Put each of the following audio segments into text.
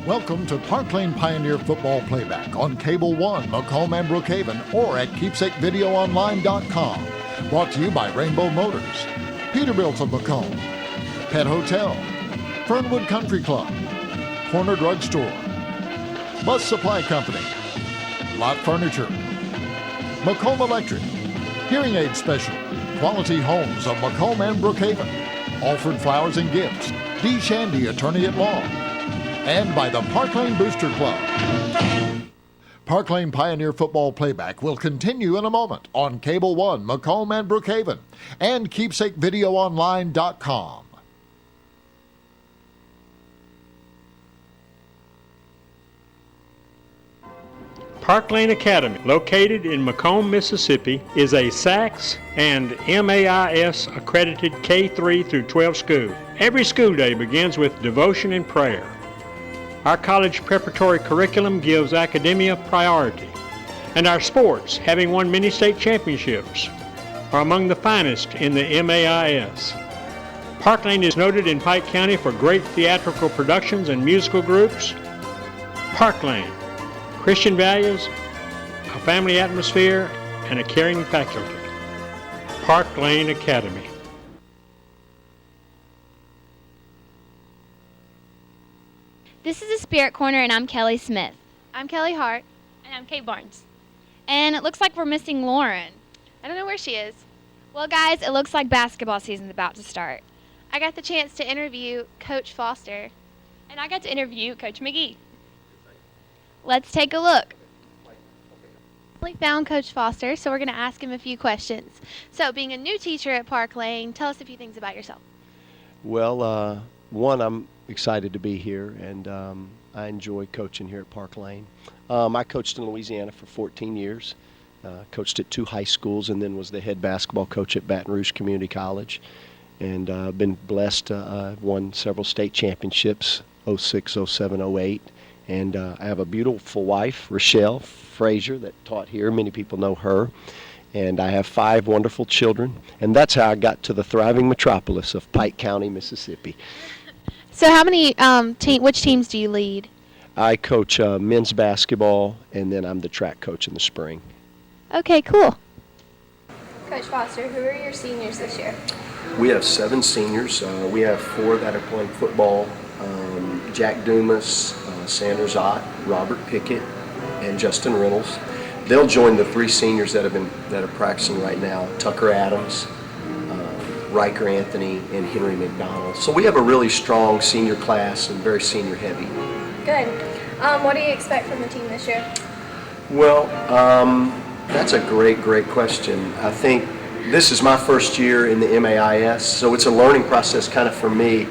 Welcome to Parklane Pioneer Football Playback on Cable 1, Macomb and Brookhaven, or at KeepsakeVideoOnline.com. Brought to you by Rainbow Motors, Peterbilt of Macomb, Pet Hotel, Fernwood Country Club, Corner Drug Store, Bus Supply Company, Lot Furniture, Macomb Electric, Hearing Aid Special, Quality Homes of Macomb and Brookhaven, Alfred Flowers and Gifts, D. Shandy, Attorney at Law, and by the Parklane Booster Club. Parklane Pioneer Football Playback will continue in a moment on Cable 1, Macomb and Brookhaven, and KeepsakeVideoOnline.com. Parklane Academy, located in Macomb, Mississippi, is a SACS and MAIS accredited K-3 through 12 school. Every school day begins with devotion and prayer. Our college preparatory curriculum gives academia priority, and our sports, having won many state championships, are among the finest in the MAIS. Parklane is noted in Pike County for great theatrical productions and musical groups. Parklane, Christian values, a family atmosphere, and a caring faculty. Parklane Academy. This is the Spirit Corner, and I'm Kelly Smith. I'm Kelly Hart. And I'm Kate Barnes. And it looks like we're missing Lauren. I don't know where she is. Well, guys, it looks like basketball season's about to start. I got the chance to interview Coach Foster. And I got to interview Coach McGee. Let's take a look. We found Coach Foster, so we're going to ask him a few questions. So, being a new teacher at Parklane, tell us a few things about yourself. Well, one, I'm excited to be here, and I enjoy coaching here at Parklane. I coached in Louisiana for 14 years, coached at 2 high schools, and then was the head basketball coach at Baton Rouge Community College. And I've been blessed. I've won several state championships, 06, 07, 08. And I have a beautiful wife, Rochelle Frazier, that taught here. Many people know her. And I have 5 wonderful children. And that's how I got to the thriving metropolis of Pike County, Mississippi. So how many which teams do you lead? I coach men's basketball, and then I'm the track coach in the spring. Okay, cool. Coach Foster, who are your seniors this year? We have 7 seniors. We have 4 that are playing football. Jack Dumas, Sanders Ott, Robert Pickett, and Justin Reynolds. They'll join the 3 seniors that are practicing right now: Tucker Adams, Riker Anthony, and Henry McDonald. So we have a really strong senior class and very senior heavy. Good. What do you expect from the team this year? Well, that's a great question. I think this is my first year in the MAIS, so it's a learning process kind of for me,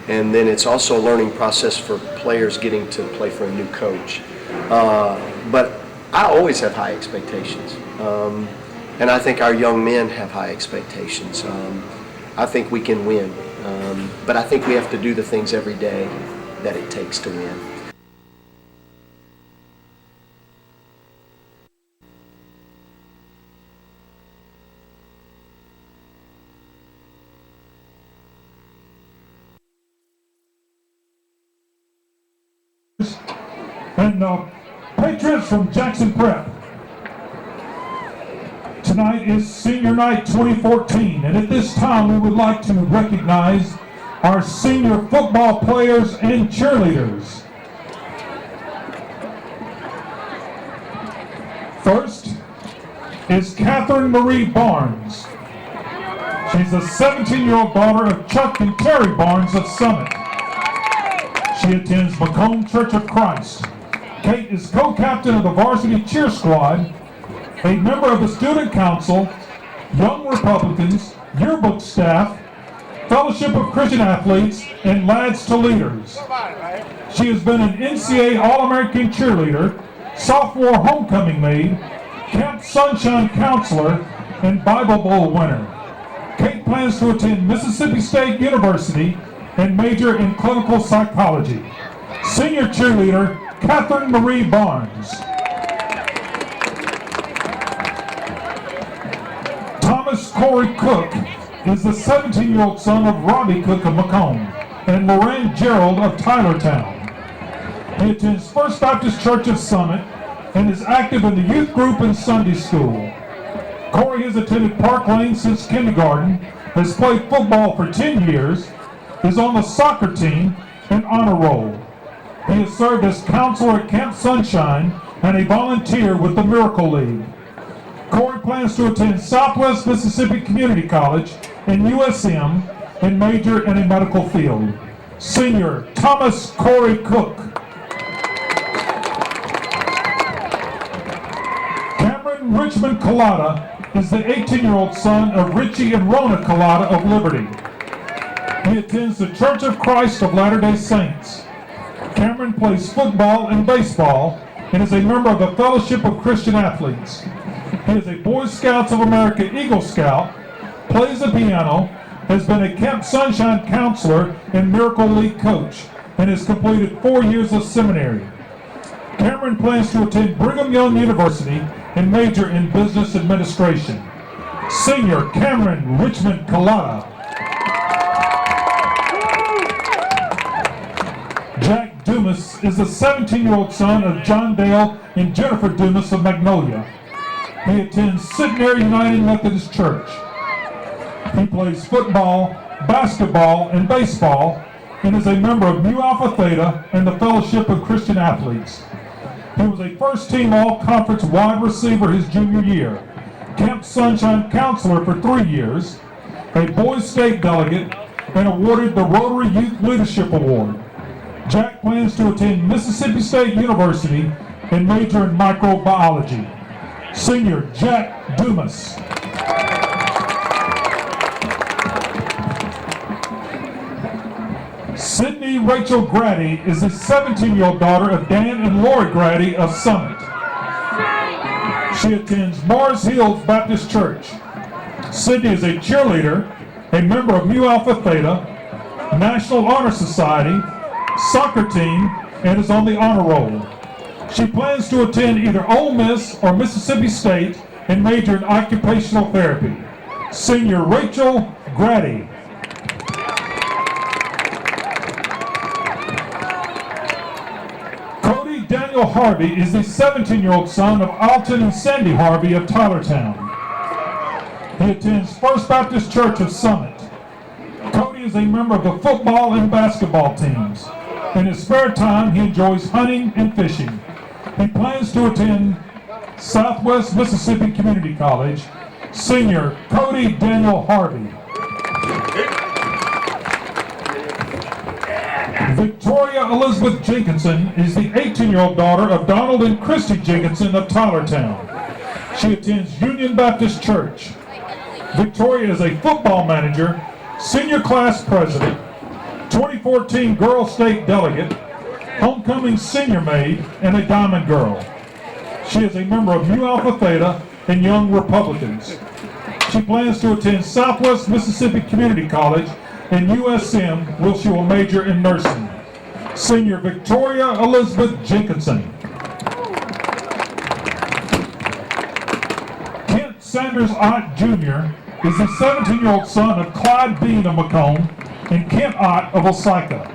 and then it's also a learning process for players getting to play for a new coach. But I always have high expectations, and I think our young men have high expectations. I think we can win, but I think we have to do the things every day that it takes to win. And Patriots from Jackson Prep. Tonight is Senior Night 2014, and at this time we would like to recognize our senior football players and cheerleaders. First is Catherine Marie Barnes. She's a 17-year-old daughter of Chuck and Terry Barnes of Summit. She attends Macomb Church of Christ. Kate is co-captain of the varsity cheer squad, a member of the student council, Young Republicans, yearbook staff, Fellowship of Christian Athletes, and Lads to Leaders. She has been an NCAA All-American cheerleader, sophomore homecoming maid, Camp Sunshine counselor, and Bible Bowl winner. Kate plans to attend Mississippi State University and major in clinical psychology. Senior cheerleader, Catherine Marie Barnes. Thomas Corey Cook is the 17-year-old son of Robbie Cook of Macomb and Lorraine Gerald of Tylertown. He attends First Baptist Church of Summit and is active in the youth group and Sunday school. Corey has attended Parklane since kindergarten, has played football for 10 years, is on the soccer team and honor roll. He has served as counselor at Camp Sunshine and a volunteer with the Miracle League. Corey plans to attend Southwest Mississippi Community College and USM and major in a medical field. Senior Thomas Corey Cook. Cameron Richmond Collada is the 18-year-old son of Richie and Rona Collada of Liberty. He attends the Church of Christ of Latter-day Saints. Cameron plays football and baseball and is a member of the Fellowship of Christian Athletes. He is a Boy Scouts of America Eagle Scout, plays the piano, has been a Camp Sunshine counselor and Miracle League coach, and has completed 4 years of seminary. Cameron plans to attend Brigham Young University and major in business administration. Senior Cameron Richmond Collada. Jack Dumas is the 17-year-old son of John Dale and Jennifer Dumas of Magnolia. He attends Centenary United Methodist Church. He plays football, basketball, and baseball, and is a member of Mu Alpha Theta and the Fellowship of Christian Athletes. He was a first-team all-conference wide receiver his junior year, Camp Sunshine counselor for 3 years, a Boys State delegate, and awarded the Rotary Youth Leadership Award. Jack plans to attend Mississippi State University and major in microbiology. Senior Jack Dumas. Sydney Rachel Grady is the 17-year-old daughter of Dan and Lori Grady of Summit. She attends Mars Hills Baptist Church. Sydney is a cheerleader, a member of Mu Alpha Theta, National Honor Society, soccer team, and is on the honor roll. She plans to attend either Ole Miss or Mississippi State and major in occupational therapy. Senior Rachel Grady. Cody Daniel Harvey is the 17-year-old son of Alton and Sandy Harvey of Tylertown. He attends First Baptist Church of Summit. Cody is a member of the football and basketball teams. In his spare time, he enjoys hunting and fishing. He plans to attend Southwest Mississippi Community College. Senior Cody Daniel Harvey. Victoria Elizabeth Jenkinson is the 18-year-old daughter of Donald and Christy Jenkinson of Tylertown. She attends Union Baptist Church. Victoria is a football manager, senior class president, 2014 Girls State delegate, homecoming senior maid, and a diamond girl. She is a member of Mu Alpha Theta and Young Republicans. She plans to attend Southwest Mississippi Community College and USM, where she will major in nursing. Senior Victoria Elizabeth Jenkinson. Kent Sanders Ott Jr. is the 17-year-old son of Clyde Bean of Macomb and Kent Ott of Osaka.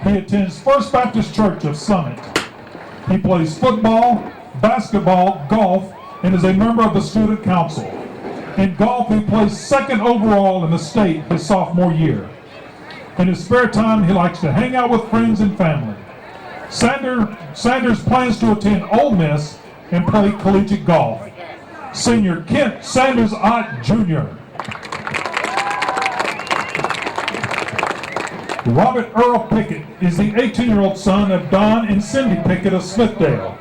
He attends First Baptist Church of Summit. He plays football, basketball, golf, and is a member of the student council. In golf, he plays second overall in the state his sophomore year. In his spare time, he likes to hang out with friends and family. Sanders plans to attend Ole Miss and play collegiate golf. Senior Kent Sanders Ott Jr. Robert Earl Pickett is the 18-year-old son of Don and Cindy Pickett of Smithdale.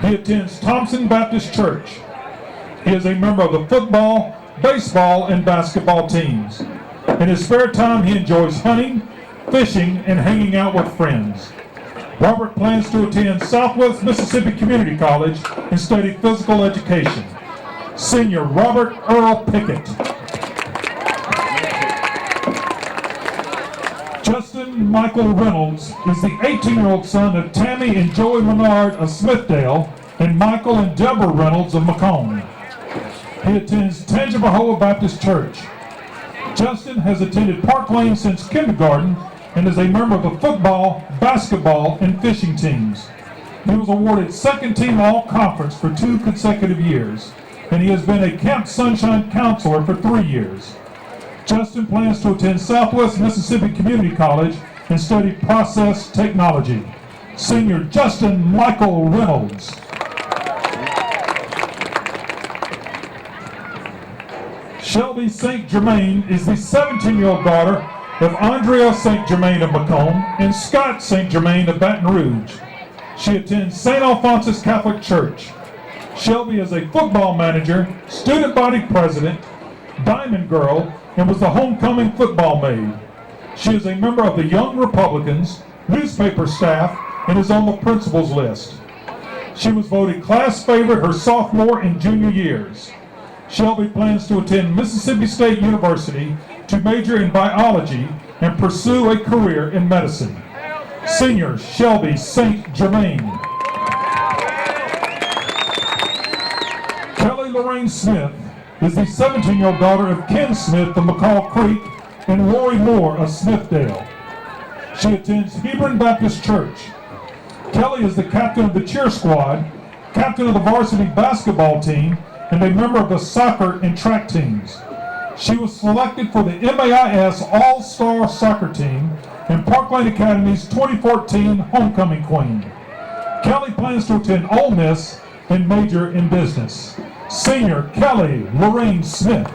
He attends Thompson Baptist Church. He is a member of the football, baseball, and basketball teams. In his spare time, he enjoys hunting, fishing, and hanging out with friends. Robert plans to attend Southwest Mississippi Community College and study physical education. Senior Robert Earl Pickett. Justin Michael Reynolds is the 18-year-old son of Tammy and Joey Menard of Smithdale and Michael and Deborah Reynolds of Macomb. He attends Tangipahoa Baptist Church. Justin has attended Parklane since kindergarten and is a member of the football, basketball, and fishing teams. He was awarded second team all-conference for 2 consecutive years, and he has been a Camp Sunshine counselor for 3 years. Justin plans to attend Southwest Mississippi Community College and study process technology. Senior Justin Michael Reynolds. Shelby St. Germain is the 17-year-old daughter of Andrea St. Germain of Macomb and Scott St. Germain of Baton Rouge. She attends St. Alphonsus Catholic Church. Shelby is a football manager, student body president, Diamond Girl, and was the homecoming football maid. She is a member of the Young Republicans, newspaper staff, and is on the principal's list. She was voted class favorite her sophomore and junior years. Shelby plans to attend Mississippi State University to major in biology and pursue a career in medicine. Senior Shelby St. Germain. Kelly Lorraine Smith is the 17-year-old daughter of Ken Smith of McCall Creek and Rory Moore of Smithdale. She attends Hebron Baptist Church. Kelly is the captain of the cheer squad, captain of the varsity basketball team, and a member of the soccer and track teams. She was selected for the MAIS All-Star Soccer Team and Parklane Academy's 2014 Homecoming Queen. Kelly plans to attend Ole Miss and major in business. Senior Kelly Lorraine Smith.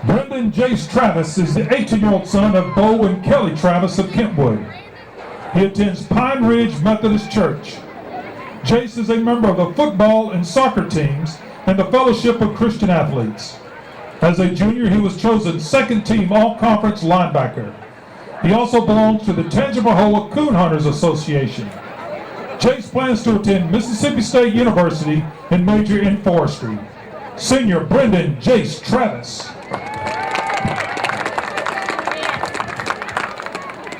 Brendan Jace Travis is the 18-year-old son of Bo and Kelly Travis of Kentwood. He attends Pine Ridge Methodist Church. Jace is a member of the football and soccer teams and the Fellowship of Christian Athletes. As a junior, he was chosen second team all-conference linebacker. He also belongs to the Tangipahoa Coon Hunters Association. Jace plans to attend Mississippi State University and major in forestry. Senior Brendan Jace Travis.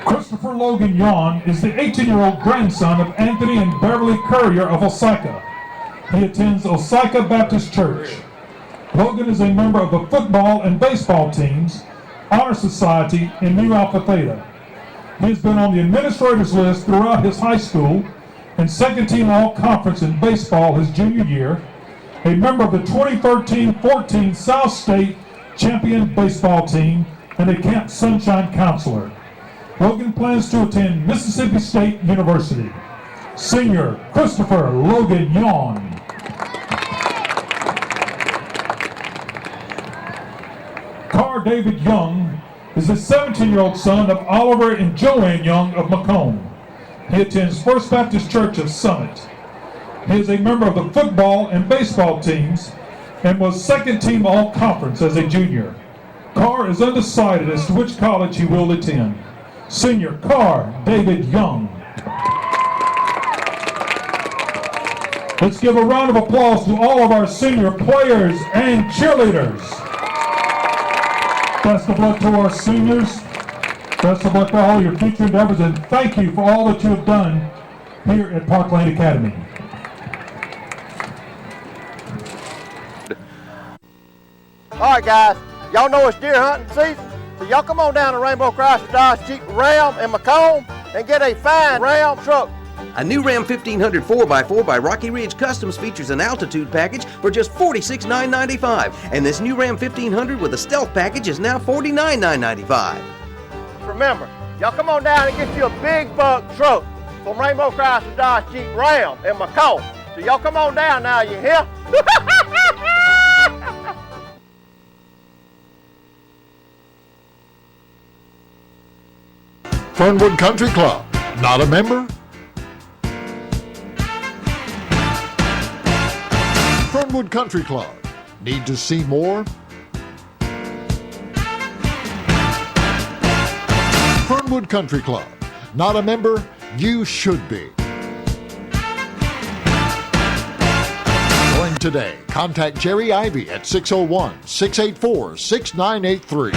Christopher Logan Yawn is the 18-year-old grandson of Anthony and Beverly Currier of Osaka. He attends Osaka Baptist Church. Logan is a member of the football and baseball teams, Honor Society, and Nu Alpha Theta. He has been on the administrator's list throughout his high school and second team all-conference in baseball his junior year, a member of the 2013-14 South State champion baseball team, and a Camp Sunshine counselor. Logan plans to attend Mississippi State University. Senior Christopher Logan Yawn. Carr David Young is the 17-year-old son of Oliver and Joanne Young of Macomb. He attends First Baptist Church of Summit. He is a member of the football and baseball teams and was second team all-conference as a junior. Carr is undecided as to which college he will attend. Senior Carr David Young. Let's give a round of applause to all of our senior players and cheerleaders. Best of luck to our seniors. Best of luck to all your future endeavors, and thank you for all that you have done here at Parklane Academy. All right, guys, y'all know it's deer hunting season, so y'all come on down to Rainbow Chrysler Dodge Jeep Ram in Macomb and get a fine Ram truck. A new Ram 1500 4x4 by Rocky Ridge Customs features an altitude package for just $46,995, and this new Ram 1500 with a stealth package is now $49,995. Remember, y'all come on down and get you a big buck truck from Rainbow Chrysler Dodge Jeep Ram in Macomb. So y'all come on down now, you hear? Fernwood Country Club. Not a member? Fernwood Country Club. Need to see more? Fernwood Country Club. Not a member? You should be. Join today. Contact Jerry Ivy at 601-684-6983.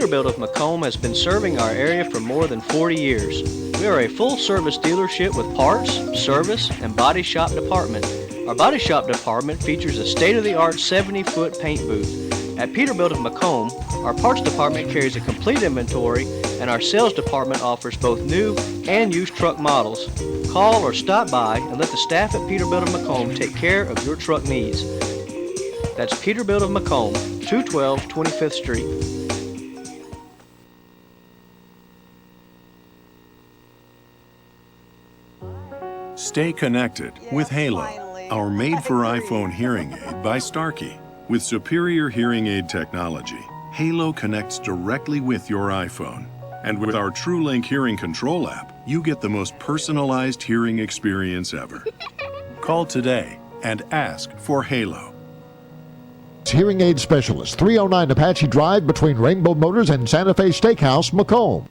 Peterbilt of Macomb has been serving our area for more than 40 years. We are a full-service dealership with parts, service, and body shop department. Our body shop department features a state-of-the-art 70-foot paint booth. At Peterbilt of Macomb, our parts department carries a complete inventory, and our sales department offers both new and used truck models. Call or stop by and let the staff at Peterbilt of Macomb take care of your truck needs. That's Peterbilt of Macomb, 212 25th Street. Stay connected with Halo, our made-for-iPhone hearing aid by Starkey. With superior hearing aid technology, Halo connects directly with your iPhone. And with our TrueLink hearing control app, you get the most personalized hearing experience ever. Call today and ask for Halo. Hearing aid specialist, 309 Apache Drive between Rainbow Motors and Santa Fe Steakhouse, Macomb.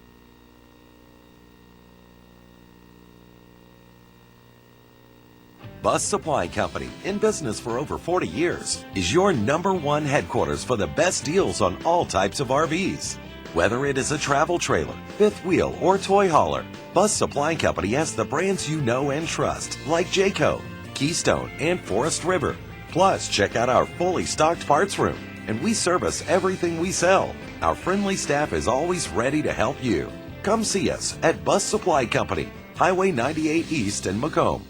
Bus Supply Company, in business for over 40 years, is your #1 headquarters for the best deals on all types of RVs. Whether it is a travel trailer, fifth wheel, or toy hauler, Bus Supply Company has the brands you know and trust, like Jayco, Keystone, and Forest River. Plus, check out our fully stocked parts room, and we service everything we sell. Our friendly staff is always ready to help you. Come see us at Bus Supply Company, Highway 98 East in Macomb.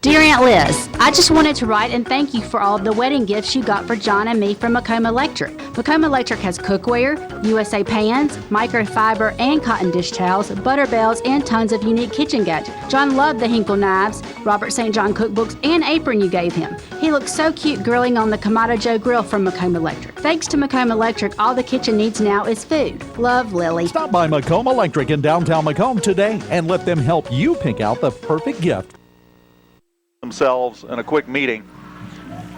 Dear Aunt Liz, I just wanted to write and thank you for all of the wedding gifts you got for John and me from Macomb Electric. Macomb Electric has cookware, USA pans, microfiber and cotton dish towels, butter bells, and tons of unique kitchen gadgets. John loved the Hinkle knives, Robert St. John cookbooks, and apron you gave him. He looked so cute grilling on the Kamado Joe grill from Macomb Electric. Thanks to Macomb Electric, all the kitchen needs now is food. Love, Lily. Stop by Macomb Electric in downtown Macomb today and let them help you pick out the perfect gift. Themselves in a quick meeting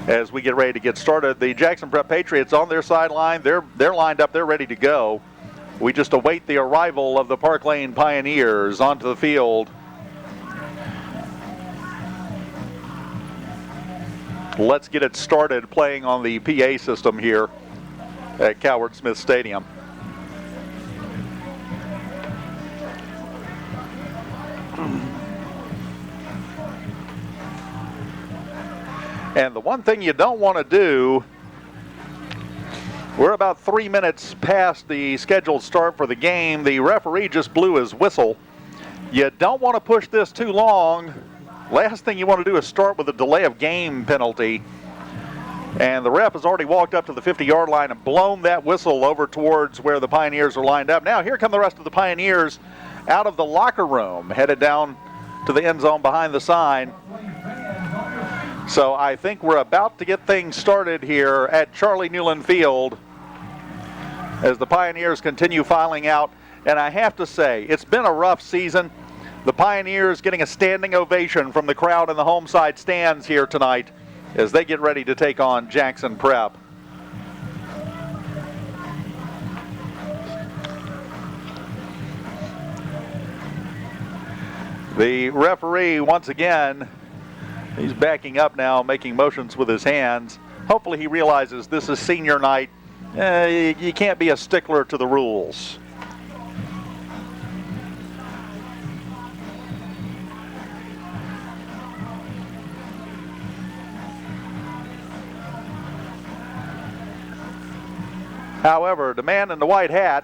as we get ready to get started. The Jackson Prep Patriots on their sideline. They're lined up. They're ready to go. We just await the arrival of the Parklane Pioneers onto the field. Let's get it started playing on the PA system here at Coward Smith Stadium. And the one thing you don't want to do, we're about 3 minutes past the scheduled start for the game. The referee just blew his whistle. You don't want to push this too long. Last thing you want to do is start with a delay of game penalty. And the ref has already walked up to the 50-yard line and blown that whistle over towards where the Pioneers are lined up. Now here come the rest of the Pioneers out of the locker room, headed down to the end zone behind the sign. So I think we're about to get things started here at Charlie Newland Field as the Pioneers continue filing out. And I have to say, it's been a rough season. The Pioneers getting a standing ovation from the crowd in the home side stands here tonight as they get ready to take on Jackson Prep. The referee, once again, he's backing up now, making motions with his hands. Hopefully he realizes this is senior night. You can't be a stickler to the rules. However, the man in the white hat,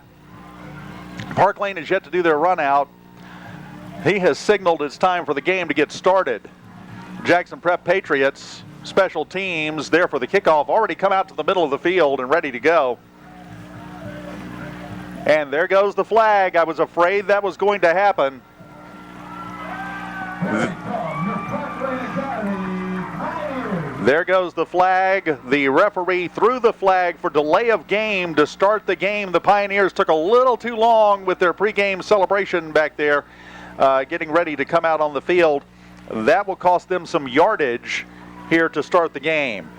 Parklane has yet to do their run out. He has signaled it's time for the game to get started. Jackson Prep Patriots, special teams there for the kickoff, already come out to the middle of the field and ready to go. And there goes the flag. I was afraid that was going to happen. There goes the flag. The referee threw the flag for delay of game to start the game. The Pioneers took a little too long with their pregame celebration back there, getting ready to come out on the field. That will cost them some yardage here to start the game.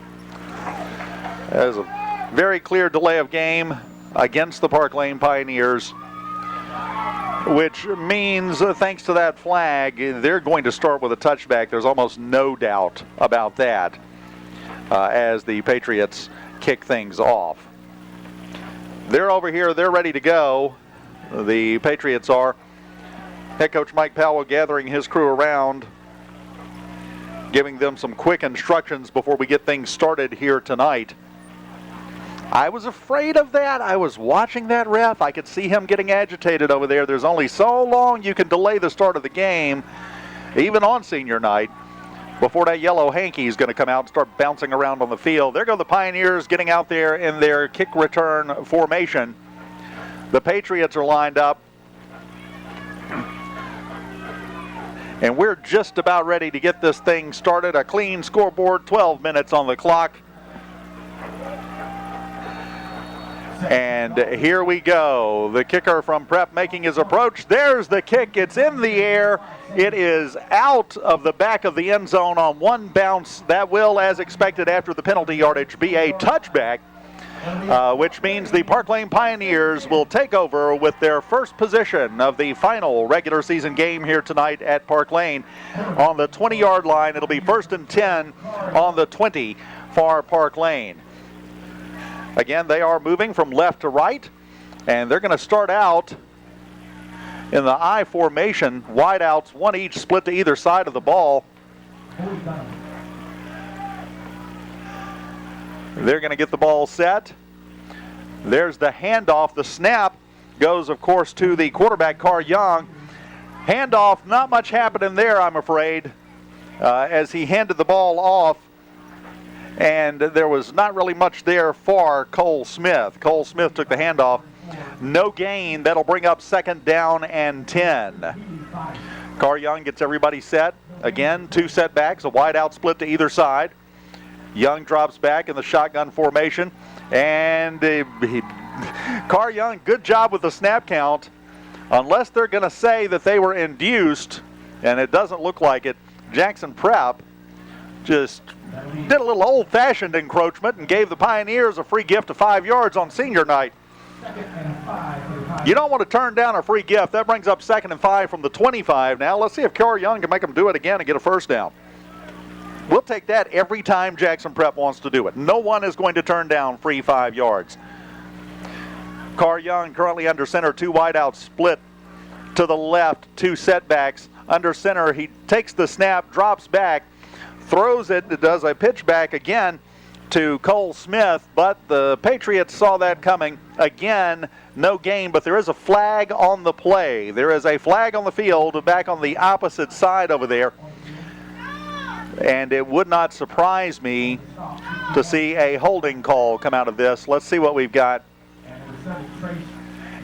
There's a very clear delay of game against the Parklane Pioneers, which means, thanks to that flag, they're going to start with a touchback. There's almost no doubt about that. as the Patriots kick things off. They're over here. They're ready to go. The Patriots are. Head coach Mike Powell gathering his crew around, giving them some quick instructions before we get things started here tonight. I was afraid of that. I was watching that ref. I could see him getting agitated over there. There's only so long you can delay the start of the game, even on senior night, before that yellow hanky is going to come out and start bouncing around on the field. There go the Pioneers getting out there in their kick return formation. The Patriots are lined up. And we're just about ready to get this thing started. A clean scoreboard, 12 minutes on the clock. And here we go. The kicker from Prep making his approach. There's the kick. It's in the air. It is out of the back of the end zone on one bounce. That will, as expected after the penalty yardage, be a touchback, which means the Parklane Pioneers will take over with their first possession of the final regular season game here tonight at Parklane. On the 20-yard line, it'll be 1st and 10 on the 20 for Parklane. Again, they are moving from left to right, and they're going to start out in the I formation. Wideouts, one each, split to either side of the ball. They're going to get the ball set. There's the handoff. The snap goes, of course, to the quarterback, Carr Young. Handoff, not much happening there, I'm afraid, as he handed the ball off. And there was not really much there for Cole Smith. Cole Smith took the handoff. No gain. That'll bring up 2nd down and 10. Carr Young gets everybody set. Again, 2 setbacks, a wide out split to either side. Young drops back in the shotgun formation. And Carr Young, good job with the snap count. Unless they're going to say that they were induced, and it doesn't look like it, Jackson Prep just did a little old-fashioned encroachment and gave the Pioneers a free gift of 5 yards on senior night. You don't want to turn down a free gift. That brings up 2nd and 5 from the 25 now. Let's see if Carr Young can make them do it again and get a first down. We'll take that every time Jackson Prep wants to do it. No one is going to turn down free 5 yards. Carr Young currently under center, 2 wideouts split to the left, 2 setbacks. Under center, he takes the snap, drops back, throws it, does a pitch back again to Cole Smith, but the Patriots saw that coming. Again, no gain, but there is a flag on the play. There is a flag on the field back on the opposite side over there. And it would not surprise me to see a holding call come out of this. Let's see what we've got.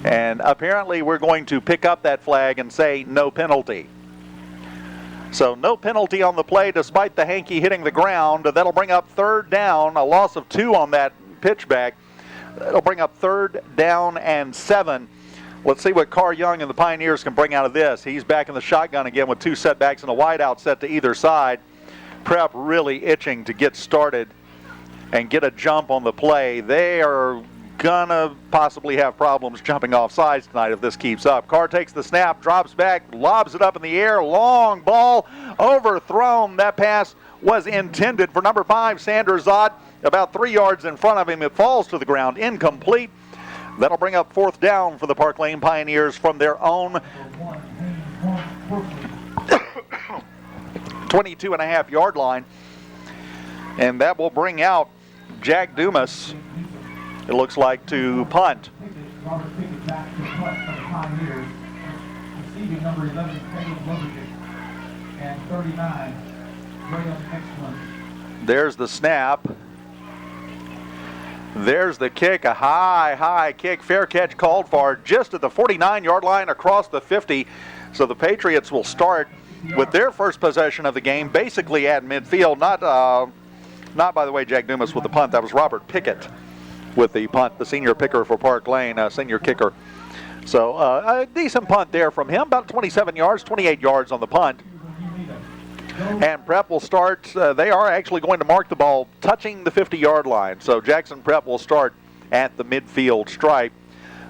And apparently we're going to pick up that flag and say no penalty. So no penalty on the play despite the hanky hitting the ground. That'll bring up 3rd down, a loss of 2 on that pitch back. That'll bring up 3rd down and 7. Let's see what Carr Young and the Pioneers can bring out of this. He's back in the shotgun again with 2 setbacks and a wideout set to either side. Prep really itching to get started and get a jump on the play. They are gonna possibly have problems jumping off sides tonight if this keeps up. Carr takes the snap, drops back, lobs it up in the air, long ball, overthrown. That pass was intended for number 5, Sanders Zott, about 3 yards in front of him. It falls to the ground, incomplete. That'll bring up 4th down for the Parklane Pioneers from their own 22.5-yard line. And that will bring out Jack Dumas, it looks like, to punt. There's the snap. There's the kick, a high kick. Fair catch called for just at the 49-yard line across the 50. So the Patriots will start with their first possession of the game basically at midfield. Not by the way, Jack Dumas with the punt. That was Robert Pickett with the punt, the senior picker for Parklane, senior kicker. So a decent punt there from him, about 27 yards, 28 yards on the punt. And Prep will start. They are actually going to mark the ball touching the 50-yard line. So Jackson Prep will start at the midfield stripe.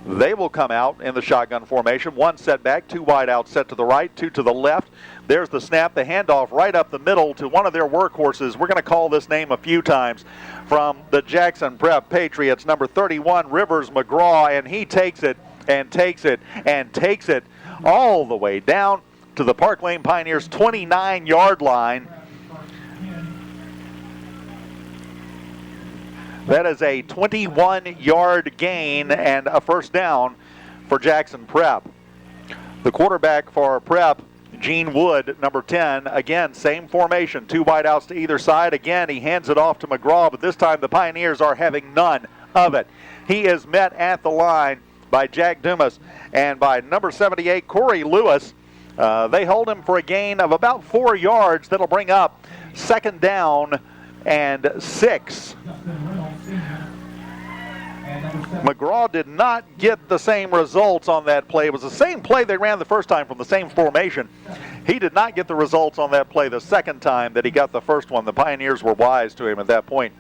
They will come out in the shotgun formation. One set back, two wide out, set to the right, two to the left. There's the snap, the handoff right up the middle to one of their workhorses. We're going to call this name a few times. From the Jackson Prep Patriots, number 31, Rivers McGraw, and he takes it and takes it and takes it all the way down to the Parklane Pioneers 29-yard line. That is a 21-yard gain and a first down for Jackson Prep. The quarterback for Prep, Gene Wood, number 10, again, same formation, two wideouts to either side. Again, he hands it off to McGraw, but this time the Pioneers are having none of it. He is met at the line by Jack Dumas and by number 78, Corey Lewis. They hold him for a gain of about 4 yards. That'll bring up second down and 6. McGraw did not get the same results on that play. It was the same play they ran the first time from the same formation. He did not get the results on that play the second time that he got the first one. The Pioneers were wise to him at that point.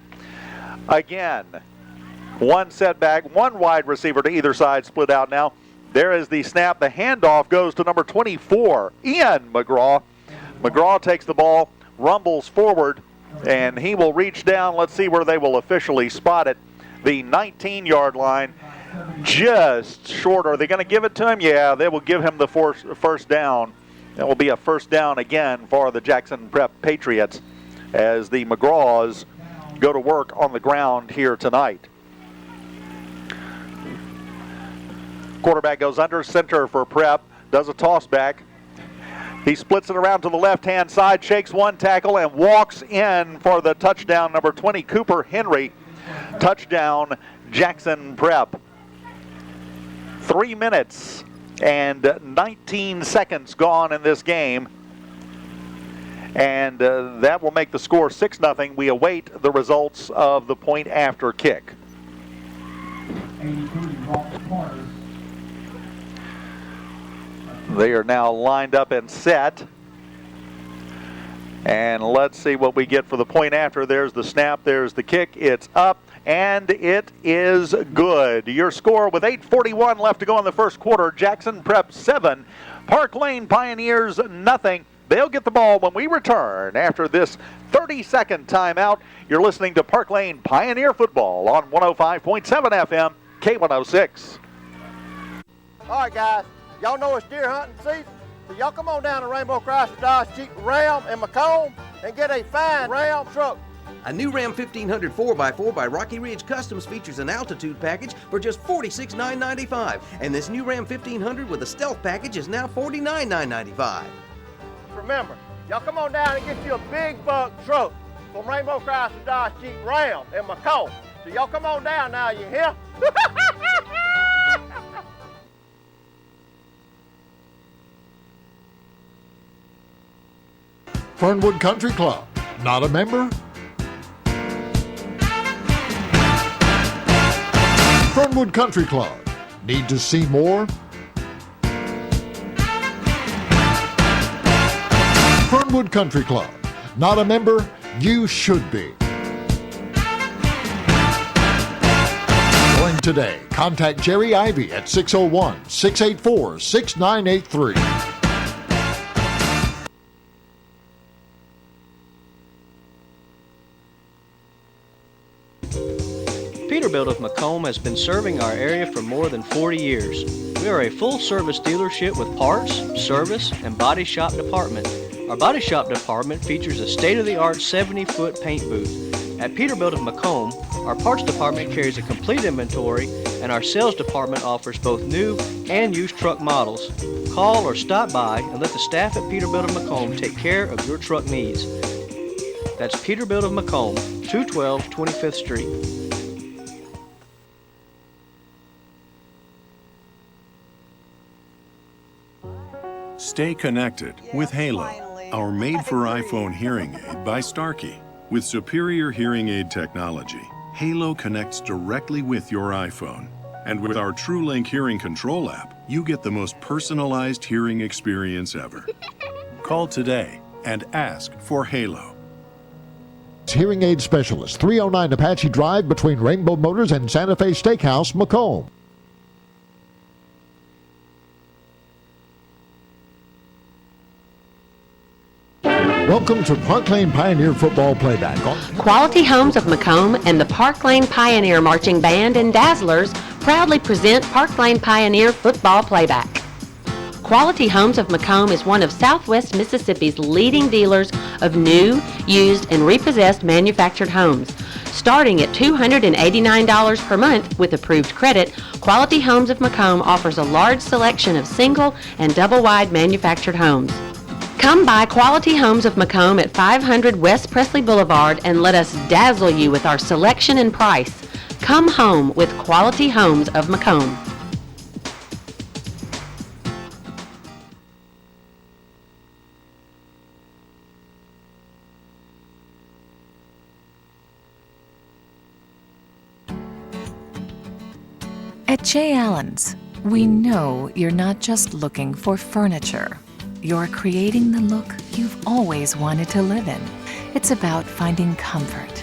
Again, one setback, one wide receiver to either side split out now. There is the snap. The handoff goes to number 24, Ian McGraw. McGraw takes the ball, rumbles forward, and he will reach down. Let's see where they will officially spot it. The 19-yard line, just short. Are they going to give it to him? Yeah, they will give him the first down. That will be a first down again for the Jackson Prep Patriots as the McGraws go to work on the ground here tonight. Quarterback goes under center for Prep, does a toss back. He splits it around to the left-hand side, shakes one tackle, and walks in for the touchdown, number 20, Cooper Henry. Touchdown, Jackson Prep. 3 minutes and 19 seconds gone in this game. And that will make the score 6-0. We await the results of the point after kick. They are now lined up and set. And let's see what we get for the point after. There's the snap, there's the kick, it's up, and it is good. Your score with 8:41 left to go in the first quarter, Jackson Prep 7, Parklane Pioneers nothing. They'll get the ball when we return after this 30-second timeout. You're listening to Parklane Pioneer Football on 105.7 FM, K106. All right, guys, y'all know it's deer hunting season. So y'all come on down to Rainbow Chrysler Dodge Jeep Ram in Macomb and get a fine Ram truck. A new Ram 1500 4x4 by Rocky Ridge Customs features an altitude package for just $46,995. And this new Ram 1500 with a stealth package is now $49,995. Remember, y'all come on down and get you a big buck truck from Rainbow Chrysler Dodge Jeep Ram in Macomb. So y'all come on down now, you hear? Fernwood Country Club. Not a member? Fernwood Country Club. Need to see more? Fernwood Country Club. Not a member? You should be. Join today. Contact Jerry Ivy at 601-684-6983. Peterbilt of Macomb has been serving our area for more than 40 years. We are a full-service dealership with parts, service, and body shop department. Our body shop department features a state-of-the-art 70-foot paint booth. At Peterbilt of Macomb, our parts department carries a complete inventory, and our sales department offers both new and used truck models. Call or stop by and let the staff at Peterbilt of Macomb take care of your truck needs. That's Peterbilt of Macomb, 212 25th Street. Stay connected with Halo, our made-for-iPhone hearing aid by Starkey. With superior hearing aid technology, Halo connects directly with your iPhone. And with our TrueLink hearing control app, you get the most personalized hearing experience ever. Call today and ask for Halo. Hearing aid specialist, 309 Apache Drive between Rainbow Motors and Santa Fe Steakhouse, Macomb. Welcome to Parklane Pioneer Football Playback. Quality Homes of Macomb and the Parklane Pioneer Marching Band and Dazzlers proudly present Parklane Pioneer Football Playback. Quality Homes of Macomb is one of Southwest Mississippi's leading dealers of new, used, and repossessed manufactured homes. Starting at $289 per month with approved credit, Quality Homes of Macomb offers a large selection of single and double-wide manufactured homes. Come by Quality Homes of Macomb at 500 West Presley Boulevard and let us dazzle you with our selection and price. Come home with Quality Homes of Macomb. At J. Allen's, we know you're not just looking for furniture. You're creating the look you've always wanted to live in. It's about finding comfort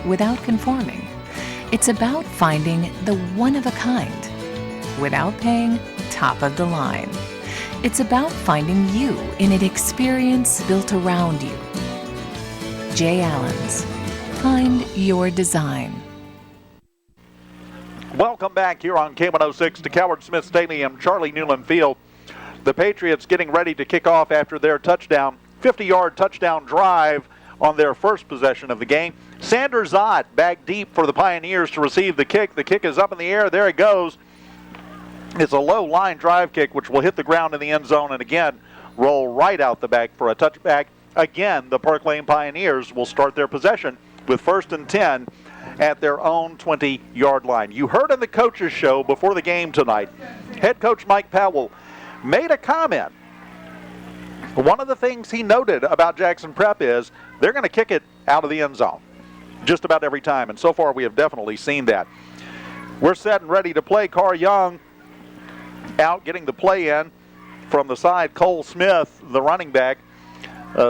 without conforming. It's about finding the one-of-a-kind without paying top of the line. It's about finding you in an experience built around you. J. Allen's. Find your design. Welcome back here on K106 to Coward Smith Stadium, Charlie Newland Field. The Patriots getting ready to kick off after their touchdown, 50-yard touchdown drive on their first possession of the game. Sanders Ott back deep for the Pioneers to receive the kick. The kick is up in the air. There it goes. It's a low line drive kick, which will hit the ground in the end zone and again roll right out the back for a touchback. Again, the Parklane Pioneers will start their possession with 1st and 10 at their own 20-yard line. You heard in the coaches show before the game tonight, head coach Mike Powell made a comment. One of the things he noted about Jackson Prep is they're going to kick it out of the end zone just about every time, and so far we have definitely seen that. We're set and ready to play. Carr Young out getting the play in from the side. Cole Smith, the running back,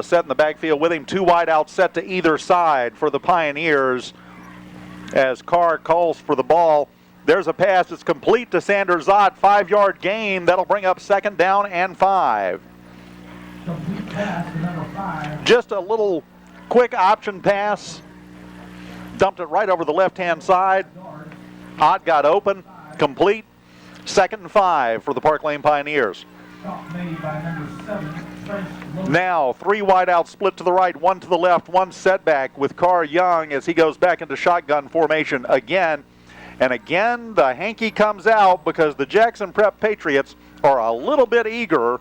set in the backfield with him. 2 wide out set to either side for the Pioneers as Carr calls for the ball. There's a pass. It's complete to Sanders Ott. 5-yard gain. That'll bring up 2nd down and 5. Just a little quick option pass. Dumped it right over the left-hand side. Ott got open. Complete. 2nd and 5 for the Parklane Pioneers. Now 3 wide out, split to the right, 1 to the left, 1 setback with Carr Young as he goes back into shotgun formation again. And again, the hanky comes out because the Jackson Prep Patriots are a little bit eager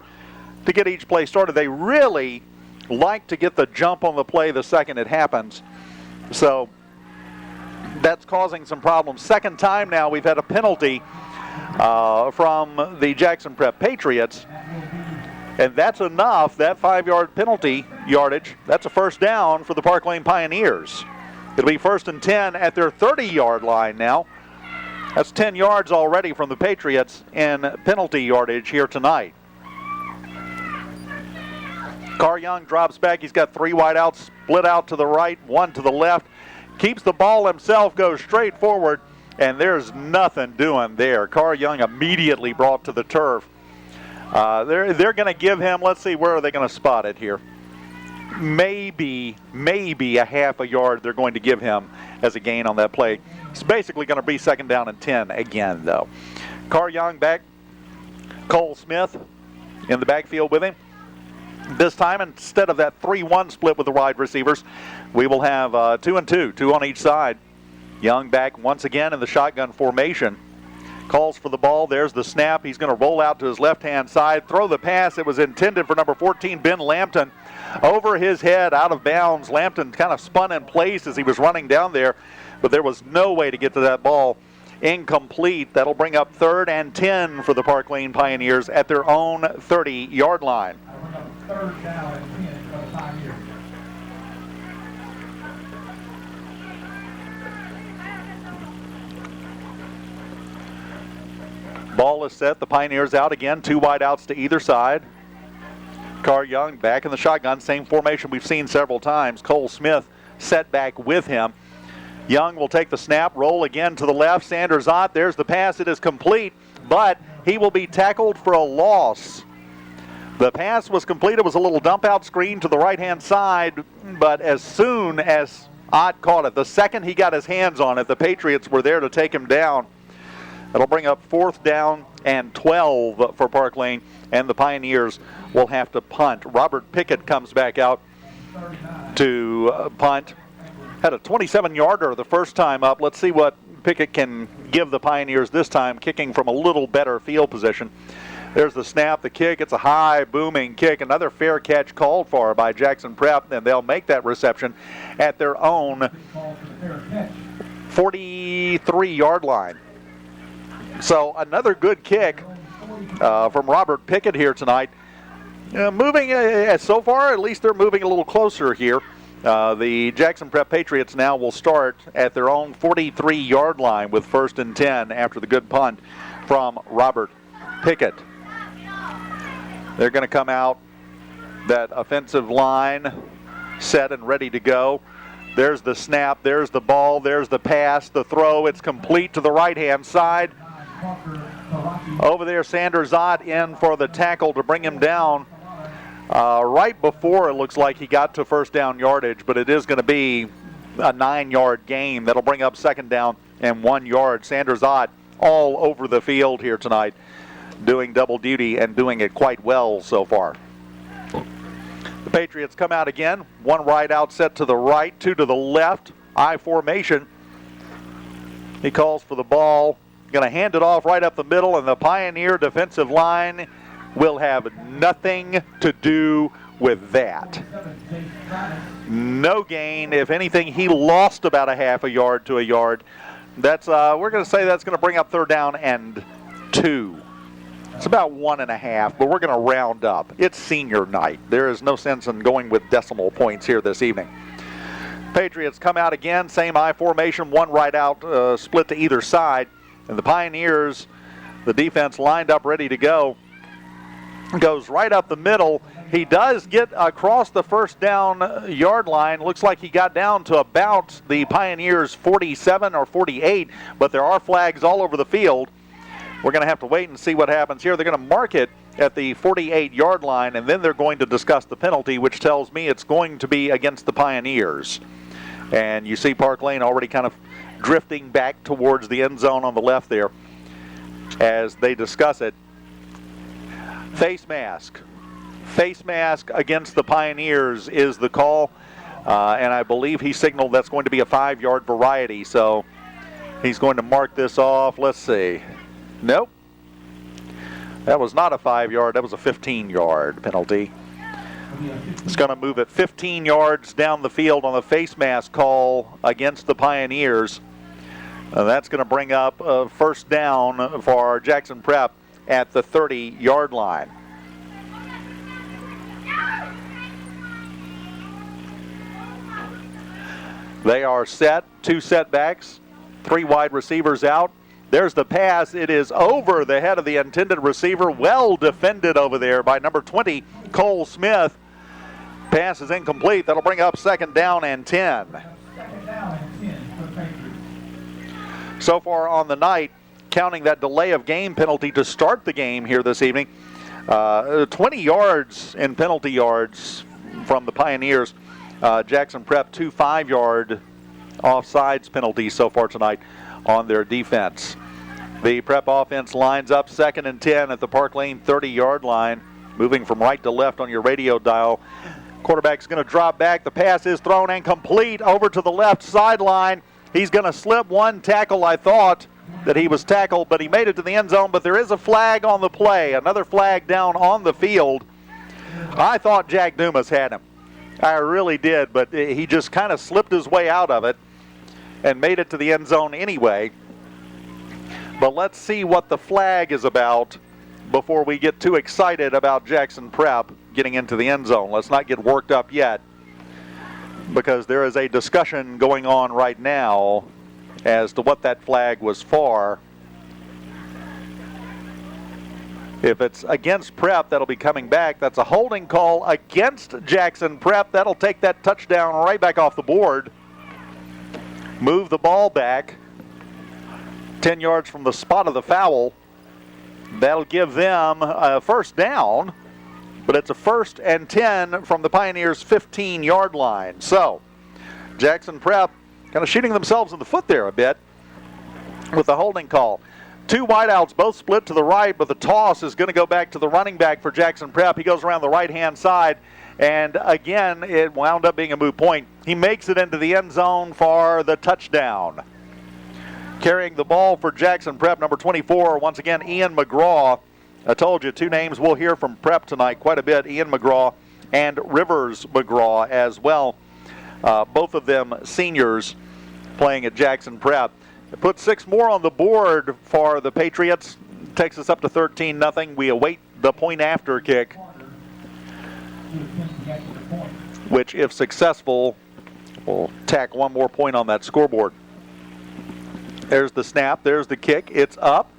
to get each play started. They really like to get the jump on the play the second it happens. So that's causing some problems. Second time now we've had a penalty from the Jackson Prep Patriots. And that's enough, that 5-yard penalty yardage. That's a 1st down for the Parklane Pioneers. It'll be 1st and 10 at their 30-yard line now. That's 10 yards already from the Patriots in penalty yardage here tonight. Carr Young drops back. He's got 3 wide outs, split out to the right, 1 to the left. Keeps the ball himself, goes straight forward, and there's nothing doing there. Carr Young immediately brought to the turf. They're going to give him, let's see, where are they going to spot it here? Maybe a half a yard they're going to give him as a gain on that play. It's basically going to be 2nd down and 10 again, though. Carr Young back. Cole Smith in the backfield with him. This time, instead of that 3-1 split with the wide receivers, we will have 2 and 2, 2 on each side. Young back once again in the shotgun formation. Calls for the ball. There's the snap. He's going to roll out to his left-hand side. Throw the pass. It was intended for number 14, Ben Lampton. Over his head, out of bounds. Lampton kind of spun in place as he was running down there, but there was no way to get to that ball. Incomplete. That'll bring up 3rd and 10 for the Parklane Pioneers at their own 30-yard line. 3rd down and 10 for the Pioneers. Ball is set. The Pioneers out again. 2 wide outs to either side. Carr Young back in the shotgun. Same formation we've seen several times. Cole Smith set back with him. Young will take the snap. Roll again to the left. Sanders Ott. There's the pass. It is complete, but he will be tackled for a loss The pass was complete. It was a little dump out screen to the right-hand side, but as soon as Ott caught it, the second he got his hands on it, the Patriots were there to take him down. It'll bring up 4th down and 12 for Parklane, and the Pioneers will have to punt. Robert Pickett comes back out to punt. Had a 27-yarder the first time up. Let's see what Pickett can give the Pioneers this time, kicking from a little better field position. There's the snap, the kick. It's a high, booming kick. Another fair catch called for by Jackson Prep, and they'll make that reception at their own 43-yard line. So another good kick from Robert Pickett here tonight. Moving, so far, at least they're moving a little closer here. The Jackson Prep Patriots now will start at their own 43-yard line with 1st and 10 after the good punt from Robert Pickett. They're going to come out, that offensive line set and ready to go. There's the snap, there's the ball, there's the pass, the throw. It's complete to the right-hand side. Over there, Sanders Ott in for the tackle to bring him down. Right before it looks like he got to 1st down yardage, but it is going to be a 9-yard gain. That'll bring up 2nd down and 1 yard. Sanders Ott all over the field here tonight, doing double duty and doing it quite well so far. The Patriots come out again. 1 right out set to the right, 2 to the left. I formation. He calls for the ball. Going to hand it off right up the middle, and the Pioneer defensive line will have nothing to do with that. No gain. If anything, he lost about a half a yard to a yard. That's we're going to say that's going to bring up 3rd down and 2. It's about 1.5, but we're going to round up. It's senior night. There is no sense in going with decimal points here this evening. Patriots come out again, same I formation, 1 right out, split to either side. And the Pioneers, the defense lined up ready to go. Goes right up the middle. He does get across the 1st down yard line. Looks like he got down to about the Pioneers 47 or 48, but there are flags all over the field. We're going to have to wait and see what happens here. They're going to mark it at the 48-yard line, and then they're going to discuss the penalty, which tells me it's going to be against the Pioneers. And you see Parklane already kind of drifting back towards the end zone on the left there as they discuss it. Face mask. Face mask against the Pioneers is the call, and I believe he signaled that's going to be a 5-yard variety, so he's going to mark this off. Let's see. Nope. That was not a 5-yard. That was a 15-yard penalty. It's going to move it 15 yards down the field on the face mask call against the Pioneers. That's going to bring up 1st down for Jackson Prep at the 30-yard line. They are set. 2 setbacks. 3 wide receivers out. There's the pass. It is over the head of the intended receiver. Well defended over there by number 20, Cole Smith. Pass is incomplete. That'll bring up 2nd down and 10. So far on the night, counting that delay of game penalty to start the game here this evening, 20 yards in penalty yards from the Pioneers. Jackson Prep 2 5-yard offsides penalties so far tonight on their defense. The Prep offense lines up 2nd and 10 at the Parklane 30-yard line, moving from right to left on your radio dial. Quarterback's going to drop back. The pass is thrown and complete over to the left sideline. He's going to slip 1 tackle. I thought that he was tackled, but he made it to the end zone. But there is a flag on the play, another flag down on the field. I thought Jack Dumas had him. I really did, but he just kind of slipped his way out of it and made it to the end zone anyway. But let's see what the flag is about before we get too excited about Jackson Prep getting into the end zone. Let's not get worked up yet, because there is a discussion going on right now as to what that flag was for. If it's against Prep, that'll be coming back. That's a holding call against Jackson Prep. That'll take that touchdown right back off the board. Move the ball back 10 yards from the spot of the foul. That'll give them a 1st down. but it's a 1st and 10 from the Pioneers' 15-yard line. So Jackson Prep kind of shooting themselves in the foot there a bit with the holding call. 2 wideouts, both split to the right, but the toss is going to go back to the running back for Jackson Prep. He goes around the right-hand side, and again, it wound up being a moot point. He makes it into the end zone for the touchdown. Carrying the ball for Jackson Prep, number 24, once again, Ian McGraw. I told you, 2 names we'll hear from Prep tonight quite a bit, Ian McGraw and Rivers McGraw as well. Both of them seniors playing at Jackson Prep. It puts 6 more on the board for the Patriots. Takes us up to 13-0. We await the point after kick, which, if successful, will tack 1 more point on that scoreboard. There's the snap. There's the kick. It's up.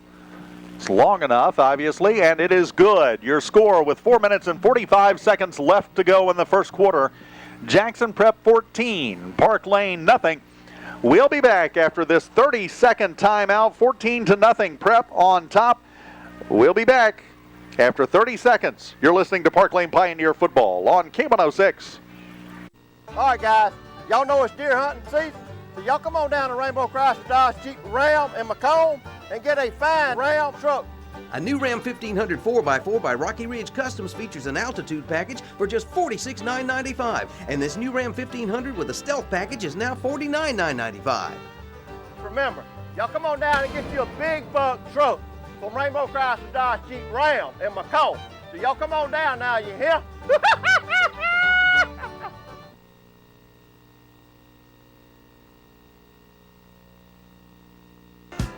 It's long enough, obviously, and it is good. Your score with 4 minutes and 45 seconds left to go in the first quarter. Jackson Prep 14, Parklane nothing. We'll be back after this 30-second timeout. 14-0, Prep on top. We'll be back after 30 seconds. You're listening to Parklane Pioneer Football on K106. All right, guys. Y'all know it's deer hunting season, so y'all come on down to Rainbow Chrysler Dodge Jeep Ram in Macomb and get a fine Ram truck. A new Ram 1500 4x4 by Rocky Ridge Customs features an altitude package for just $46,995. And this new Ram 1500 with a stealth package is now $49,995. Remember, y'all come on down and get you a big buck truck from Rainbow Chrysler Dodge Jeep Ram in Macomb. So y'all come on down now, you hear?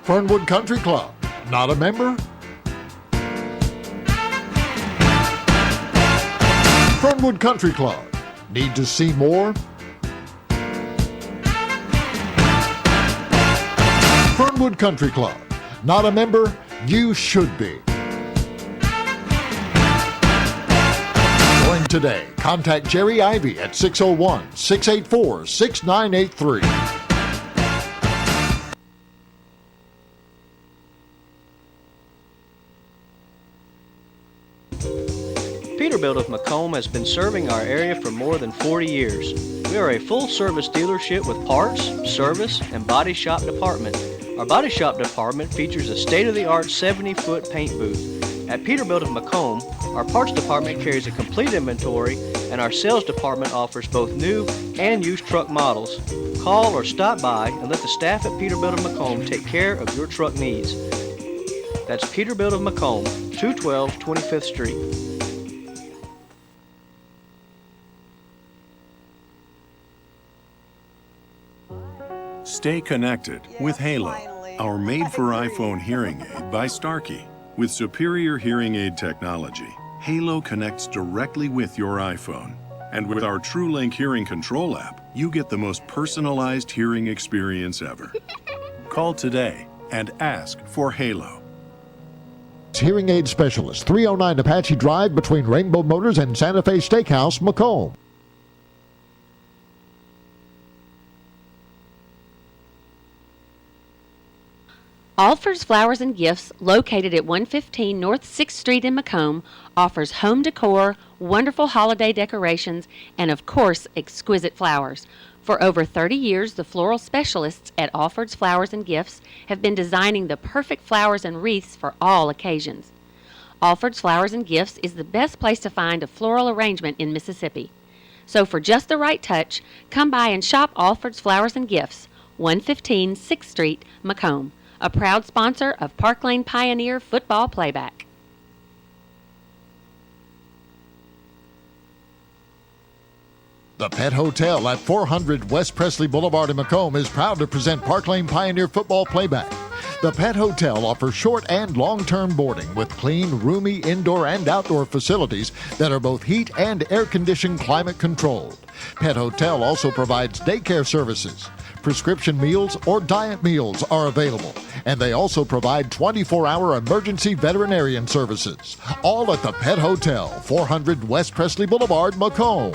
Fernwood Country Club. Not a member? Fernwood Country Club. Need to see more? Fernwood Country Club. Not a member? You should be. Join today. Contact Jerry Ivy at 601-684-6983. Peterbilt of Macomb has been serving our area for more than 40 years. We are a full-service dealership with parts, service, and body shop department. Our body shop department features a state-of-the-art 70-foot paint booth. At Peterbilt of Macomb, our parts department carries a complete inventory, and our sales department offers both new and used truck models. Call or stop by and let the staff at Peterbilt of Macomb take care of your truck needs. That's Peterbilt of Macomb, 212 25th Street. Stay connected with Halo, our made-for-iPhone hearing aid by Starkey. With superior hearing aid technology, Halo connects directly with your iPhone. And with our TrueLink hearing control app, you get the most personalized hearing experience ever. Call today and ask for Halo. Hearing aid specialist, 309 Apache Drive between Rainbow Motors and Santa Fe Steakhouse, Macomb. Alford's Flowers and Gifts, located at 115 North 6th Street in Macomb, offers home decor, wonderful holiday decorations, and of course, exquisite flowers. For over 30 years, the floral specialists at Alford's Flowers and Gifts have been designing the perfect flowers and wreaths for all occasions. Alford's Flowers and Gifts is the best place to find a floral arrangement in Mississippi. So for just the right touch, come by and shop Alford's Flowers and Gifts, 115 6th Street, Macomb. A proud sponsor of Parklane Pioneer Football Playback. The Pet Hotel at 400 West Presley Boulevard in Macomb is proud to present Parklane Pioneer Football Playback. The Pet Hotel offers short and long-term boarding with clean, roomy indoor and outdoor facilities that are both heat and air-conditioned climate controlled. Pet Hotel also provides daycare services. Prescription meals or diet meals are available, and they also provide 24-hour emergency veterinarian services. All at the Pet Hotel, 400 West Presley Boulevard, Macomb.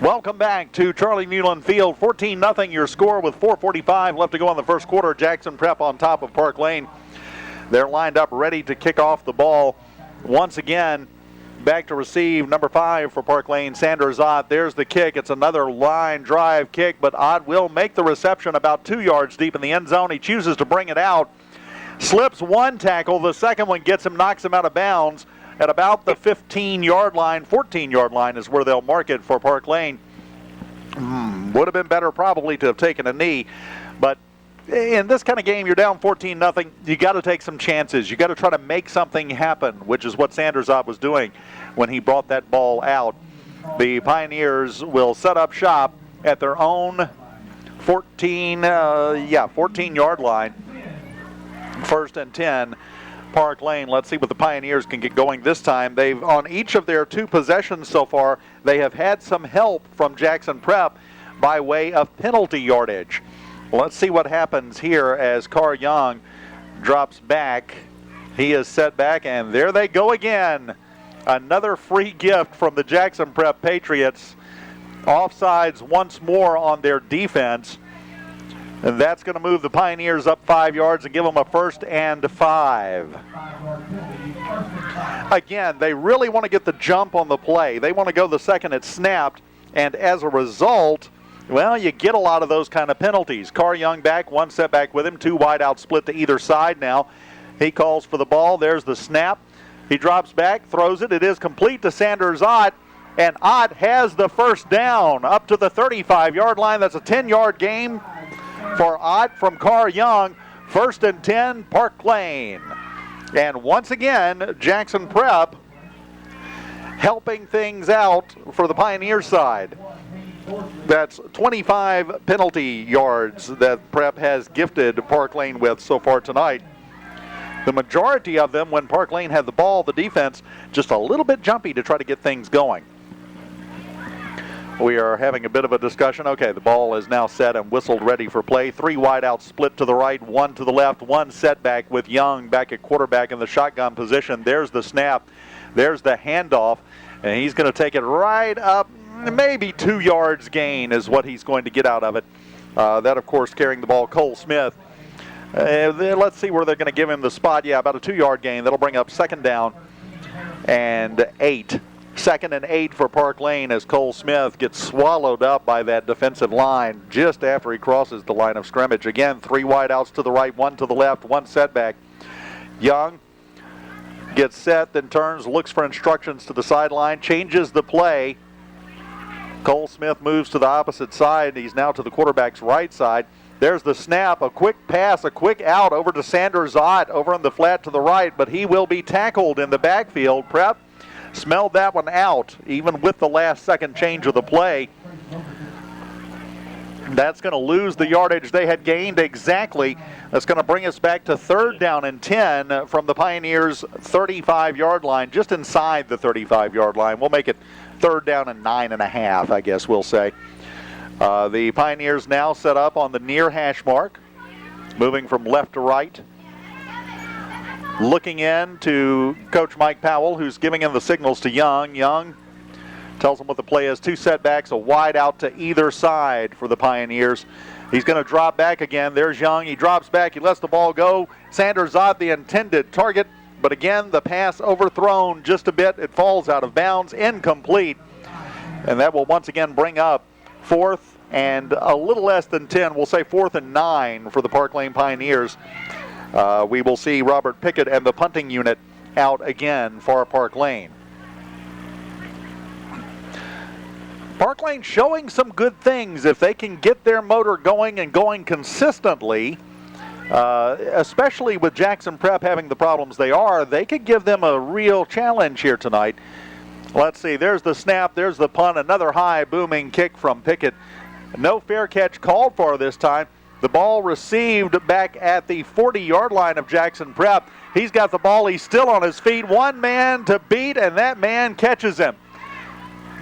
Welcome back to Charlie Newland Field. 14-0 your score with 4:45 left to go in the first quarter. Jackson Prep on top of Parklane. They're lined up ready to kick off the ball once again, back to receive, number 5 for Parklane, Sanders Ott. There's the kick. It's another line drive kick, but Ott will make the reception about 2 yards deep in the end zone. He chooses to bring it out. Slips one tackle. The second one gets him, knocks him out of bounds at about the 15-yard line. 14-yard line is where they'll mark it for Parklane. Would have been better probably to have taken a knee, but in this kind of game, you're down 14-0. You got to take some chances. You got to try to make something happen, which is what Sanders Ott was doing when he brought that ball out. The Pioneers will set up shop at their own 14-yard line. 1st and 10, Parklane. Let's see what the Pioneers can get going this time. They've, on each of their 2 possessions so far, they have had some help from Jackson Prep by way of penalty yardage. Let's see what happens here as Carr Young drops back. He is set back, and there they go again. Another free gift from the Jackson Prep Patriots. Offsides once more on their defense. And that's going to move the Pioneers up 5 yards and give them a 1st and 5. Again, they really want to get the jump on the play. They want to go the second it's snapped, and as a result, well, you get a lot of those kind of penalties. Carr Young back, 1 setback with him, 2 wide out split to either side now. He calls for the ball. There's the snap. He drops back, throws it. It is complete to Sanders Ott, and Ott has the 1st down up to the 35-yard line. That's a 10-yard gain for Ott from Carr Young. 1st and 10, Parklane. And once again, Jackson Prep helping things out for the Pioneer side. That's 25 penalty yards that Prep has gifted Parklane with so far tonight. The majority of them, when Parklane had the ball, the defense just a little bit jumpy to try to get things going. We are having a bit of a discussion. Okay, the ball is now set and whistled, ready for play. 3 wide out split to the right, 1 to the left, 1 setback with Young back at quarterback in the shotgun position. There's the snap. There's the handoff, and he's going to take it right up. Maybe 2 yards gain is what he's going to get out of it. That, of course, carrying the ball, Cole Smith. Let's see where they're going to give him the spot. Yeah, about a 2-yard gain. That'll bring up 2nd down and 8. 2nd and 8 for Parklane as Cole Smith gets swallowed up by that defensive line just after he crosses the line of scrimmage. Again, 3 wide outs to the right, 1 to the left, 1 setback. Young gets set, then turns, looks for instructions to the sideline, changes the play. Cole Smith moves to the opposite side. He's now to the quarterback's right side. There's the snap, a quick pass, a quick out over to Sanders Ott over on the flat to the right, but he will be tackled in the backfield. Prep smelled that one out, even with the last second change of the play. That's going to lose the yardage they had gained exactly. That's going to bring us back to 3rd down and 10 from the Pioneers' 35-yard line, just inside the 35-yard line. We'll make it 3rd down and 9.5, I guess we'll say. The Pioneers now set up on the near hash mark, moving from left to right. Looking in to Coach Mike Powell, who's giving him the signals to Young. Young tells him what the play is. 2 setbacks, a wide out to either side for the Pioneers. He's going to drop back again. There's Young. He drops back. He lets the ball go. Sanders Ott, the intended target. But again, the pass overthrown just a bit. It falls out of bounds, incomplete. And that will once again bring up 4th and a little less than 10. We'll say 4th and 9 for the Parklane Pioneers. We will see Robert Pickett and the punting unit out again for Parklane. Parklane showing some good things. If they can get their motor going and going consistently, especially with Jackson Prep having the problems they are, they could give them a real challenge here tonight. Let's see, there's the snap, there's the punt, another high booming kick from Pickett. No fair catch called for this time. The ball received back at the 40-yard line of Jackson Prep. He's got the ball, he's still on his feet, 1 man to beat, and that man catches him.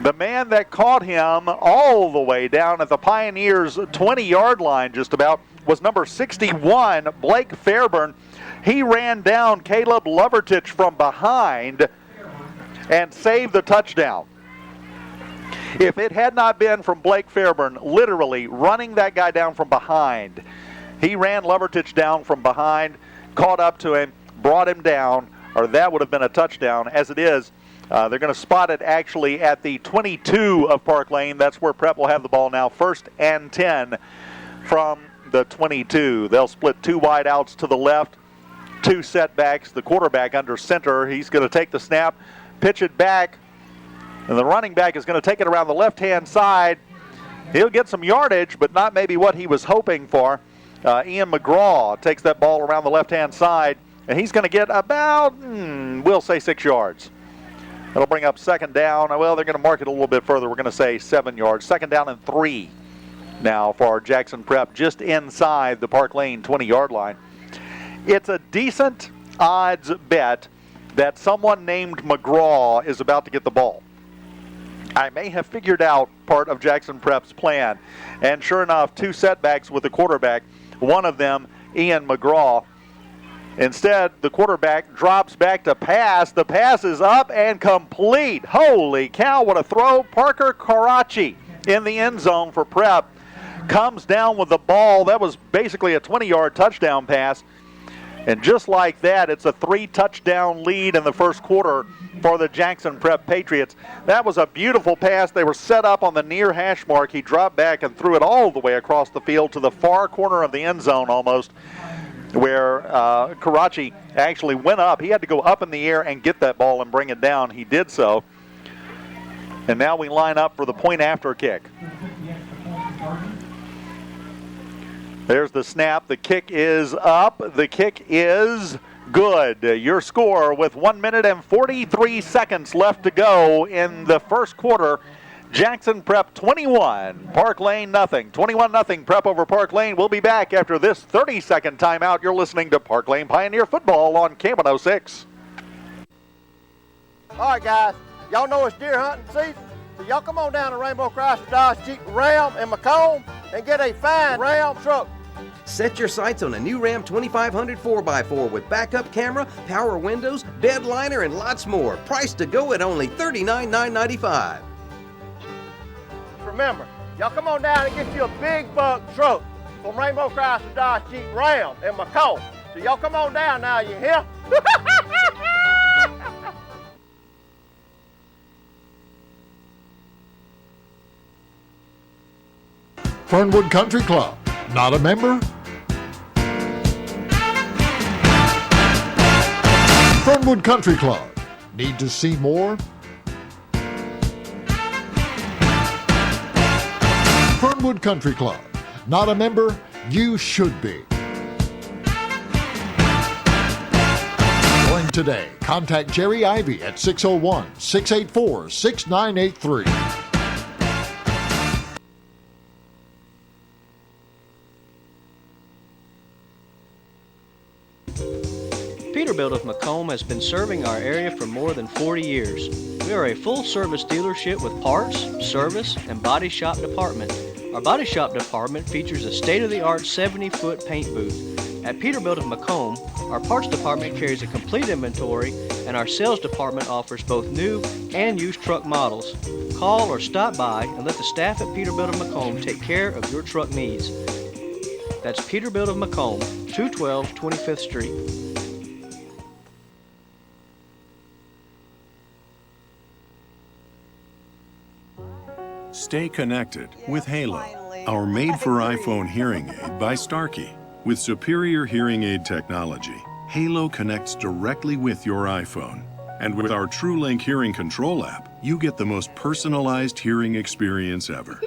The man that caught him all the way down at the Pioneers' 20-yard line just about was number 61, Blake Fairburn. He ran down Caleb Lovertich from behind and saved the touchdown. If it had not been from Blake Fairburn literally running that guy down from behind, he ran Lovertich down from behind, caught up to him, brought him down or that would have been a touchdown. As it is, they're going to spot it actually at the 22 of Parklane. That's where Prep will have the ball now, 1st and 10 from the 22. They'll split 2 wide outs to the left, 2 setbacks. The quarterback under center. He's going to take the snap, pitch it back, and the running back is going to take it around the left-hand side. He'll get some yardage, but not maybe what he was hoping for. Ian McGraw takes that ball around the left-hand side, and he's going to get about, we'll say 6 yards. That'll bring up 2nd down. Well, they're going to mark it a little bit further. We're going to say 7 yards. 2nd down and 3 now for Jackson Prep, just inside the Parklane 20-yard line. It's a decent odds bet that someone named McGraw is about to get the ball. I may have figured out part of Jackson Prep's plan. And sure enough, 2 setbacks with the quarterback. One of them, Ian McGraw. Instead, the quarterback drops back to pass. The pass is up and complete. Holy cow, what a throw. Parker Karachi in the end zone for Prep. Comes down with the ball. That was basically a 20-yard touchdown pass. And just like that, it's a 3-touchdown lead in the first quarter for the Jackson Prep Patriots. That was a beautiful pass. They were set up on the near hash mark. He dropped back and threw it all the way across the field to the far corner of the end zone almost, where Karachi actually went up. He had to go up in the air and get that ball and bring it down. He did so. And now we line up for the point after kick. There's the snap. The kick is up. The kick is good. Your score with 1 minute and 43 seconds left to go in the first quarter. Jackson Prep 21, Parklane nothing. 21-0 Prep over Parklane. We'll be back after this 30-second timeout. You're listening to Parklane Pioneer Football on K106. All right, guys. Y'all know it's deer hunting season, so y'all come on down to Rainbow Chrysler Dodge Jeep Ram in Macomb and get a fine Ram truck. Set your sights on a new Ram 2500 4x4 with backup camera, power windows, bed liner, and lots more. Price to go at only $39,995. Remember, y'all come on down and get you a big buck truck from Rainbow Chrysler Dodge Jeep Ram in Macomb. So y'all come on down now, you hear? Fernwood Country Club. Not a member? Fernwood Country Club. Need to see more? Fernwood Country Club. Not a member? You should be. Join today. Contact Jerry Ivy at 601-684-6983. Peterbilt of Macomb has been serving our area for more than 40 years. We are a full-service dealership with parts, service, and body shop department. Our body shop department features a state-of-the-art 70-foot paint booth. At Peterbilt of Macomb, our parts department carries a complete inventory, and our sales department offers both new and used truck models. Call or stop by and let the staff at Peterbilt of Macomb take care of your truck needs. That's Peterbilt of Macomb, 212 25th Street. Stay connected with Halo, our made-for-iPhone hearing aid by Starkey. With superior hearing aid technology, Halo connects directly with your iPhone. And with our TrueLink hearing control app, you get the most personalized hearing experience ever.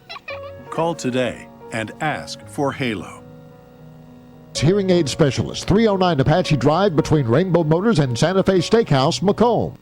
Call today and ask for Halo. Hearing aid specialist, 309 Apache Drive between Rainbow Motors and Santa Fe Steakhouse, Macomb.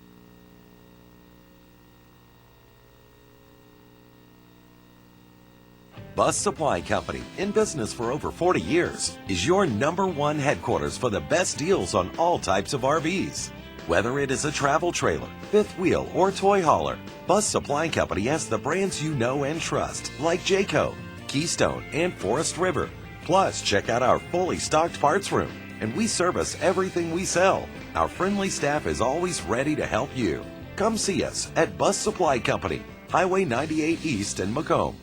Bus Supply Company, in business for over 40 years, is your #1 headquarters for the best deals on all types of RVs. Whether it is a travel trailer, fifth wheel, or toy hauler, Bus Supply Company has the brands you know and trust, like Jayco, Keystone, and Forest River. Plus, check out our fully stocked parts room, and we service everything we sell. Our friendly staff is always ready to help you. Come see us at Bus Supply Company, Highway 98 East in Macomb.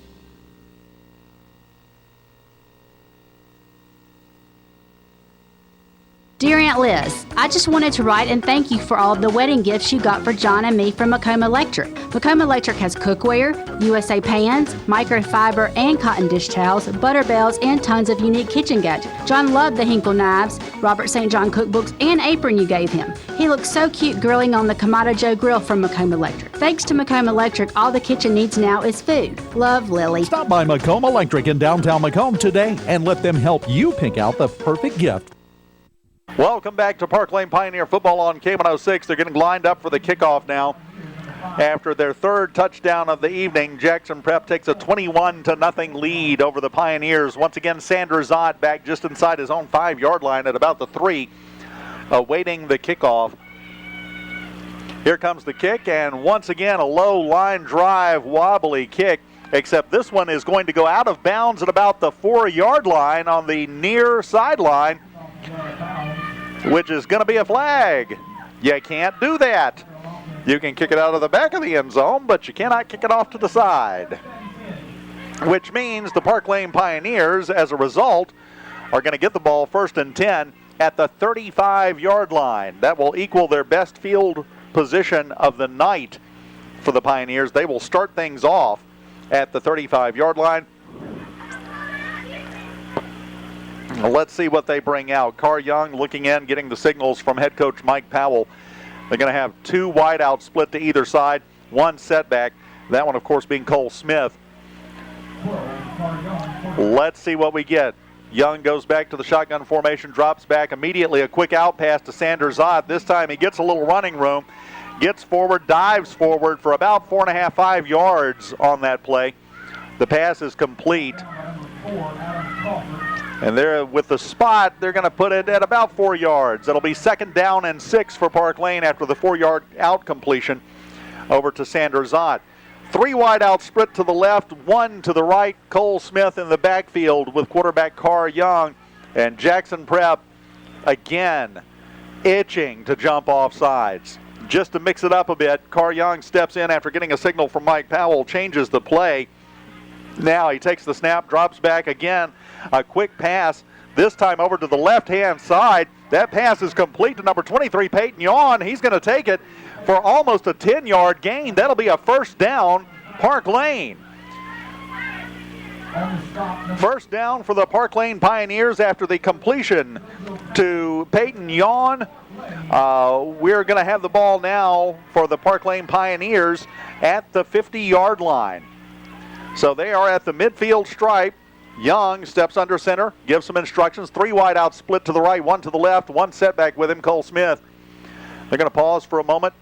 Dear Aunt Liz, I just wanted to write and thank you for all of the wedding gifts you got for John and me from Macomb Electric. Macomb Electric has cookware, USA pans, microfiber and cotton dish towels, butter bells, and tons of unique kitchen gadgets. John loved the Hinkle knives, Robert St. John cookbooks, and apron you gave him. He looked so cute grilling on the Kamado Joe grill from Macomb Electric. Thanks to Macomb Electric, all the kitchen needs now is food. Love, Lily. Stop by Macomb Electric in downtown Macomb today and let them help you pick out the perfect gift. Welcome back to Parklane Pioneer Football on K106. They're getting lined up for the kickoff now. After their third touchdown of the evening, Jackson Prep takes a 21-0 lead over the Pioneers. Once again, Sanders Zott back just inside his own 5-yard line at about the 3, awaiting the kickoff. Here comes the kick, and once again, a low line drive, wobbly kick, except this one is going to go out of bounds at about the 4-yard line on the near sideline, which is going to be a flag. You can't do that. You can kick it out of the back of the end zone, but you cannot kick it off to the side. Which means the Parklane Pioneers, as a result, are going to get the ball 1st and 10 at the 35-yard line. That will equal their best field position of the night for the Pioneers. They will start things off at the 35-yard line. Let's see what they bring out. Carr Young looking in, getting the signals from head coach Mike Powell. They're going to have 2 wideouts split to either side, 1 setback. That one, of course, being Cole Smith. Let's see what we get. Young goes back to the shotgun formation, drops back immediately. A quick out pass to Sanders Zott. This time he gets a little running room, gets forward, dives forward for about 4.5, 5 yards on that play. The pass is complete. And there, with the spot, they're going to put it at about 4 yards. It'll be 2nd down and 6 for Parklane after the 4-yard out completion over to Sanders Zott. 3 wide out split to the left, 1 to the right. Cole Smith in the backfield with quarterback Carr Young. And Jackson Prep, again, itching to jump off sides. Just to mix it up a bit, Carr Young steps in after getting a signal from Mike Powell, changes the play. Now he takes the snap, drops back again. A quick pass, this time over to the left-hand side. That pass is complete to number 23, Peyton Yawn. He's going to take it for almost a 10-yard gain. That'll be a 1st down, Parklane. 1st down for the Parklane Pioneers after the completion to Peyton Yawn. We're going to have the ball now for the Parklane Pioneers at the 50-yard line. So they are at the midfield stripe. Young steps under center, gives some instructions. 3 wide out split to the right, 1 to the left, 1 setback with him, Cole Smith. They're going to pause for a moment,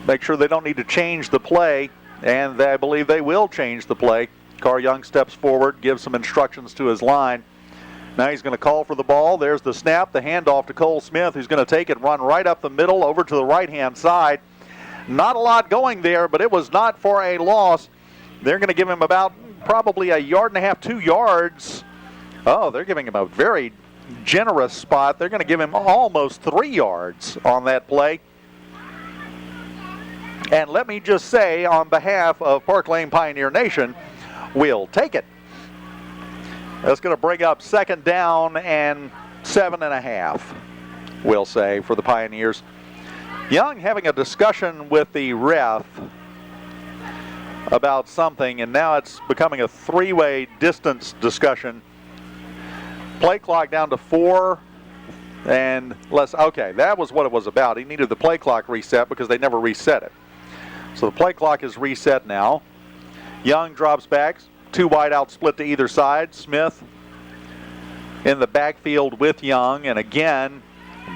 make sure they don't need to change the play, and I believe they will change the play. Carr Young steps forward, gives some instructions to his line. Now he's going to call for the ball. There's the snap, the handoff to Cole Smith, who's going to take it, run right up the middle over to the right-hand side. Not a lot going there, but it was not for a loss. They're going to give him about probably 1.5 yards, 2 yards. Oh, they're giving him a very generous spot. They're going to give him almost 3 yards on that play. And let me just say, on behalf of Parklane Pioneer Nation, we'll take it. That's going to bring up 2nd down and 7.5, we'll say, for the Pioneers. Young having a discussion with the ref about something, and now it's becoming a 3-way distance discussion. Play clock down to 4 and less. Okay, that was what it was about. He needed the play clock reset because they never reset it. So the play clock is reset now. Young drops back, 2 wide out split to either side. Smith in the backfield with Young, and again,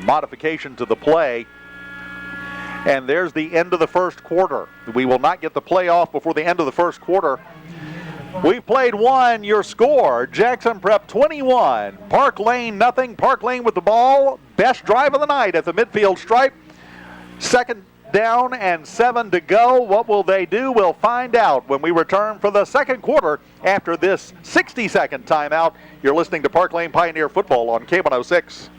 modification to the play. And there's the end of the 1st quarter. We will not get the play off before the end of the 1st quarter. We've played 1, your score, Jackson Prep 21, Parklane nothing. Parklane with the ball, best drive of the night at the midfield stripe. 2nd down and 7 to go. What will they do? We'll find out when we return for the 2nd quarter after this 60-second timeout. You're listening to Parklane Pioneer Football on K106.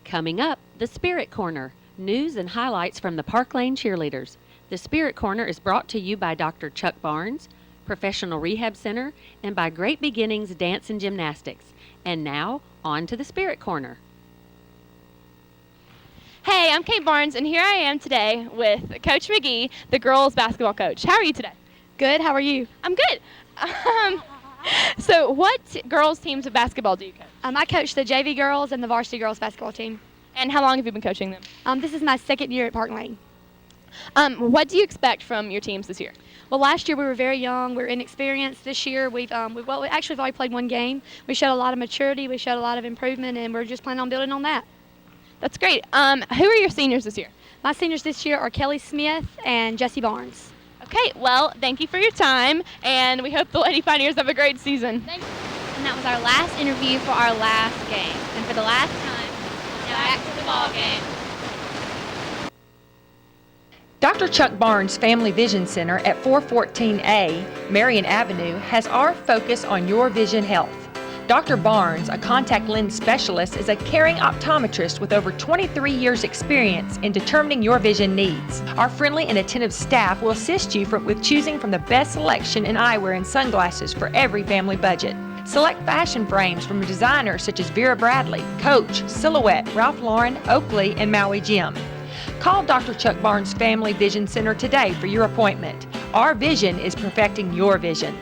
Coming up, the Spirit Corner, news and highlights from the Parklane cheerleaders. The Spirit Corner is brought to you by Dr. Chuck Barnes, Professional Rehab Center, and by Great Beginnings Dance and Gymnastics. And now, on to the Spirit Corner. Hey, I'm Kate Barnes, and here I am today with Coach McGee, the girls basketball coach. How are you today? Good. How are you? I'm good. So what girls teams of basketball do you coach? I coach the JV girls and the varsity girls basketball team. And how long have you been coaching them? This is my second year at Parklane. What do you expect from your teams this year? Well, last year we were very young. We were inexperienced. This year we've already played one game. We showed a lot of maturity. We showed a lot of improvement, and we're just planning on building on that. That's great. Who are your seniors this year? My seniors this year are Kelly Smith and Jessie Barnes. Okay, well, thank you for your time, and we hope the Lady Pioneers have a great season. Thank you. And that was our last interview for our last game. And for the last time, now back to the ball game. Dr. Chuck Barnes Family Vision Center at 414A Marion Avenue has our focus on your vision health. Dr. Barnes, a contact lens specialist, is a caring optometrist with over 23 years experience in determining your vision needs. Our friendly and attentive staff will assist you with choosing from the best selection in eyewear and sunglasses for every family budget. Select fashion frames from designers such as Vera Bradley, Coach, Silhouette, Ralph Lauren, Oakley, and Maui Jim. Call Dr. Chuck Barnes Family Vision Center today for your appointment. Our vision is perfecting your vision.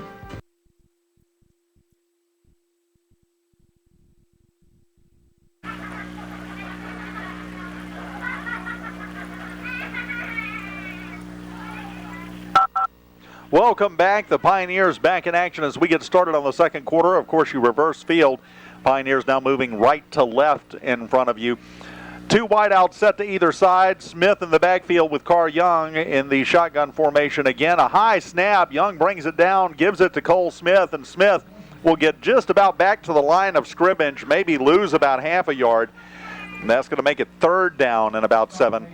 Welcome back. The Pioneers back in action as we get started on the second quarter. Of course, you reverse field. Pioneers now moving right to left in front of you. Two wideouts set to either side. Smith in the backfield with Carr Young in the shotgun formation again. A high snap. Young brings it down, gives it to Cole Smith, and Smith will get just about back to the line of scrimmage, maybe lose about half a yard. And that's going to make it third down and about 7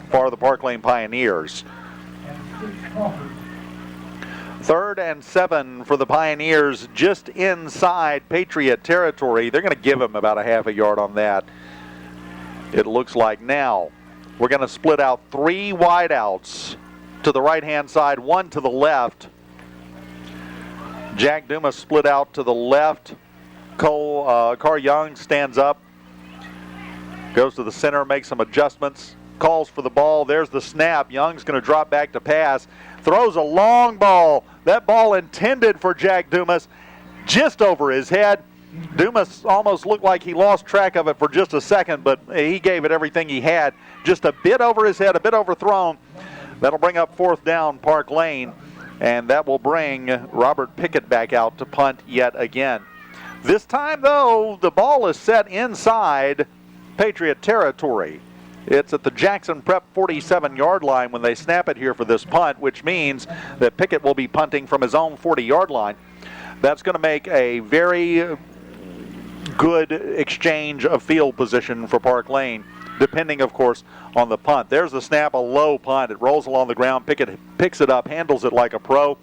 for the Parklane Pioneers. 3rd and 7 for the Pioneers, just inside Patriot territory. They're going to give him about a half a yard on that. It looks like now we're going to split out 3 wideouts to the right-hand side, 1 to the left. Jack Dumas split out to the left. Carr Young stands up, goes to the center, makes some adjustments, calls for the ball. There's the snap. Young's going to drop back to pass, throws a long ball. That ball intended for Jack Dumas, just over his head. Dumas almost looked like he lost track of it for just a second, but he gave it everything he had. Just a bit over his head, a bit overthrown. That'll bring up 4th down Parklane, and that will bring Robert Pickett back out to punt yet again. This time, though, the ball is set inside Patriot territory. It's at the Jackson Prep 47-yard line when they snap it here for this punt, which means that Pickett will be punting from his own 40-yard line. That's going to make a very good exchange of field position for Parklane, depending, of course, on the punt. There's the snap, a low punt. It rolls along the ground. Pickett picks it up, handles it like a pro.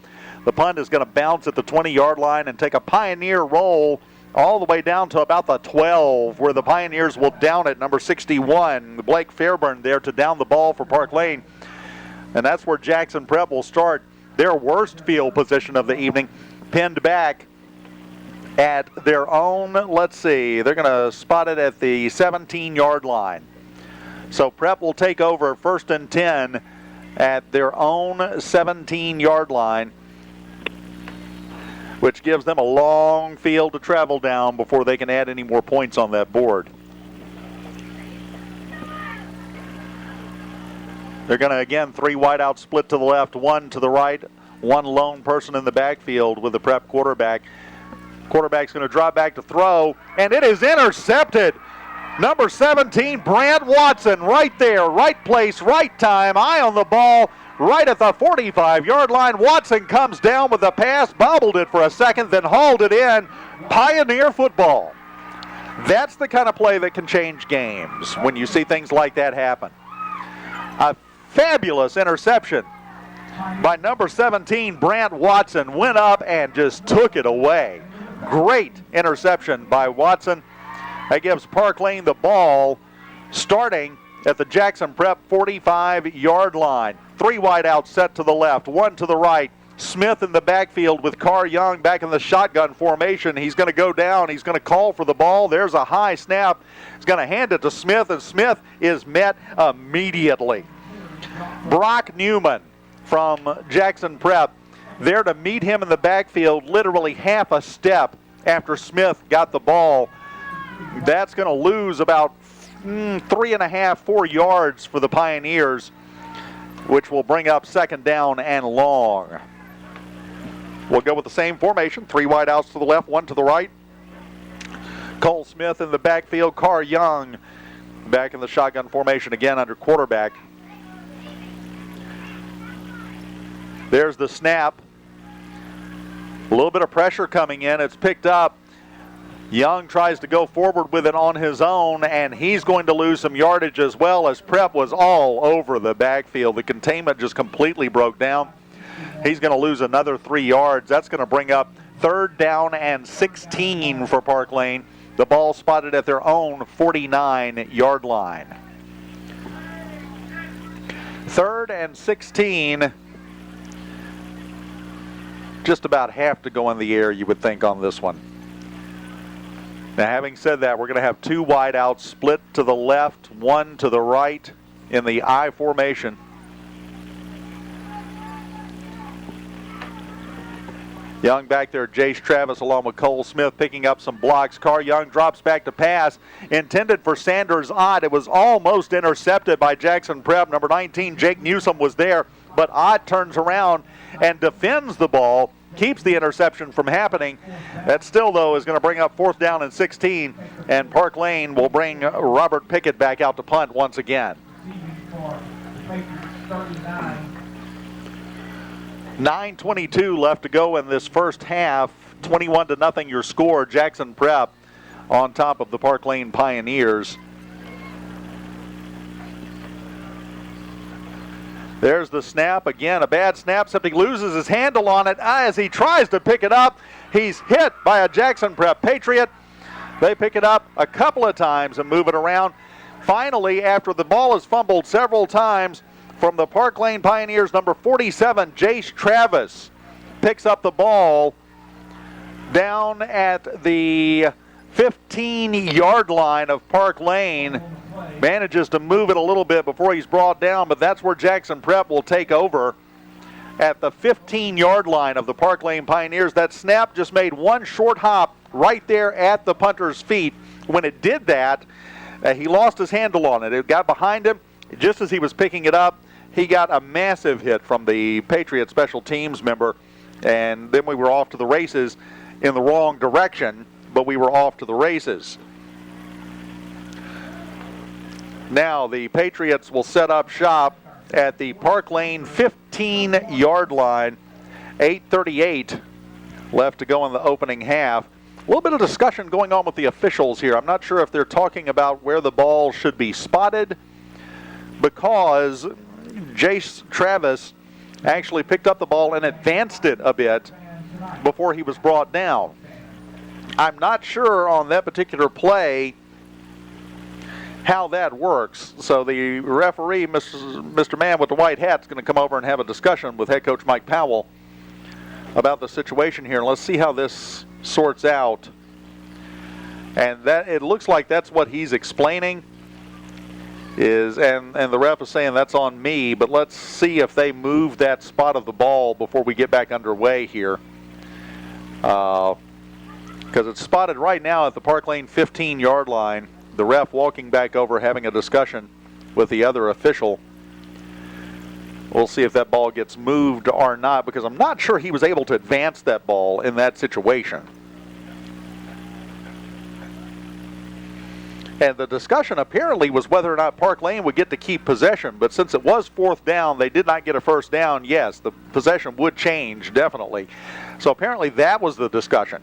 The punt is going to bounce at the 20-yard line and take a Pioneer roll all the way down to about the 12, where the Pioneers will down it. Number 61, Blake Fairburn there to down the ball for Parklane. And that's where Jackson Prep will start their worst field position of the evening, pinned back at their own, let's see, they're going to spot it at the 17-yard line. So Prep will take over 1st and 10 at their own 17-yard line, which gives them a long field to travel down before they can add any more points on that board. They're going to, again, 3 wideouts split to the left, 1 to the right, 1 lone person in the backfield with the Prep quarterback. Quarterback's going to drop back to throw, and it is intercepted. Number 17, Brant Watson, right there, right place, right time, eye on the ball, right at the 45-yard line. Watson comes down with the pass, bobbled it for a second, then hauled it in. Pioneer football. That's the kind of play that can change games when you see things like that happen. A fabulous interception by number 17, Brant Watson, went up and just took it away. Great interception by Watson. That gives Parklane the ball starting at the Jackson Prep 45-yard line. 3 wide out set to the left, 1 to the right. Smith in the backfield with Carr Young back in the shotgun formation. He's going to go down. He's going to call for the ball. There's a high snap. He's going to hand it to Smith, and Smith is met immediately. Brock Newman from Jackson Prep there to meet him in the backfield, literally half a step after Smith got the ball. That's going to lose about 3.5, 4 yards for the Pioneers, which will bring up 2nd down and long. We'll go with the same formation, 3 wide outs to the left, 1 to the right. Cole Smith in the backfield, Carr Young back in the shotgun formation again under quarterback. There's the snap. A little bit of pressure coming in. It's picked up. Young tries to go forward with it on his own, and he's going to lose some yardage as well, as Prep was all over the backfield. The containment just completely broke down. He's going to lose another 3 yards. That's going to bring up 3rd down and 16 for Parklane. The ball spotted at their own 49-yard line. 3rd and 16. Just about half to go in the air, you would think, on this one. Now, having said that, we're going to have 2 wide outs split to the left, 1 to the right in the I formation. Young back there, Jace Travis along with Cole Smith picking up some blocks. Carr Young drops back to pass, intended for Sanders Ott. It was almost intercepted by Jackson Prep. Number 19, Jake Newsom, was there, but Ott turns around and defends the ball, keeps the interception from happening. That still, though, is going to bring up 4th down and 16, and Parklane will bring Robert Pickett back out to punt once again. 9:22 left to go in this first half. 21-0 your score. Jackson Prep on top of the Parklane Pioneers. There's the snap. Again, a bad snap, except he loses his handle on it as he tries to pick it up. He's hit by a Jackson Prep Patriot. They pick it up a couple of times and move it around. Finally, after the ball is fumbled several times, from the Parklane Pioneers, number 47, Jace Travis picks up the ball down at the 15-yard line of Parklane. Manages to move it a little bit before he's brought down, but that's where Jackson Prep will take over at the 15-yard line of the Parklane Pioneers. That snap just made one short hop right there at the punter's feet. When it did that, he lost his handle on it. It got behind him. Just as he was picking it up, he got a massive hit from the Patriot special teams member, and then we were off to the races in the wrong direction, but we were off to the races. Now the Patriots will set up shop at the Parklane 15-yard line. 8:38 left to go in the opening half. A little bit of discussion going on with the officials here. I'm not sure if they're talking about where the ball should be spotted, because Jace Travis actually picked up the ball and advanced it a bit before he was brought down. I'm not sure on that particular play how that works. So the referee, Mr. Man with the white hat, is going to come over and have a discussion with head coach Mike Powell about the situation here. And let's see how this sorts out. And that, it looks like that's what he's explaining. And the ref is saying that's on me, but let's see if they move that spot of the ball before we get back underway here. Because it's spotted right now at the Parklane 15-yard line. The ref walking back over, having a discussion with the other official. We'll see if that ball gets moved or not, because I'm not sure he was able to advance that ball in that situation. And the discussion apparently was whether or not Parklane would get to keep possession. But since it was 4th down, they did not get a first down. Yes, the possession would change, definitely. So apparently that was the discussion.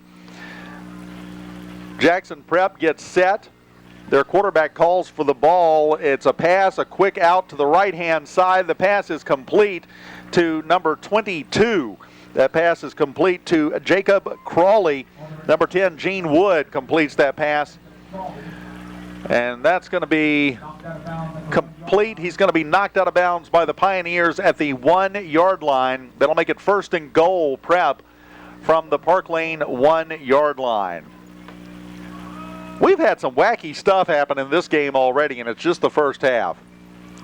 Jackson Prep gets set. Their quarterback calls for the ball. It's a pass, a quick out to the right-hand side. The pass is complete to number 22. That pass is complete to Jacob Crawley. Number 10, Gene Wood, completes that pass. And that's going to be incomplete. He's going to be knocked out of bounds by the Pioneers at the 1-yard line. That'll make it 1st and goal, Prep, from the Parklane 1-yard line. We've had some wacky stuff happen in this game already, and it's just the first half.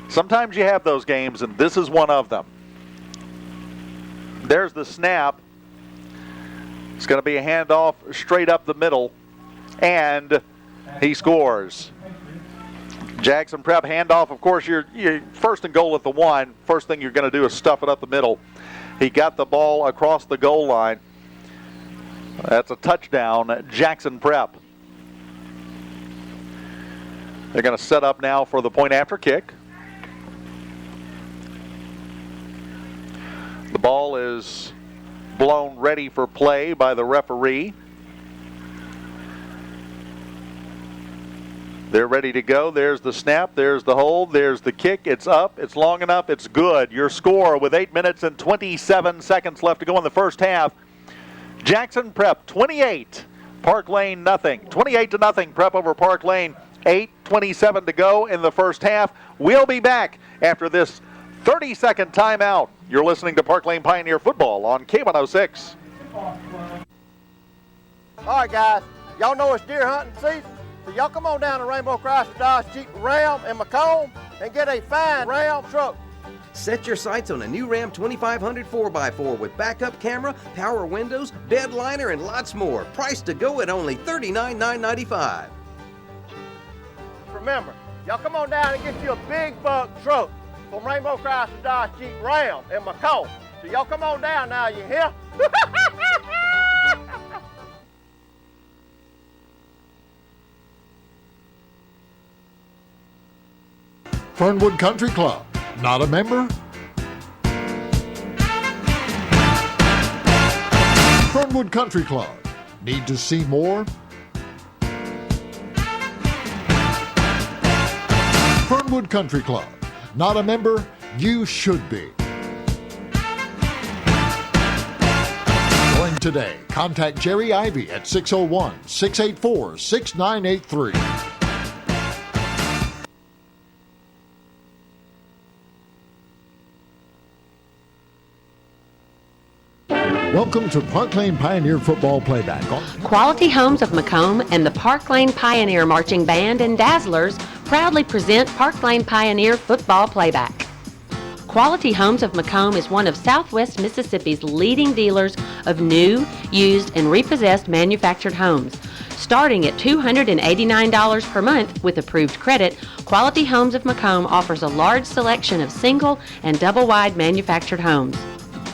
Sometimes you have those games, and this is one of them. There's the snap. It's going to be a handoff straight up the middle, and he scores. Jackson Prep handoff. Of course, you're 1st and goal at the 1. First thing you're going to do is stuff it up the middle. He got the ball across the goal line. That's a touchdown, Jackson Prep. They're going to set up now for the point after kick. The ball is blown ready for play by the referee. They're ready to go. There's the snap. There's the hold. There's the kick. It's up. It's long enough. It's good. Your score with 8 minutes and 27 seconds left to go in the first half. Jackson Prep 28, Parklane nothing. 28-0 Prep over Parklane. 8:27 to go in the first half. We'll be back after this 30-second timeout. You're listening to Parklane Pioneer Football on K106. All right, guys. Y'all know it's deer hunting season, so y'all come on down to Rainbow Chrysler Dodge Jeep Ram in Macomb and get a fine Ram truck. Set your sights on a new Ram 2500 4x4 with backup camera, power windows, bed liner, and lots more. Price to go at only $39,995. Remember, y'all come on down and get you a big buck truck from Rainbow Chrysler Dodge Jeep Ram in Macomb. So y'all come on down now, you hear? Fernwood Country Club. Not a member? Fernwood Country Club. Need to see more? Fernwood Country Club. Not a member? You should be. Join today. Contact Jerry Ivy at 601-684-6983. Welcome to Parklane Pioneer Football Playback. Quality Homes of Macomb and the Parklane Pioneer Marching Band and Dazzlers proudly present Parklane Pioneer Football Playback. Quality Homes of Macomb is one of Southwest Mississippi's leading dealers of new, used, and repossessed manufactured homes. Starting at $289 per month with approved credit, Quality Homes of Macomb offers a large selection of single and double-wide manufactured homes.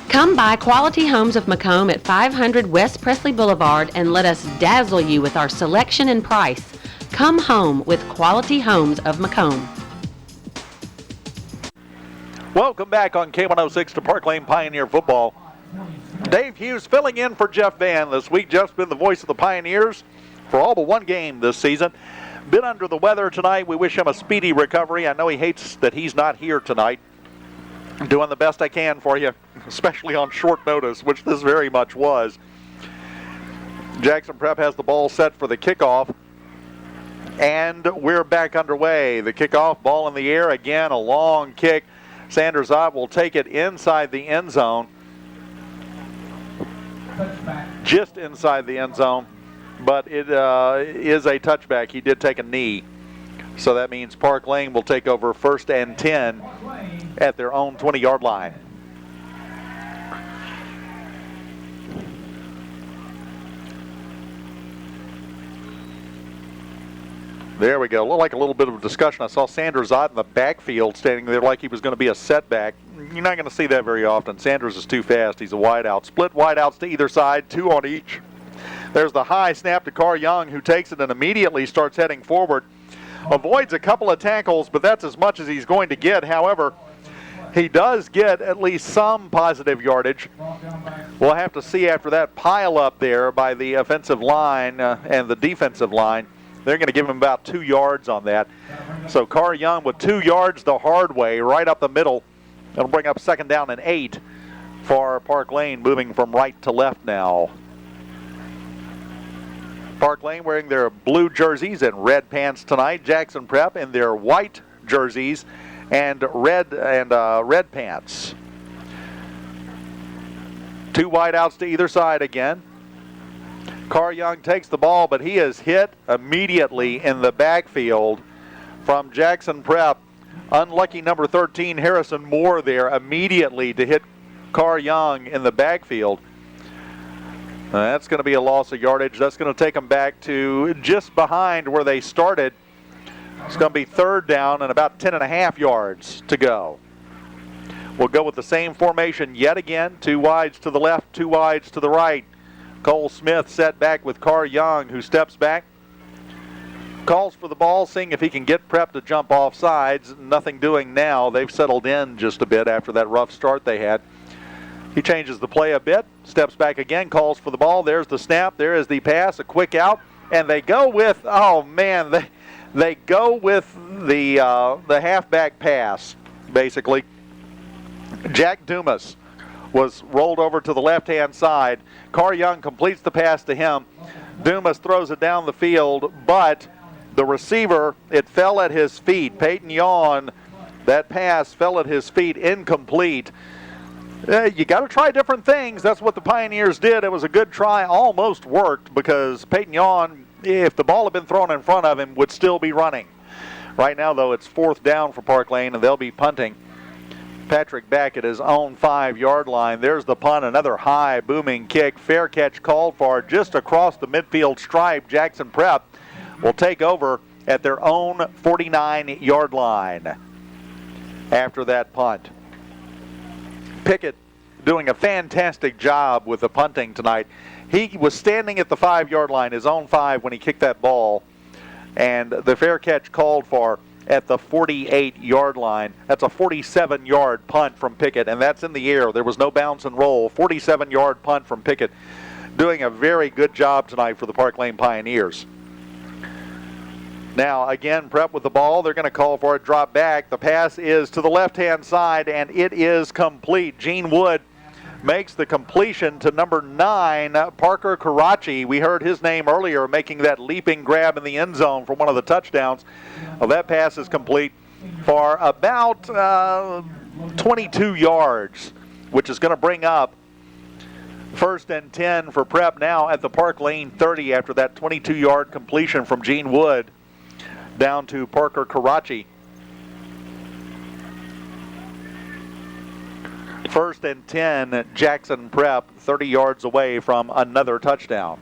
Come by Quality Homes of Macomb at 500 West Presley Boulevard and let us dazzle you with our selection and price. Come home with Quality Homes of Macomb. Welcome back on K106 to Parklane Pioneer Football. Dave Hughes filling in for Jeff Van this week. Jeff's been the voice of the Pioneers for all but one game this season. Been under the weather tonight. We wish him a speedy recovery. I know he hates that he's not here tonight. I'm doing the best I can for you, especially on short notice, which this very much was. Jackson Prep has the ball set for the kickoff, and we're back underway. The kickoff, ball in the air, again, a long kick. Sanders Ott will take it inside the end zone, just inside the end zone, but it is a touchback. He did take a knee. So that means Parklane will take over 1st and 10 at their own 20-yard line. There we go. Looked like a little bit of a discussion. I saw Sanders Ott in the backfield standing there like he was going to be a setback. You're not going to see that very often. Sanders is too fast. He's a wideout. Split wideouts to either side, 2 on each. There's the high snap to Carr Young, who takes it and immediately starts heading forward. Avoids a couple of tackles, but that's as much as he's going to get. However, he does get at least some positive yardage. We'll have to see after that pile up there by the offensive line and the defensive line. They're going to give him about 2 yards on that. So Carr Young with 2 yards the hard way, right up the middle. That'll bring up 2nd down and 8 for Parklane, moving from right to left now. Parklane wearing their blue jerseys and red pants tonight. Jackson Prep in their white jerseys and red pants. 2 wideouts to either side again. Carr Young takes the ball, but he is hit immediately in the backfield from Jackson Prep. Unlucky number 13, Harrison Moore, there immediately to hit Carr Young in the backfield. That's going to be a loss of yardage. That's going to take them back to just behind where they started. It's going to be 3rd down and about 10.5 yards to go. We'll go with the same formation yet again. 2 wides to the left, 2 wides to the right. Cole Smith set back with Carr Young, who steps back. Calls for the ball, seeing if he can get Prep to jump off sides. Nothing doing now. They've settled in just a bit after that rough start they had. He changes the play a bit, steps back again, calls for the ball. There's the snap. There is the pass, a quick out. And they go with, oh man, they go with the halfback pass, basically. Jack Dumas was rolled over to the left-hand side. Carr Young completes the pass to him. Dumas throws it down the field, but the receiver, it fell at his feet. Peyton Yawn, that pass fell at his feet, incomplete. You got to try different things. That's what the Pioneers did. It was a good try, almost worked, because Peyton Yawn, if the ball had been thrown in front of him, would still be running. Right now, though, it's 4th down for Parklane, and they'll be punting. Patrick back at his own 5-yard line. There's the punt, another high booming kick. Fair catch called for just across the midfield stripe. Jackson Prep will take over at their own 49-yard line after that punt. Pickett doing a fantastic job with the punting tonight. He was standing at the 5-yard line, his own 5, when he kicked that ball, and the fair catch called for at the 48-yard line. That's a 47-yard punt from Pickett, and that's in the air. There was no bounce and roll. 47-yard punt from Pickett. Doing a very good job tonight for the Parklane Pioneers. Now, again, Prep with the ball. They're going to call for a drop back. The pass is to the left-hand side, and it is complete. Gene Wood makes the completion to number 9, Parker Karachi. We heard his name earlier, making that leaping grab in the end zone for one of the touchdowns. Well, that pass is complete for about 22 yards, which is going to bring up 1st and 10 for Prep now at the Parklane 30 after that 22-yard completion from Gene Wood down to Parker Karachi. 1st and 10, Jackson Prep, 30 yards away from another touchdown.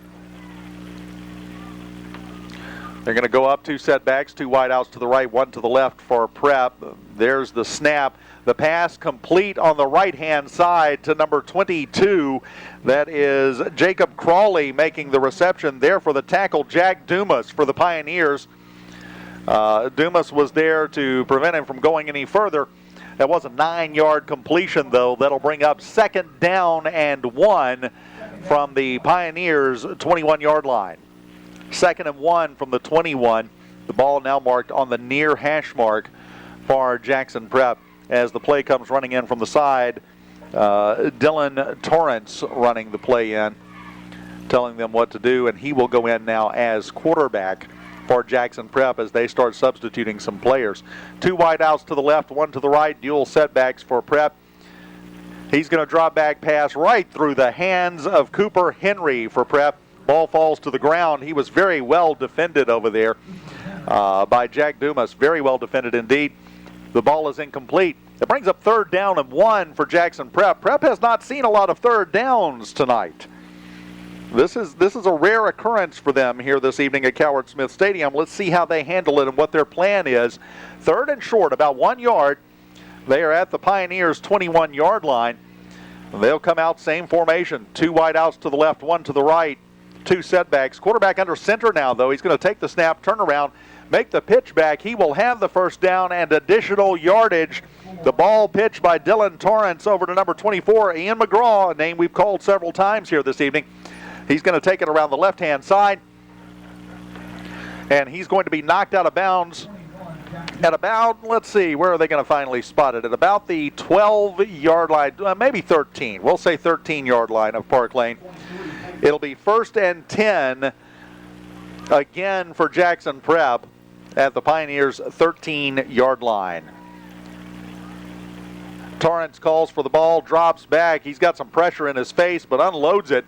They're going to go up 2 setbacks, 2 wideouts to the right, 1 to the left for Prep. There's the snap. The pass complete on the right-hand side to number 22. That is Jacob Crawley making the reception there for the tackle, Jack Dumas for the Pioneers. Dumas was there to prevent him from going any further. That was a 9-yard completion, though. That'll bring up 2nd down and 1 from the Pioneers' 21-yard line. 2nd and 1 from the 21. The ball now marked on the near hash mark for Jackson Prep as the play comes running in from the side. Dylan Torrance running the play in, telling them what to do, and he will go in now as quarterback for Jackson Prep as they start substituting some players. 2 wideouts to the left, 1 to the right, dual setbacks for Prep. He's going to drop back pass right through the hands of Cooper Henry for Prep. Ball falls to the ground. He was very well defended over there by Jack Dumas. Very well defended indeed. The ball is incomplete. It brings up 3rd down and 1 for Jackson Prep. Prep has not seen a lot of 3rd downs tonight. This is a rare occurrence for them here this evening at Coward Smith Stadium. Let's see how they handle it and what their plan is. 3rd and short, about 1 yard. They are at the Pioneers' 21-yard line. They'll come out same formation. 2 wideouts to the left, 1 to the right. 2 setbacks. Quarterback under center now, though. He's going to take the snap, turn around, make the pitch back. He will have the 1st down and additional yardage. The ball pitched by Dylan Torrance over to number 24, Ian McGraw, a name we've called several times here this evening. He's going to take it around the left-hand side, and he's going to be knocked out of bounds at about, let's see, where are they going to finally spot it? At about the 12-yard line, maybe 13. We'll say 13-yard line of Parklane. It'll be 1st and 10 again for Jackson Prep at the Pioneers' 13-yard line. Torrance calls for the ball, drops back. He's got some pressure in his face, but unloads it,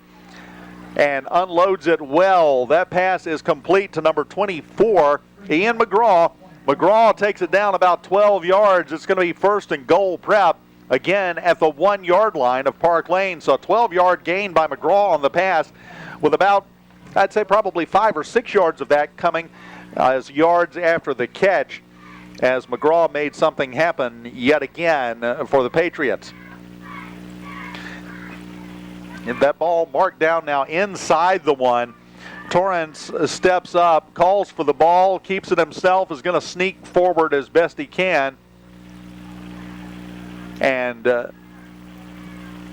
and unloads it well. That pass is complete to number 24, Ian McGraw. McGraw takes it down about 12 yards. It's going to be first and goal Prep, again at the 1 yard line of Parklane. So a 12-yard gain by McGraw on the pass, with about, I'd say probably 5 or 6 yards of that coming as yards after the catch, as McGraw made something happen yet again for the Patriots. And that ball marked down now inside the 1. Torrance steps up, calls for the ball, keeps it himself, is going to sneak forward as best he can. And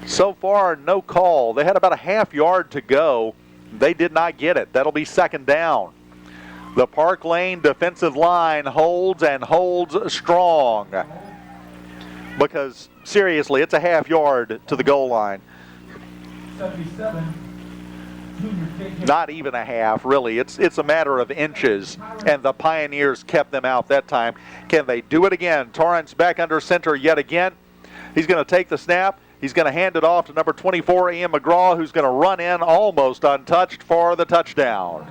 so far, no call. They had about a half yard to go. They did not get it. That'll be second down. The Parklane defensive line holds and holds strong, because seriously, it's a half yard to the goal line. 77. Not even a half, really. It's a matter of inches, and the Pioneers kept them out that time. Can they do it again? Torrance back under center yet again. He's going to take the snap. He's going to hand it off to number 24, Ian McGraw, who's going to run in almost untouched for the touchdown.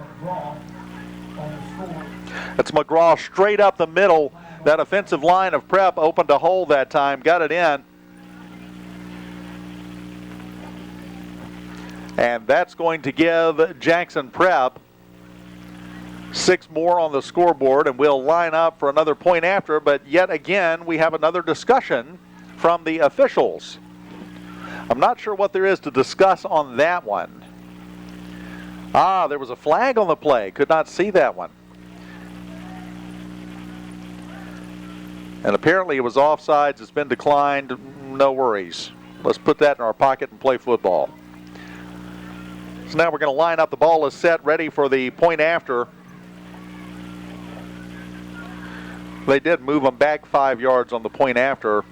It's McGraw straight up the middle. That offensive line of Prep opened a hole that time, got it in. And that's going to give Jackson Prep 6 more on the scoreboard, and we'll line up for another point after. But yet again, we have another discussion from the officials. I'm not sure what there is to discuss on that one. There was a flag on the play. Could not see that one. And apparently it was offsides. It's been declined. No worries. Let's put that in our pocket and play football. So now we're going to line up. The ball is set, ready for the point after. They did move them back 5 yards on the point after.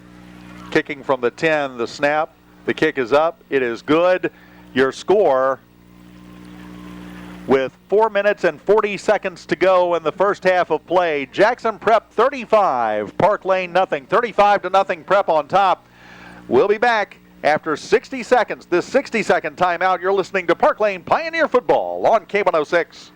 Kicking from the 10, the snap. The kick is up. It is good. Your score, with 4 minutes and 40 seconds to go in the first half of play, Jackson Prep 35, Parklane nothing. 35-0 Prep on top. We'll be back after 60 seconds. This 60-second timeout. You're listening to Parklane Pioneer Football on K106.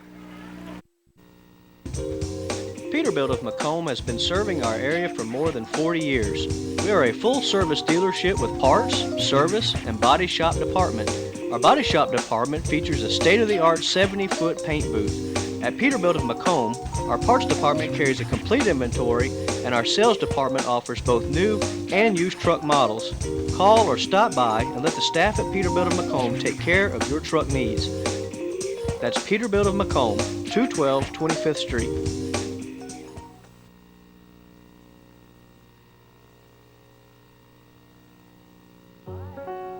Peterbilt of Macomb has been serving our area for more than 40 years. We are a full-service dealership with parts, service, and body shop department. Our body shop department features a state-of-the-art 70-foot paint booth. At Peterbilt of Macomb, our parts department carries a complete inventory, and our sales department offers both new and used truck models. Call or stop by and let the staff at Peterbilt of Macomb take care of your truck needs. That's Peterbilt of Macomb, 212 25th Street.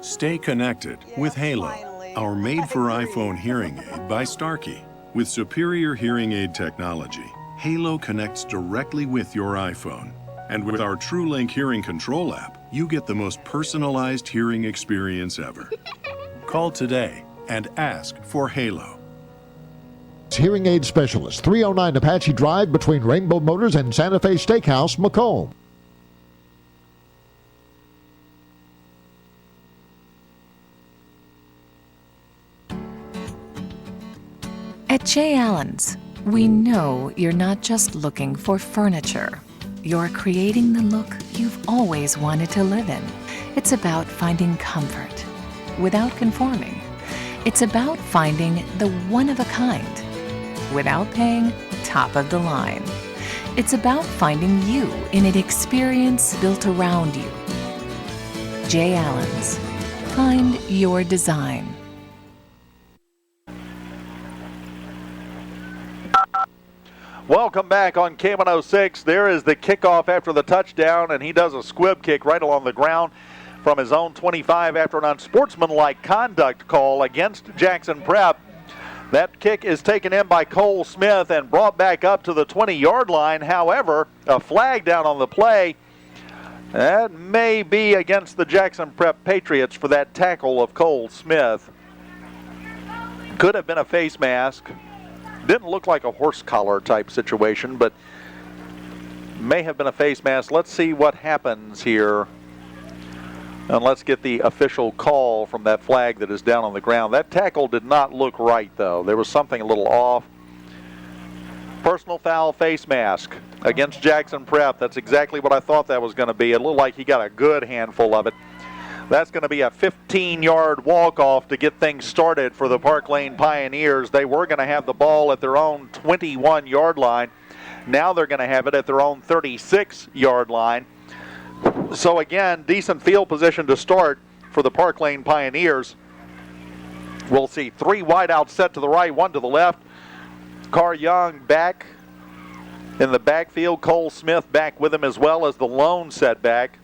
Stay connected with Halo, our made-for-iPhone hearing aid by Starkey. With superior hearing aid technology, Halo connects directly with your iPhone. And with our TrueLink hearing control app, you get the most personalized hearing experience ever. Call today and ask for Halo. Hearing aid specialist, 309 Apache Drive between Rainbow Motors and Santa Fe Steakhouse, Macomb. At J. Allen's, we know you're not just looking for furniture. You're creating the look you've always wanted to live in. It's about finding comfort without conforming. It's about finding the one-of-a-kind without paying top of the line. It's about finding you in an experience built around you. J. Allen's. Find your design. Welcome back on K106. There is the kickoff after the touchdown, and he does a squib kick right along the ground from his own 25 after an unsportsmanlike conduct call against Jackson Prep. That kick is taken in by Cole Smith and brought back up to the 20-yard line. However, a flag down on the play. That may be against the Jackson Prep Patriots for that tackle of Cole Smith. Could have been a face mask. Didn't look like a horse collar type situation, but may have been a face mask. Let's see what happens here. And let's get the official call from that flag that is down on the ground. That tackle did not look right, though. There was something a little off. Personal foul, face mask against Jackson Prep. That's exactly what I thought that was going to be. It looked like he got a good handful of it. That's going to be a 15-yard walk-off to get things started for the Parklane Pioneers. They were going to have the ball at their own 21-yard line. Now they're going to have it at their own 36-yard line. So again, decent field position to start for the Parklane Pioneers. We'll see 3 wideouts set to the right, 1 to the left. Carr Young back in the backfield. Cole Smith back with him as well as the lone setback.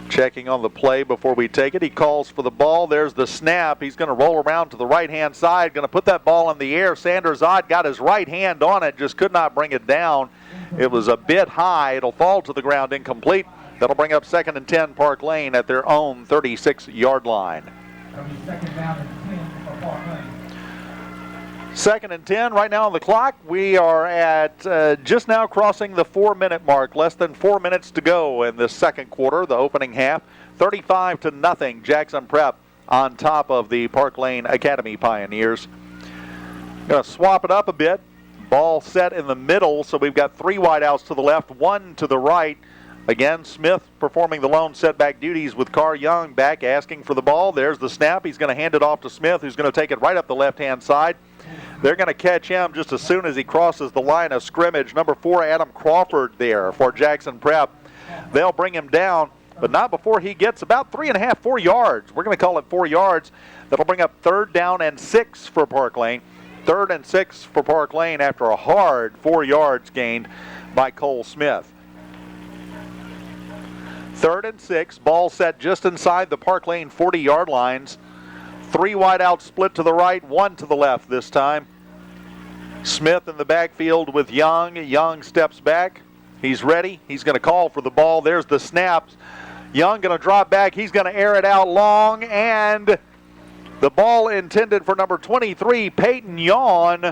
Checking on the play before we take it. He calls for the ball. There's the snap. He's going to roll around to the right-hand side. Going to put that ball in the air. Sanders Ott got his right hand on it. Just could not bring it down. It was a bit high. It'll fall to the ground incomplete. That'll bring up 2nd and 10 Parklane at their own 36-yard line. 2nd and 10 right now on the clock. We are at just now crossing the 4-minute mark. Less than 4 minutes to go in the second quarter, the opening half. 35-0 Jackson Prep on top of the Parklane Academy Pioneers. Going to swap it up a bit. Ball set in the middle, so we've got 3 wideouts to the left, 1 to the right. Again, Smith performing the lone setback duties with Carr Young back asking for the ball. There's the snap. He's going to hand it off to Smith, who's going to take it right up the left-hand side. They're going to catch him just as soon as he crosses the line of scrimmage. Number 4, Adam Crawford there for Jackson Prep. They'll bring him down, but not before he gets about 3.5, 4 yards. We're going to call it 4 yards. That'll bring up 3rd down and 6 for Parklane. 3rd and 6 for Parklane after a hard 4 yards gained by Cole Smith. 3rd and 6, ball set just inside the Parklane 40-yard lines. 3 wide out split to the right, 1 to the left this time. Smith in the backfield with Young. Young steps back. He's ready. He's going to call for the ball. There's the snaps. Young going to drop back. He's going to air it out long, and the ball intended for number 23, Peyton Yawn.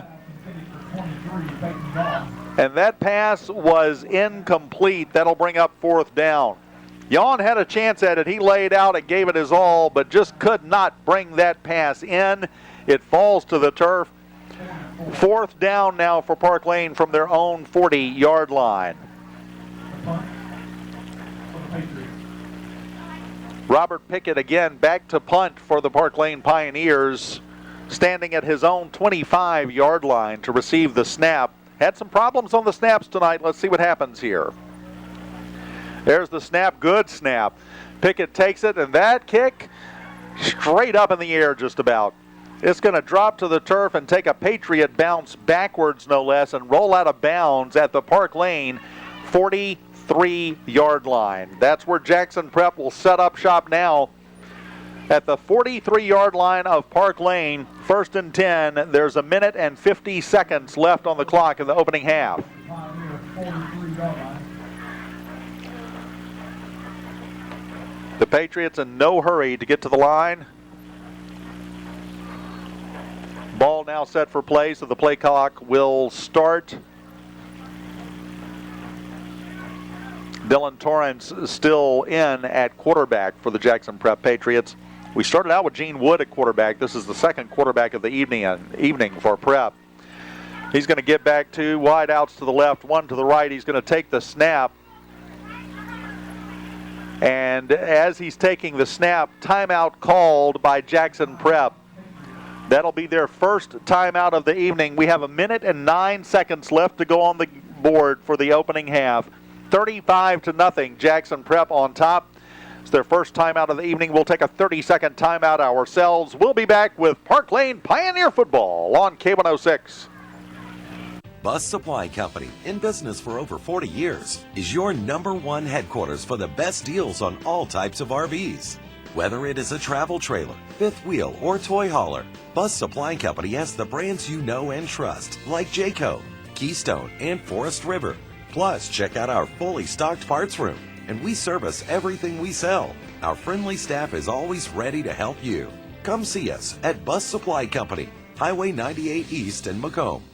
And that pass was incomplete. That'll bring up 4th down. Yawn had a chance at it. He laid out and gave it his all, but just could not bring that pass in. It falls to the turf. 4th down now for Parklane from their own 40-yard line. Robert Pickett again back to punt for the Parklane Pioneers, standing at his own 25-yard line to receive the snap. Had some problems on the snaps tonight. Let's see what happens here. There's the snap, good snap. Pickett takes it, and that kick straight up in the air just about. It's going to drop to the turf and take a Patriot bounce backwards, no less, and roll out of bounds at the Parklane 43-yard line. That's where Jackson Prep will set up shop now. At the 43-yard line of Parklane, 1st and 10. There's 1 minute and 50 seconds left on the clock in the opening half. The Patriots in no hurry to get to the line. Ball now set for play, so the play clock will start. Dylan Torrance still in at quarterback for the Jackson Prep Patriots. We started out with Gene Wood at quarterback. This is the 2nd quarterback of the evening for Prep. He's going to get back 2 wide outs to the left, 1 to the right. He's going to take the snap. And as he's taking the snap, timeout called by Jackson Prep. That'll be their first timeout of the evening. We have 1 minute and 9 seconds left to go on the board for the opening half. 35-0, Jackson Prep on top. It's their first timeout of the evening. We'll take a 30-second timeout ourselves. We'll be back with Parklane Pioneer Football on K106. Bus Supply Company, in business for over 40 years, is your #1 headquarters for the best deals on all types of RVs. Whether it is a travel trailer, fifth wheel, or toy hauler, Bus Supply Company has the brands you know and trust, like Jayco, Keystone, and Forest River. Plus, check out our fully stocked parts room, and we service everything we sell. Our friendly staff is always ready to help you. Come see us at Bus Supply Company, Highway 98 East in Macomb.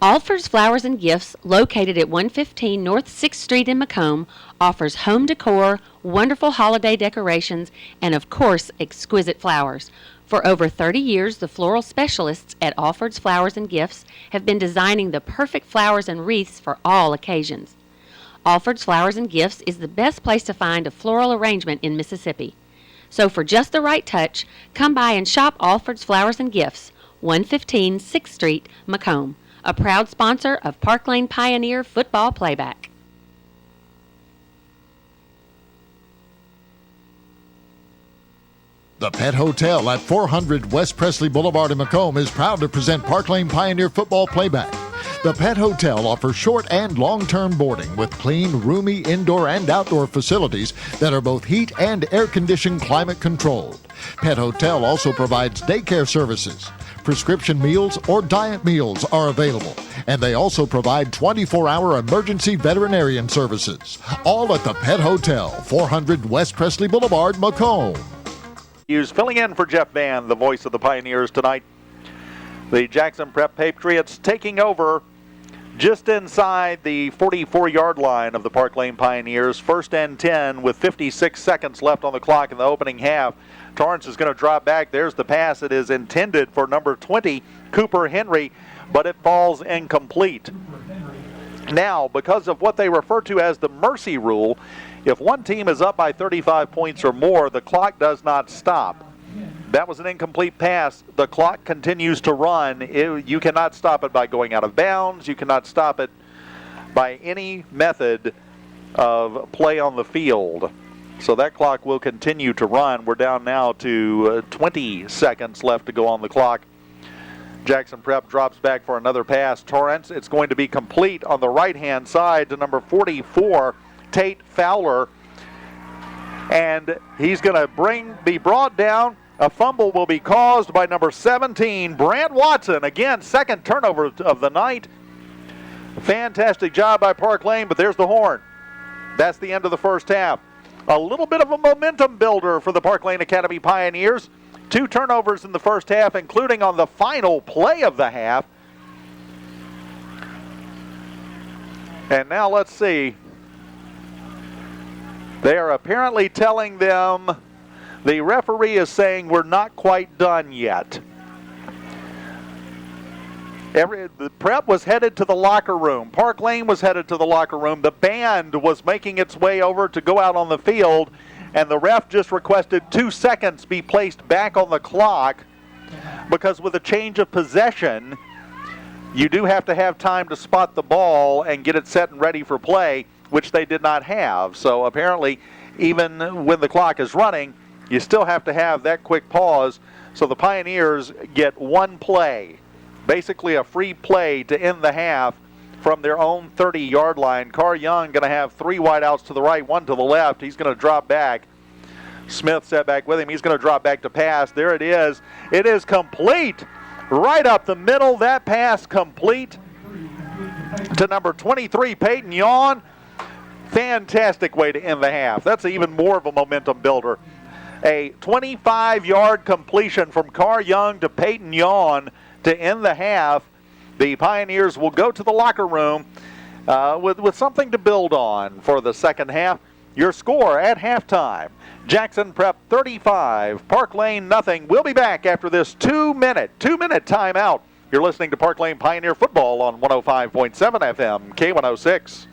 Alford's Flowers and Gifts, located at 115 North 6th Street in Macomb, offers home decor, wonderful holiday decorations, and of course, exquisite flowers. For over 30 years, the floral specialists at Alford's Flowers and Gifts have been designing the perfect flowers and wreaths for all occasions. Alford's Flowers and Gifts is the best place to find a floral arrangement in Mississippi. So for just the right touch, come by and shop Alford's Flowers and Gifts, 115 6th Street, Macomb, a proud sponsor of Parklane Pioneer football playback. The Pet Hotel at 400 West Presley Boulevard in Macomb is proud to present Parklane Pioneer football playback. The Pet Hotel offers short and long-term boarding with clean, roomy indoor and outdoor facilities that are both heat and air-conditioned climate controlled. Pet Hotel also provides daycare services. Prescription meals or diet meals are available, and they also provide 24-hour emergency veterinarian services. All at the Pet Hotel, 400 West Presley Boulevard, Macomb. Filling in for Jeff Vann, the voice of the Pioneers tonight. The Jackson Prep Patriots taking over just inside the 44-yard line of the Parklane Pioneers. 1st and 10 with 56 seconds left on the clock in the opening half. Torrance is going to drop back. There's the pass. It is intended for number 20, Cooper Henry, but it falls incomplete. Now, because of what they refer to as the mercy rule, if one team is up by 35 points or more, the clock does not stop. That was an incomplete pass. The clock continues to run. You cannot stop it by going out of bounds. You cannot stop it by any method of play on the field. So that clock will continue to run. We're down now to 20 seconds left to go on the clock. Jackson Prep drops back for another pass. Torrance, it's going to be complete on the right-hand side to number 44, Tate Fowler. And he's going to be brought down. A fumble will be caused by number 17, Brant Watson. Again, second turnover of the night. Fantastic job by Parklane, but there's the horn. That's the end of the first half. A little bit of a momentum builder for the Parklane Academy Pioneers. 2 turnovers in the first half, including on the final play of the half. And now let's see. They are apparently telling them, the referee is saying we're not quite done yet. The Prep was headed to the locker room. Parklane was headed to the locker room. The band was making its way over to go out on the field, and the ref just requested 2 seconds be placed back on the clock because with a change of possession, you do have to have time to spot the ball and get it set and ready for play, which they did not have. So apparently, even when the clock is running, you still have to have that quick pause. So the Pioneers get 1 play, basically a free play to end the half from their own 30-yard line. Carr Young going to have 3 wideouts to the right, 1 to the left. He's going to drop back. Smith set back with him. He's going to drop back to pass. There it is. It is complete. Right up the middle. That pass complete to number 23, Peyton Yawn. Fantastic way to end the half. That's even more of a momentum builder. A 25-yard completion from Carr Young to Peyton Yawn to end the half. The Pioneers will go to the locker room with something to build on for the second half. Your score at halftime, Jackson Prep 35, Parklane nothing. We'll be back after this 2-minute timeout. You're listening to Parklane Pioneer Football on 105.7 FM, K106.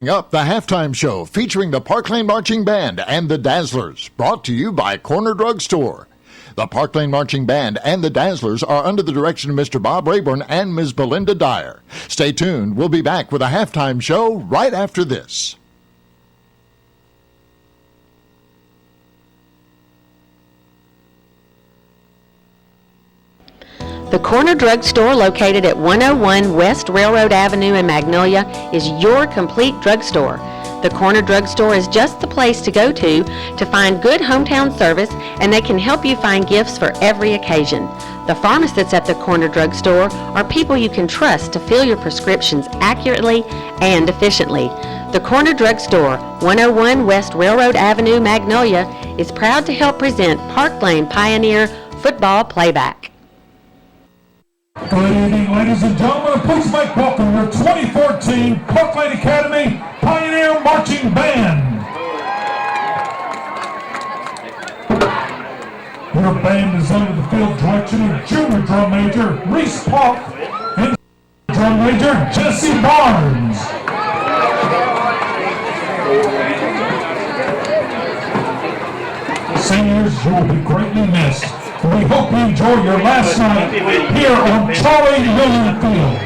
Up the halftime show featuring the Parklane Marching Band and the Dazzlers, brought to you by Corner Drug Store. The Parklane Marching Band and the Dazzlers are under the direction of Mr. Bob Rayburn and Ms. Belinda Dyer. Stay tuned. We'll be back with a halftime show right after this. The Corner Drug Store, located at 101 West Railroad Avenue in Magnolia, is your complete drugstore. The Corner Drug Store is just the place to go to find good hometown service, and they can help you find gifts for every occasion. The pharmacists at the Corner Drug Store are people you can trust to fill your prescriptions accurately and efficiently. The Corner Drug Store, 101 West Railroad Avenue, Magnolia, is proud to help present Parklane Pioneer Football Playback. Good evening, ladies and gentlemen. Please make welcome your 2014 Parklane Academy Pioneer Marching Band. Your band is under the field direction of Junior Drum Major Reese Park and Drum Major Jesse Barnes. Seniors, you will be greatly missed. We hope you enjoyed your last night here on Charlie Lillian Field.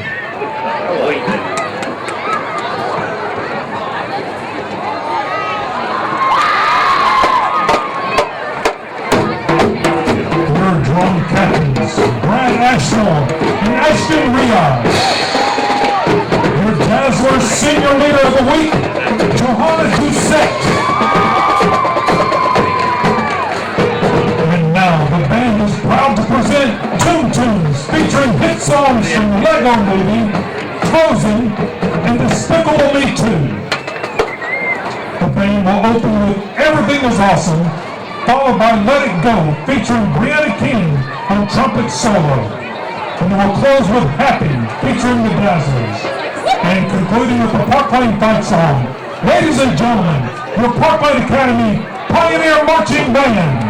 Your drum captains, Brad Ashmore and Ashton Riaz. Your Dazzler Senior Leader of the Week, Johanna Doucette. The band is proud to present Toon Tunes featuring hit songs from Lego Movie, Frozen, and Despicable Me 2. The band will open with Everything Was Awesome, followed by Let It Go featuring Brianna King on trumpet solo. And it will close with Happy featuring the Dazzlers. And concluding with the Parklane fight song. Ladies and gentlemen, your Parklane Academy Pioneer Marching Band.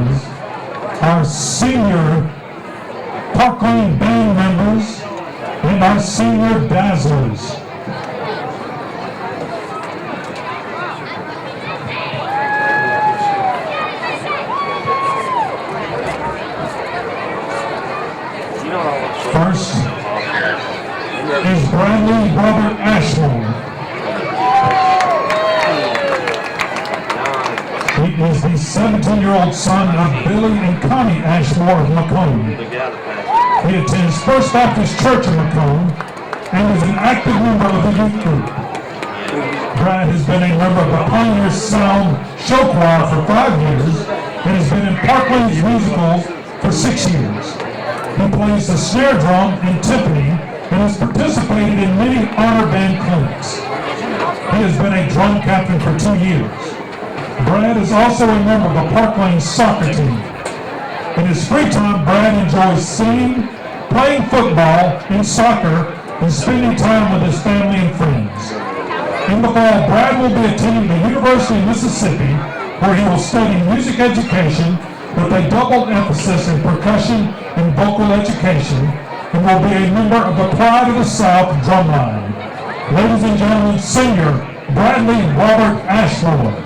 Barnes, our senior Parklane band members, and our senior dazzlers. First is Bradley Robert Ashmore. He is the 17-year-old son of Billy and Connie Ashmore of Macomb. He attends First Baptist Church in Macomb and is an active member of the youth group. Brad has been a member of the Pioneer Sound Show Choir for 5 years and has been in Parklane's musicals for 6 years. He plays the snare drum and timpani and has participated in many honor band clinics. He has been a drum captain for 2 years. Brad is also a member of the Parklane soccer team. In his free time, Brad enjoys singing, playing football and soccer, and spending time with his family and friends. In the fall, Brad will be attending the University of Mississippi, where he will study music education with a double emphasis in percussion and vocal education, and will be a member of the Pride of the South drumline. Ladies and gentlemen, senior Bradley Robert Ashmore.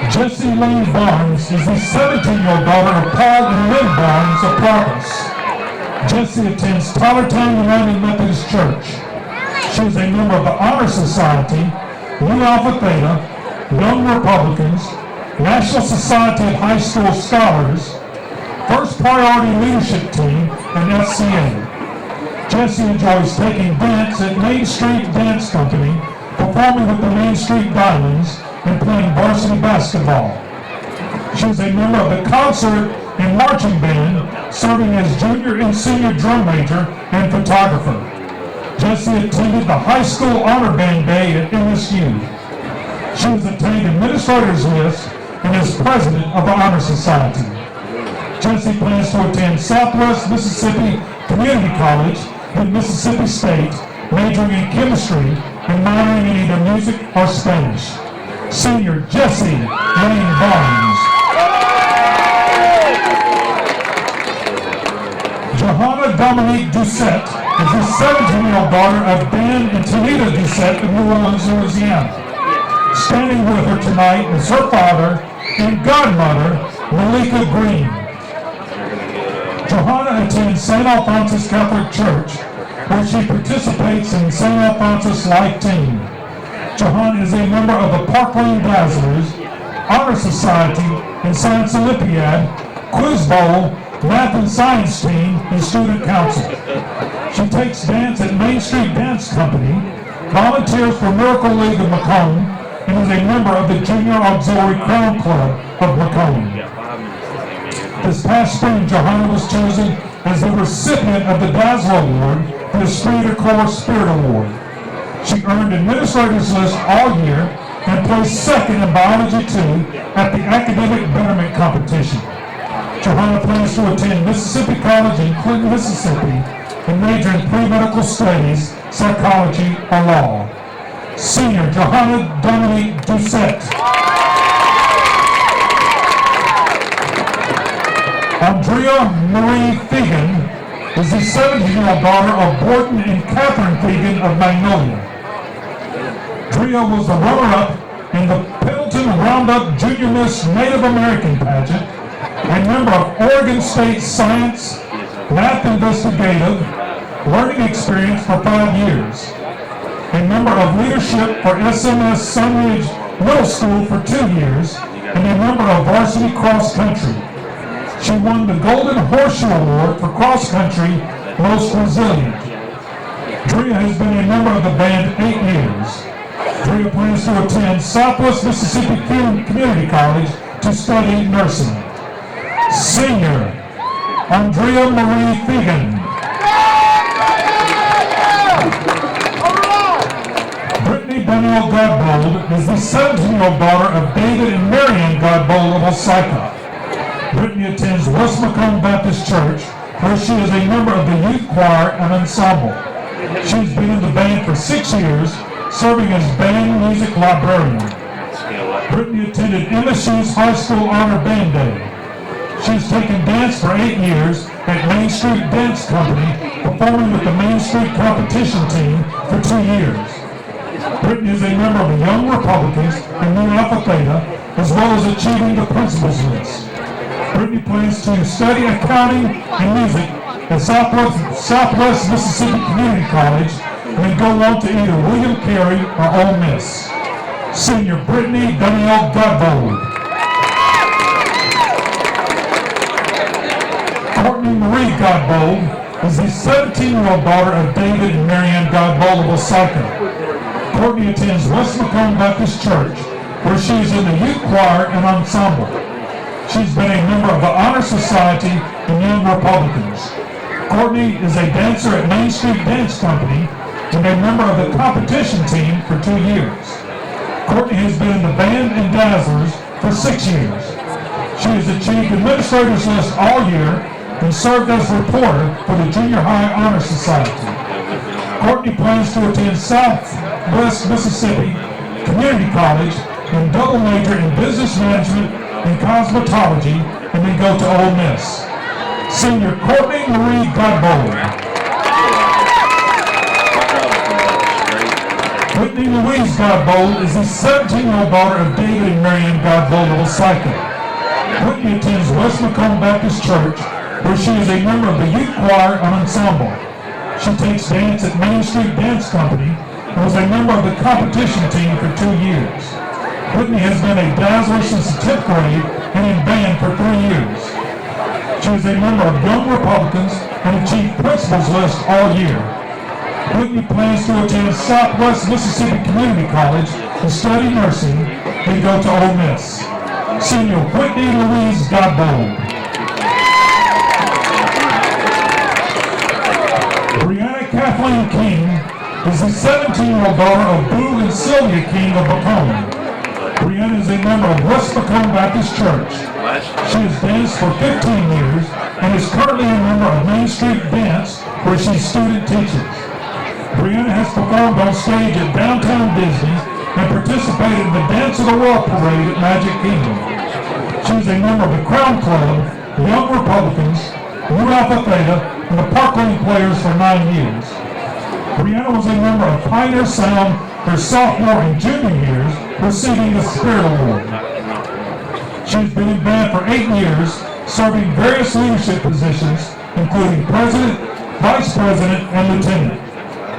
Jessie Lane Barnes is the 17-year-old daughter of Paul and Lynn Barnes of Progress. Jessie attends Tylertown United Methodist Church. She is a member of the Honor Society, Nu Alpha Theta, Young Republicans, National Society of High School Scholars, First Priority Leadership Team, and FCA. Jessie enjoys taking dance at Main Street Dance Company, performing with the Main Street Diamonds, and playing varsity basketball. She is a member of the concert and marching band, serving as junior and senior drum major and photographer. Jessie attended the high school honor band day at MSU. She has attained administrator's list and is president of the Honor Society. Jessie plans to attend Southwest Mississippi Community College in Mississippi State, majoring in chemistry and minoring in either music or Spanish. Senior Jessie Lane Barnes. Johanna Dominique Doucette is the 17-year-old daughter of Dan and Tanita Doucette of New Orleans, Louisiana. Standing with her tonight is her father and godmother, Malika Green. Johanna attends St. Alphonsus Catholic Church, where she participates in St. Alphonsus Life Team. Johanna is a member of the Parklane Dazzlers, Honor Society, and Science Olympiad, Quiz Bowl, Math and Science Team, and Student Council. She takes dance at Main Street Dance Company, volunteers for Miracle League of Macomb, and is a member of the Junior Auxiliary Crown Club of Macomb. This past spring, Johanna was chosen as the recipient of the Dazzler Award for the Esprit de Corps Spirit Award. She earned administrator's list all year and placed second in Biology 2 at the Academic Betterment Competition. Johanna plans to attend Mississippi College in Clinton, Mississippi, and major in pre-medical studies, psychology, or law. Senior Johanna Dominique Doucette. Andrea Marie Fegan is the 17-year-old daughter of Borton and Catherine Fegan of Magnolia. Andrea was the runner-up in the Pendleton Roundup Junior Miss Native American pageant, a member of Oregon State Science, Math Investigative, Learning Experience for 5 years, a member of Leadership for SMS Sunridge Middle School for 2 years, and a member of Varsity Cross Country. She won the Golden Horseshoe Award for Cross Country Most Resilient. Drea has been a member of the band 8 years. Drea plans to attend Southwest Mississippi Community College to study nursing. Senior Andrea Marie Fegan. Brittany Danielle Godbold is the 17-year-old daughter of David and Marianne Godbold of Osaka. Brittany attends West Macomb Baptist Church, where she is a member of the youth choir and ensemble. She's been in the band for 6 years, serving as band music librarian. Brittany attended MSU's High School Honor Band Day. She's taken dance for 8 years at Main Street Dance Company, performing with the Main Street competition team for 2 years. Brittany is a member of the Young Republicans and Nu Alpha Theta, as well as achieving the principals list. Brittany plans to study accounting and music at Southwest Mississippi Community College and then go on to either William Carey or Ole Miss. Senior Brittany Danielle Godbold. Courtney Marie Godbold is the 17-year-old daughter of David and Marianne Godbold of Osaka. Courtney attends West Macomb Baptist Church, where she is in the youth choir and ensemble. She's been a member of the Honor Society and Young Republicans. Courtney is a dancer at Main Street Dance Company and a member of the competition team for 2 years. Courtney has been in the band and Dazzlers for 6 years. She has achieved Administrator's List all year and served as reporter for the Junior High Honor Society. Courtney plans to attend Southwest Mississippi Community College and double major in Business Management and Cosmetology and then go to Ole Miss. Senior Courtney Marie Godbold. Whitney Louise Godbold is the 17-year-old daughter of David and Marianne Godbold of Osaka. Whitney attends West Macomb Baptist Church, where she is a member of the youth choir and ensemble. She takes dance at Main Street Dance Company and was a member of the competition team for 2 years. Whitney has been a dazzler since the 10th grade and in band for 3 years. She is a member of Young Republicans and achieved principals list all year. Whitney plans to attend Southwest Mississippi Community College and study nursing, then go to Ole Miss. Senior Whitney Louise Godbold. Brianna Kathleen King is the 17-year-old daughter of Boo and Sylvia King of Macomb. Brianna is a member of West Macomb Baptist Church. She has danced for 15 years and is currently a member of Main Street Dance, where she student teaches. Brianna has performed on stage at Downtown Disney and participated in the Dance of the World Parade at Magic Kingdom. She is a member of the Crown Club, the Young Republicans, Nu Alpha Theta, and the Parklane Players for 9 years. Brianna was a member of Pioneer Sound her sophomore and junior years, receiving the Spirit Award. She has been in band for 8 years, serving various leadership positions, including president, vice president, and lieutenant.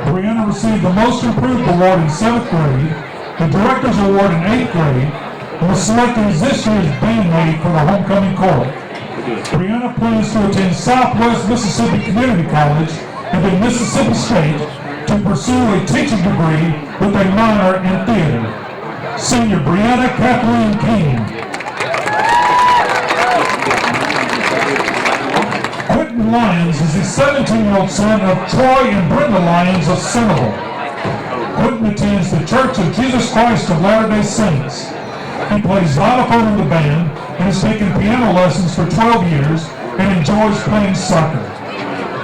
Brianna received the Most Improved Award in 7th grade, the Director's Award in 8th grade, and was selected as this year's bandmate for the homecoming choir. Brianna plans to attend Southwest Mississippi Community College and then Mississippi State to pursue a teaching degree with a minor in theater. Senior Brianna Kathleen King. Quentin Lyons is the 17-year-old son of Troy and Brenda Lyons of Senegal. Quentin attends the Church of Jesus Christ of Latter-day Saints. He plays xylophone in the band and has taken piano lessons for 12 years and enjoys playing soccer.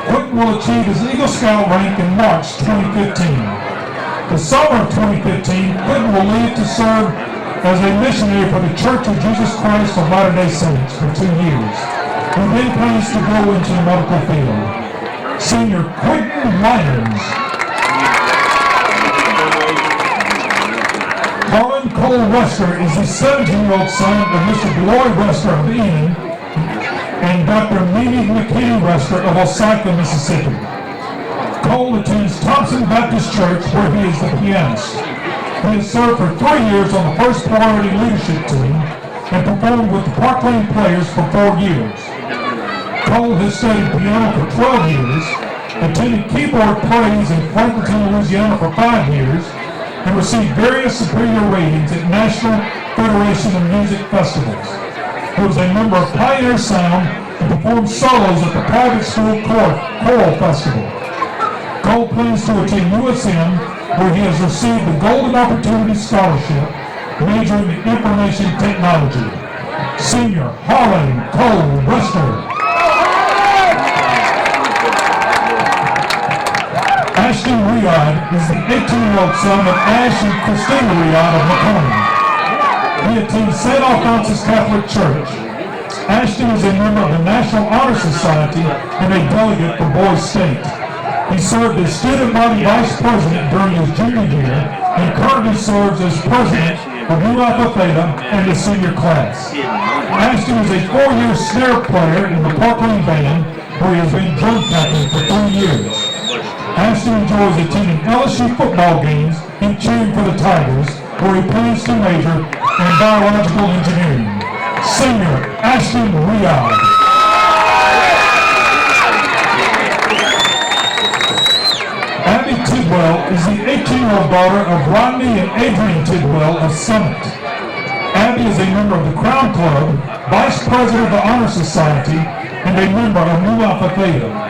Quentin will achieve his Eagle Scout rank in March 2015. The summer of 2015, Quentin will leave to serve as a missionary for the Church of Jesus Christ of Latter-day Saints for 2 years. He then plans to go into the medical field. Senior Quentin Lyons. Colin Cole Wester is the 17-year-old son of Mr. Glory Wester of Enid and Dr. Mimi McKinney Wester of Osaka, Mississippi. Cole attends Thompson Baptist Church, where he is the pianist. He has served for 3 years on the First Priority Leadership Team and performed with the Parklane Players for 4 years. Cole has studied piano for 12 years, attended keyboard plays in Franklinton, Louisiana for 5 years, and received various superior ratings at National Federation of Music festivals. He was a member of Pioneer Sound and performed solos at the Private School Choral Festival. Cole plans to attend USM, where he has received the Golden Opportunity Scholarship, majoring in Information Technology. Senior Harlan Cole Wester. Ashton Riyad is the 18-year-old son of Ash and Christina Riyad of Macomb. He attends St. Alphonsus Catholic Church. Ashton is a member of the National Honor Society and a delegate for Boys State. He served as student body vice president during his junior year and currently serves as president of Nu Alpha Theta and the senior class. Ashton is a 4-year snare player in the Parklane band where he has been drum captain for 3 years. Ashton enjoys attending LSU football games and cheering for the Tigers, where he plans to major in biological engineering. Senior Ashton Riyad. Abby Tidwell is the 18-year-old daughter of Rodney and Adrian Tidwell of Summit. Abby is a member of the Crown Club, vice president of the Honor Society, and a member of Nu Alpha Theta.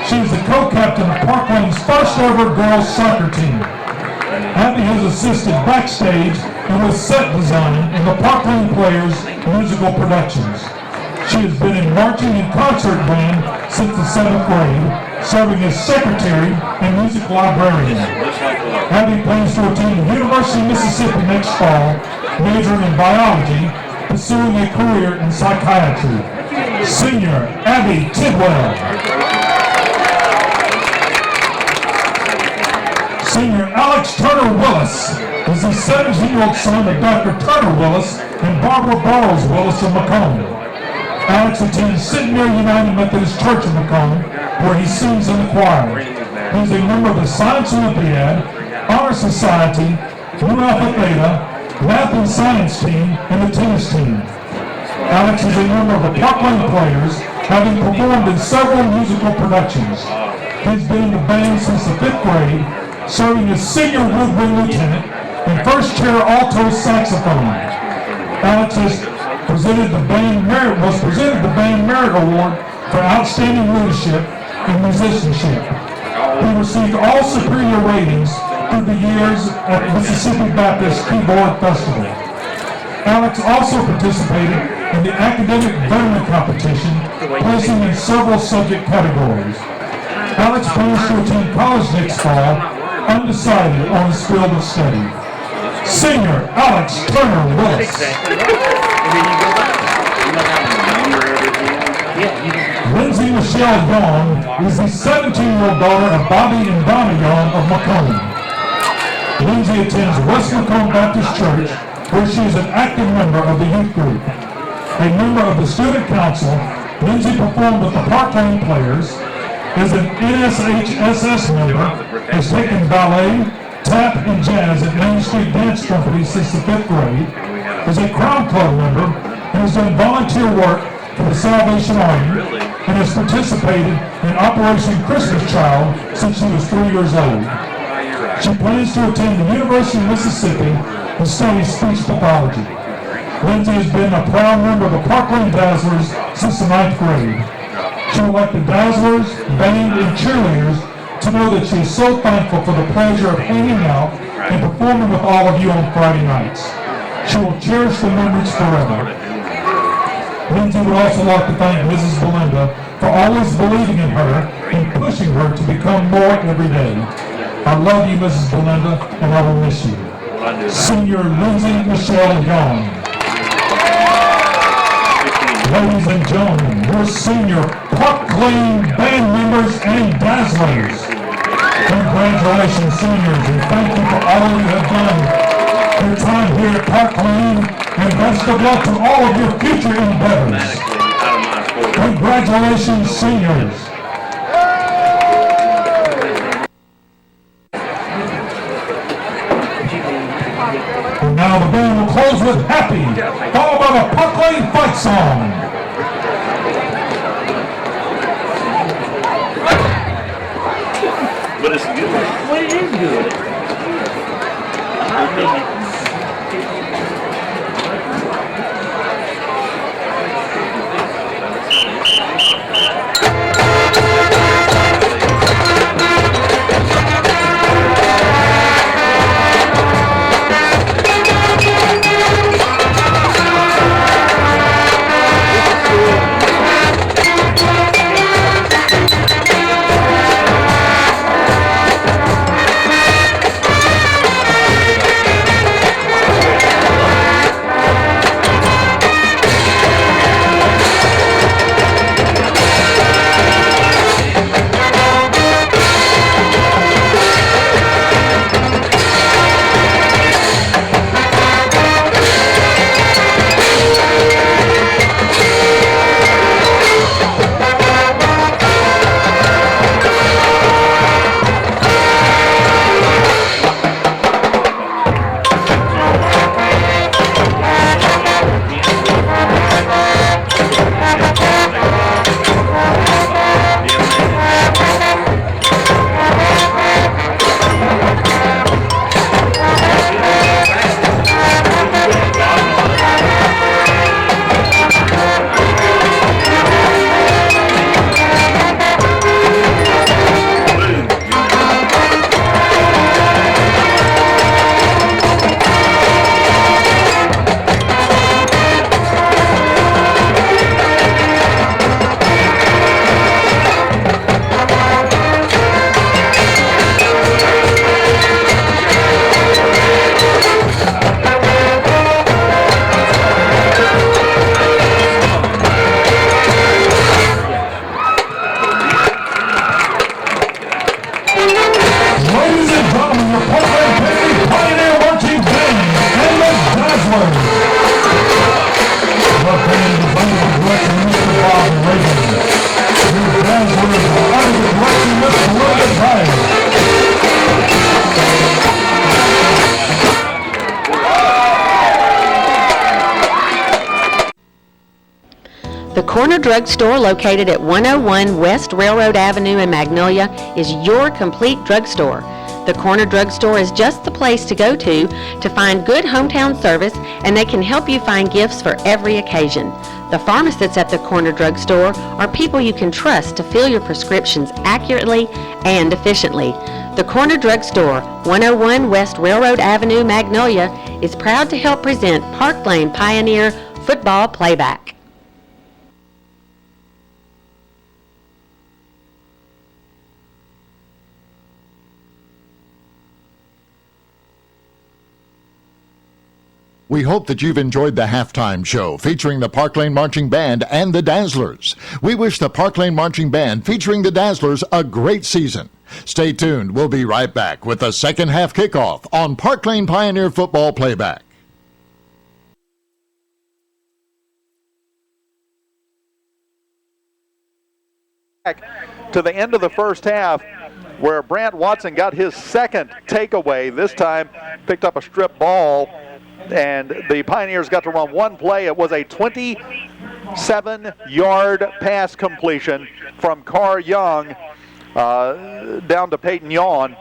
She is the co-captain of Parklane's first ever girls soccer team. Abby has assisted backstage and with set design in the Parklane Players musical productions. She has been in marching and concert band since the 7th grade, serving as secretary and music librarian. Abby plans to attend the University of Mississippi next fall, majoring in biology, pursuing a career in psychiatry. Senior Abby Tidwell. Senior Alex Turner Willis is the 17-year-old son of Dr. Turner Willis and Barbara Burroughs Willis of Macomb. Alex attends Centenary United Methodist Church of Macomb, where he sings in the choir. He is a member of the Science Olympiad, Honor Society, Nu Alpha Theta, Math and Science team, and the tennis team. Alex is a member of the Parklane Players, having performed in several musical productions. He's been in the band since the 5th grade, serving as senior woodwind lieutenant and first chair alto saxophone. Alex was presented the band merit award for outstanding leadership and musicianship. He received all superior ratings through the years at the Mississippi Baptist Keyboard Festival. Alex also participated in the academic veteran competition, placing in several subject categories. Alex plans to attend college next fall, undecided on his field of study. Senior Alex Turner Willis. Lindsay Michelle Young is the 17-year-old daughter of Bobby and Donna Young of Macomb. Lindsay attends West Macomb Baptist Church, where she is an active member of the youth group. A member of the student council, Lindsay performed with the Parklane Players, is an NSHSS member, has taken ballet, tap, and jazz at Main Street Dance Company since the 5th grade, is a Crown Club member, and has done volunteer work for the Salvation Army, and has participated in Operation Christmas Child since she was 3 years old. She plans to attend the University of Mississippi and study speech pathology. Lindsay has been a proud member of the Parklane Dazzlers since the 9th grade. She would like the Dazzlers, band, and cheerleaders to know that she is so thankful for the pleasure of hanging out and performing with all of you on Friday nights. She will cherish the memories forever. Lindsay would also like to thank Mrs. Belinda for always believing in her and pushing her to become more every day. I love you, Mrs. Belinda, and I will miss you. Senior Lindsay Michelle Young. Ladies and gentlemen, your senior Parklane band members and Dazzlers. Congratulations, seniors, and thank you for all you have done for your time here at Parklane, and best of luck to all of your future endeavors. Congratulations, seniors. And now the band will close with Happy, followed by the Parklane fight song. But it's good. Well, it is good. Corner Drug Store, located at 101 West Railroad Avenue in Magnolia, is your complete drugstore. The Corner Drug Store is just the place to go to find good hometown service, and they can help you find gifts for every occasion. The pharmacists at the Corner Drug Store are people you can trust to fill your prescriptions accurately and efficiently. The Corner Drug Store, 101 West Railroad Avenue, Magnolia, is proud to help present Parklane Pioneer Football Playback. We hope that you've enjoyed the halftime show featuring the Parklane Marching Band and the Dazzlers. We wish the Parklane Marching Band featuring the Dazzlers a great season. Stay tuned. We'll be right back with the second half kickoff on Parklane Pioneer Football Playback. To the end of the first half, where Brant Watson got his second takeaway. This time picked up a strip ball, and the Pioneers got to run one play. It was a 27-yard pass completion from Carr Young down to Peyton Yawn.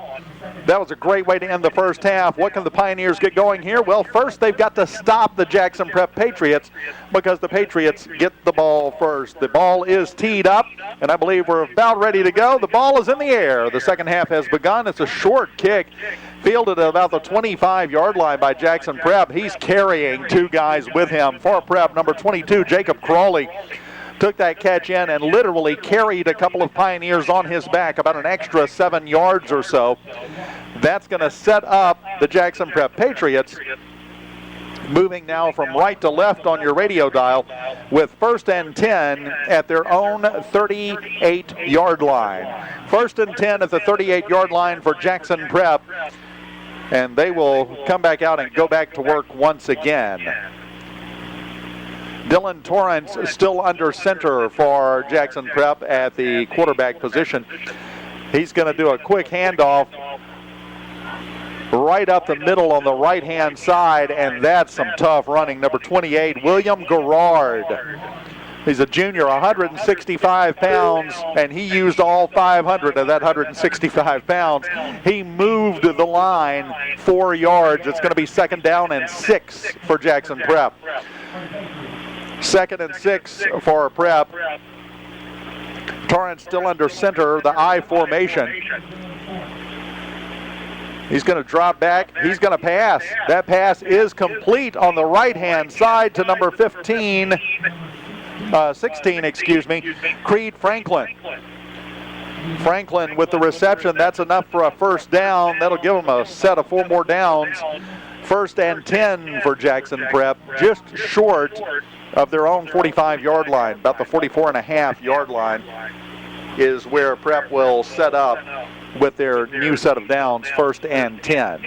That was a great way to end the first half. What can the Pioneers get going here? Well, first they've got to stop the Jackson Prep Patriots, because the Patriots get the ball first. The ball is teed up, and I believe we're about ready to go. The ball is in the air. The second half has begun. It's a short kick, fielded at about the 25-yard line by Jackson Prep. He's carrying two guys with him. For Prep, number 22, Jacob Crawley, took that catch in and literally carried a couple of Pioneers on his back, about an extra 7 yards or so. That's going to set up the Jackson Prep Patriots, moving now from right to left on your radio dial, with 1st and 10 at their own 38-yard line. 1st and 10 at the 38-yard line for Jackson Prep, and they will come back out and go back to work once again. Dylan Torrance still under center for Jackson Prep at the quarterback position. He's going to do a quick handoff right up the middle on the right-hand side, and that's some tough running. Number 28, William Garrard. He's a junior, 165 pounds, and he used all 500 of that 165 pounds. He moved the line 4 yards. It's going to be 2nd down and 6 for Jackson Prep. 2nd and 6 for Prep. Torrance still under center, the I formation. He's going to drop back. He's going to pass. That pass is complete on the right-hand side to number 16, Creed Franklin. Franklin with the reception. That's enough for a 1st down. That'll give him a set of 4 more downs. 1st and 10 for Jackson Prep, just short of their own 45-yard line. About the 44.5-yard line is where Prep will set up with their new set of downs, 1st and 10.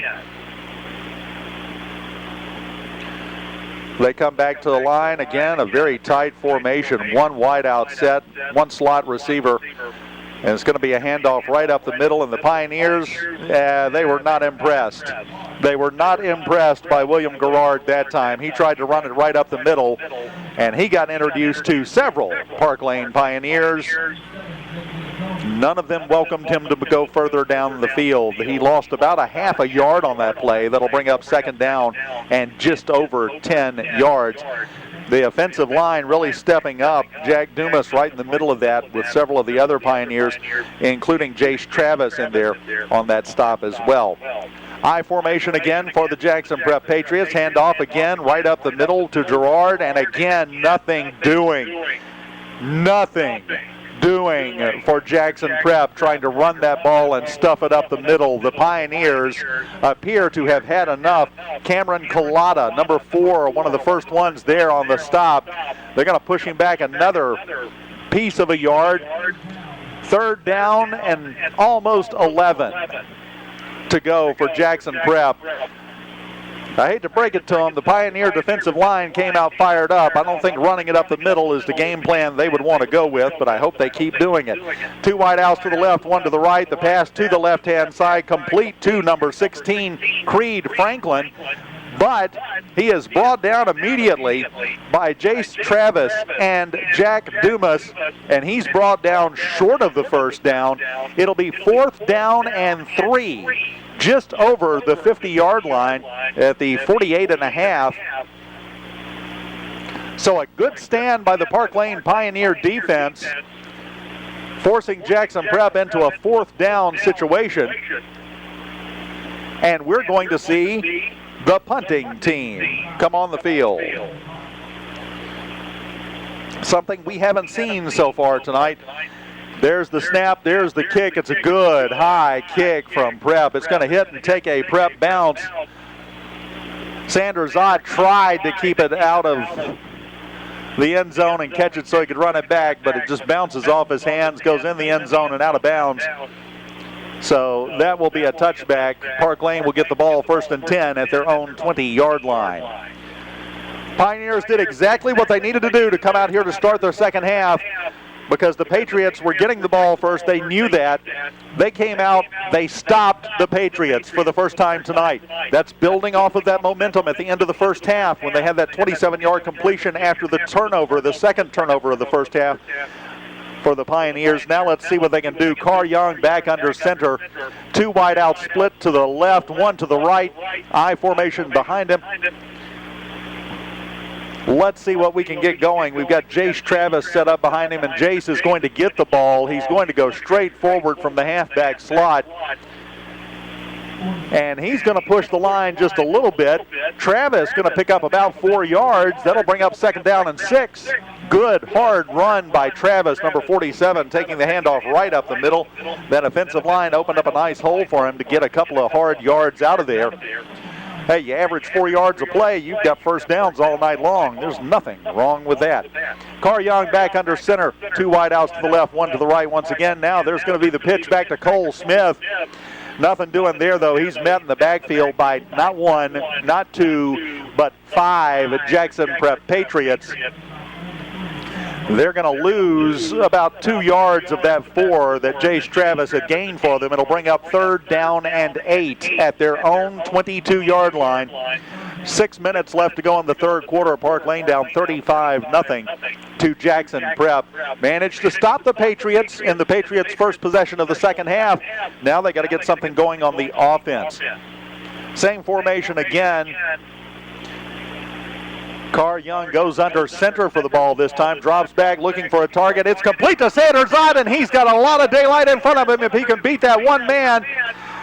They come back to the line again, a very tight formation, 1 wideout set, 1 slot receiver, and it's going to be a handoff right up the middle. And the Pioneers, they were not impressed. They were not impressed by William Garrard that time. He tried to run it right up the middle, and he got introduced to several Parklane Pioneers. None of them welcomed him to go further down the field. He lost about a half a yard on that play. That'll bring up 2nd down and just over 10 yards. The offensive line really stepping up. Jack Dumas right in the middle of that with several of the other Pioneers, including Jace Travis in there on that stop as well. I formation again for the Jackson Prep Patriots. Handoff again right up the middle to Gerard, and again nothing doing for Jackson Prep, trying to run that ball and stuff it up the middle. The Pioneers appear to have had enough. Cameron Collada, number 4, one of the first ones there on the stop. They're going to push him back another piece of a yard. 3rd down and almost 11 to go for Jackson Prep. I hate to break it to them, the Pioneer defensive line came out fired up. I don't think running it up the middle is the game plan they would want to go with, but I hope they keep doing it. 2 wide outs to the left, 1 to the right. The pass to the left-hand side, complete to number 16, Creed Franklin. but he is brought down immediately by Jace Travis and Jack Dumas, and he's brought down short of the first down. It'll be 4th down and 3, just over the 50-yard line at the 48.5. So a good stand by the Parklane Pioneer defense, forcing Jackson Prep into a 4th down situation. And we're going to see the punting team come on the field. Something we haven't seen so far tonight. There's the snap, there's the kick. It's a good high kick from Prep. It's going to hit and take a Prep bounce. Sanders Ott tried to keep it out of the end zone and catch it so he could run it back, but it just bounces off his hands, goes in the end zone and out of bounds. So that will be a touchback. Parklane will get the ball 1st and 10 at their own 20-yard line. Pioneers did exactly what they needed to do to come out here to start their second half, because the Patriots were getting the ball first. They knew that. They came out, they stopped the Patriots for the first time tonight. That's building off of that momentum at the end of the first half when they had that 27-yard completion after the turnover, the second turnover of the first half for the Pioneers. Now let's see what they can do. Carr Young back under center. 2 wide out split to the left, 1 to the right. I formation behind him. Let's see what we can get going. We've got Jace Travis set up behind him, and Jace is going to get the ball. He's going to go straight forward from the halfback slot. And he's going to push the line just a little bit. Travis going to pick up about 4 yards. That'll bring up 2nd down and 6. Good hard run by Travis, number 47, taking the handoff right up the middle. That offensive line opened up a nice hole for him to get a couple of hard yards out of there. Hey, you average 4 yards a play, you've got first downs all night long. There's nothing wrong with that. Carr Young back under center. 2 wide outs to the left, 1 to the right once again. Now there's going to be the pitch back to Cole Smith. Nothing doing there, though. He's met in the backfield by not 1, not 2, but 5 Jackson Prep Patriots. They're going to lose about 2 yards of that 4 that Jace Travis had gained for them. It'll bring up 3rd down and 8 at their own 22-yard line. 6 minutes left to go in the third quarter. Parklane down 35-0 to Jackson Prep. Managed to stop the Patriots in the Patriots' first possession of the second half. Now they got to get something going on the offense. Same formation again. Carr Young goes under center for the ball this time, drops back looking for a target. It's complete to Sanders Ott, and he's got a lot of daylight in front of him if he can beat that one man.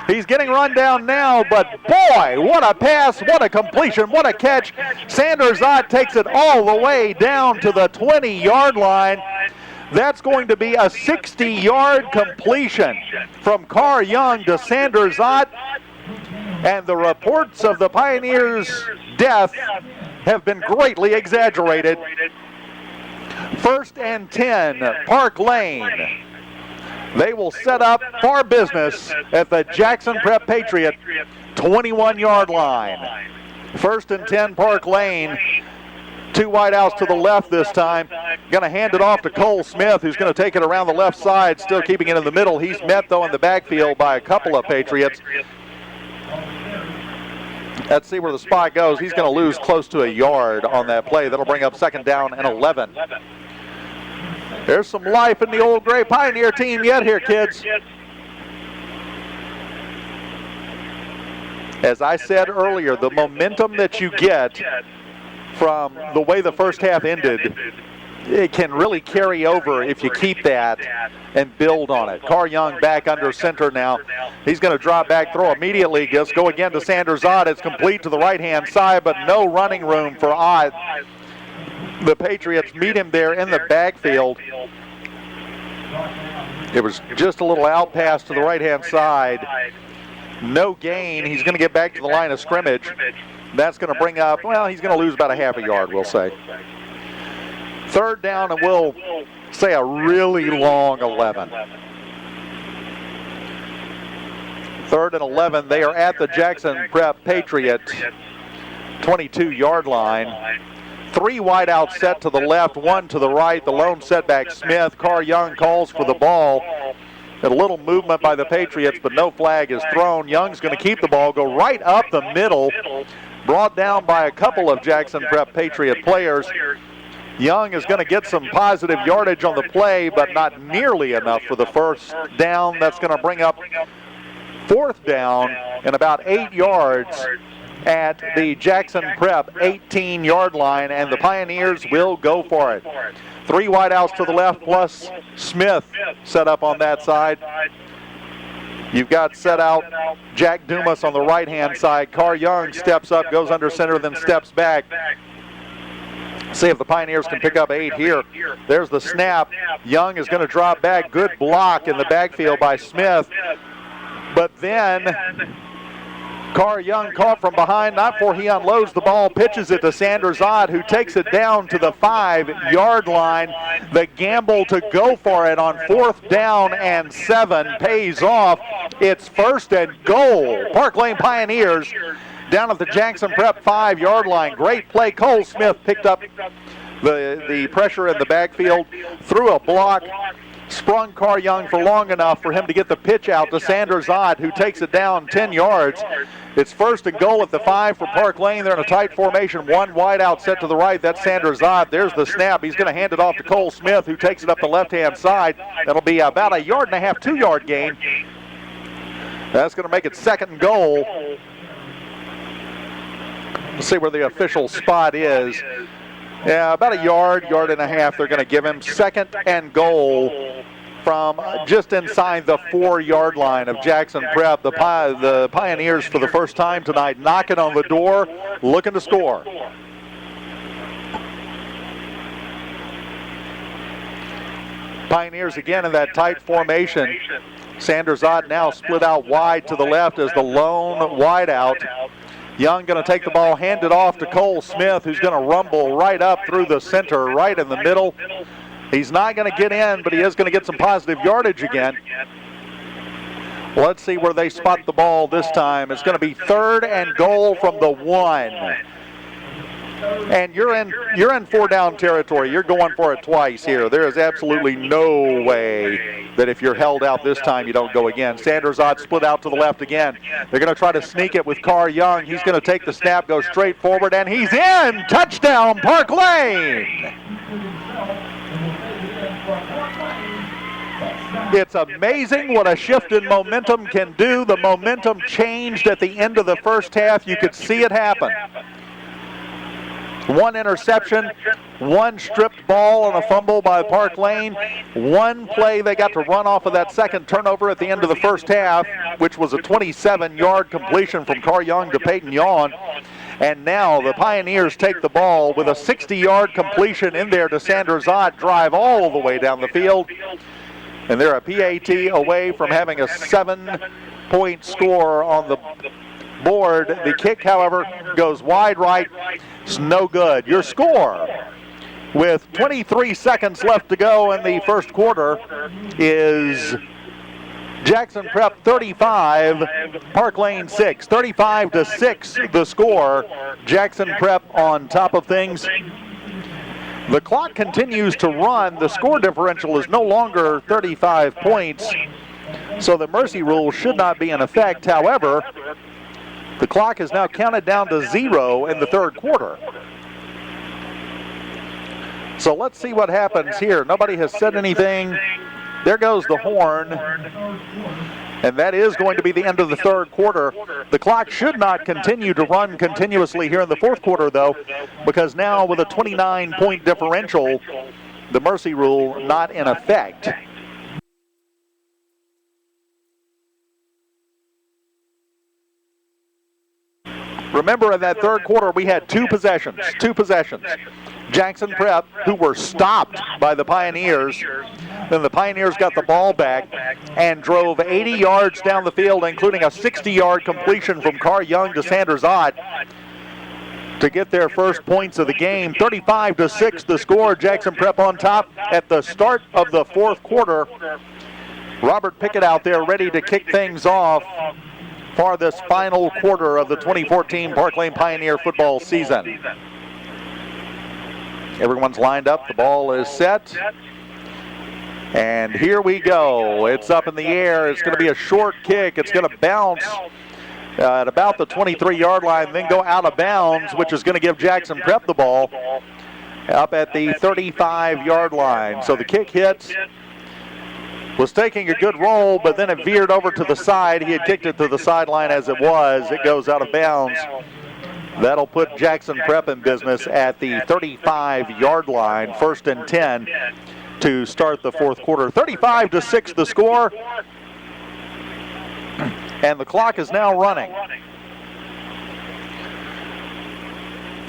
He's getting run down now, but boy, what a pass, what a completion, what a catch. Sanders Ott takes it all the way down to the 20-yard line. That's going to be a 60-yard completion from Carr Young to Sanders Ott. And the reports of the Pioneers' death have been greatly exaggerated. 1st and 10, Parklane. They will set up for business at the Jackson Prep Patriot 21-yard line. 1st and 10, Parklane. 2 wide outs to the left this time. Going to hand it off to Cole Smith, who's going to take it around the left side, still keeping it in the middle. He's met, though, in the backfield by a couple of Patriots. Let's see where the spot goes. He's going to lose close to a yard on that play. That'll bring up 2nd down and 11. There's some life in the old Gray Pioneer team yet here, kids. As I said earlier, the momentum that you get from the way the first half ended, it can really carry over if you keep that and build on it. Carr Young back under center now. He's going to drop back, throw immediately. Just go again to Sanders Ott. It's complete to the right-hand side, but no running room for Ott. The Patriots meet him there in the backfield. It was just a little out pass to the right-hand side. No gain. He's going to get back to the line of scrimmage. That's going to bring up, well, he's going to lose about a half a yard, we'll say. 3rd down, and we'll say a really long 11. 3rd and 11. They are at the Jackson Prep Patriot 22-yard line. 3 wide out set to the left, 1 to the right. The lone setback Smith. Carr Young calls for the ball. A little movement by the Patriots, but no flag is thrown. Young's going to keep the ball, go right up the middle brought down by a couple of Jackson Prep Patriot players. Young is going to get some positive yardage on the play, but not nearly enough for the first down. That's going to bring up fourth down and about 8 yards at the Jackson Prep 18-yard line, and the Pioneers will go for it. 3 wideouts to the left plus Smith set up on that side. You've got set out Jack Dumas on the right-hand side. Carr Young steps up, goes under center, then steps back. See if the Pioneers can pick up 8 here. There's the snap. Young is going to drop back. Good block in the backfield by Smith. But then Carr Young caught from behind, not before he unloads the ball, pitches it to Sanders Odd, who takes it down to the 5-yard line. The gamble to go for it on 4th down and 7 pays off. It's 1st and goal. Parklane Pioneers down at the Jackson Prep 5-yard line. Great play. Cole Smith picked up the pressure in the backfield, threw a block, sprung Carr Young for long enough for him to get the pitch out to Sanders Odd, who takes it down 10 yards. It's 1st and goal at the 5 for Parklane. They're in a tight formation. 1 wide out set to the right. That's Sanders Odd. There's the snap. He's going to hand it off to Cole Smith, who takes it up the left-hand side. That'll be about a 1.5 2 yard gain. That's going to make it 2nd and goal. Let's see where the official spot is. Yeah, about a yard and a half they're going to give him. 2nd and goal from just inside the 4-yard line of Jackson Prep. The Pioneers for the first time tonight knocking on the door, looking to score. Pioneers again in that tight formation. Sanders Odd now split out wide to the left as the lone wide out. Young going to take the ball, hand it off to Cole Smith, who's going to rumble right up through the center, right in the middle. He's not going to get in, but he is going to get some positive yardage again. Let's see where they spot the ball this time. It's going to be 3rd and goal from the 1. And you're in 4-down territory. You're going for it twice here. There is absolutely no way that if you're held out this time, you don't go again. Sanders Odd split out to the left again. They're going to try to sneak it with Carr Young. He's going to take the snap, go straight forward, and he's in! Touchdown, Parklane! It's amazing what a shift in momentum can do. The momentum changed at the end of the first half. You could see it happen. 1 interception, 1 stripped ball and a fumble by Parklane. 1 play they got to run off of that second turnover at the end of the first half, which was a 27-yard completion from Carr Young to Peyton Yawn. And now the Pioneers take the ball with a 60-yard completion in there to Sanders Odd, drive all the way down the field. And they're a PAT away from having a 7-point score on the board. The kick, however, goes wide right. It's no good. Your score, with 23 seconds left to go in the first quarter, is Jackson Prep 35, Parklane 6. 35-6 the score. Jackson Prep on top of things. The clock continues to run. The score differential is no longer 35 points, so the mercy rule should not be in effect. However, the clock is now counted down to 0 in the 3rd quarter. So let's see what happens here. Nobody has said anything. There goes the horn. And that is going to be the end of the 3rd quarter. The clock should not continue to run continuously here in the 4th quarter, though, because now with a 29-point differential, the mercy rule not in effect. Remember, in that 3rd quarter, we had 2 possessions. Jackson Prep, who were stopped by the Pioneers. Then the Pioneers got the ball back and drove 80 yards down the field, including a 60-yard completion from Carr Young to Sanders Odd to get their first points of the game. 35-6 the score. Jackson Prep on top at the start of the 4th quarter. Robert Pickett out there ready to kick things off for this final quarter of the 2014 Parklane Pioneer football season. Everyone's lined up. The ball is set. And here we go. It's up in the air. It's going to be a short kick. It's going to bounce at about the 23-yard line, then go out of bounds, which is going to give Jackson Prep the ball up at the 35-yard line. So the kick hits. Was taking a good roll, but then it veered over to the side. He had kicked it to the sideline as it was. It goes out of bounds. That'll put Jackson Prep in business at the 35-yard line, 1st and 10 to start the fourth quarter. 35-6 the score, and the clock is now running.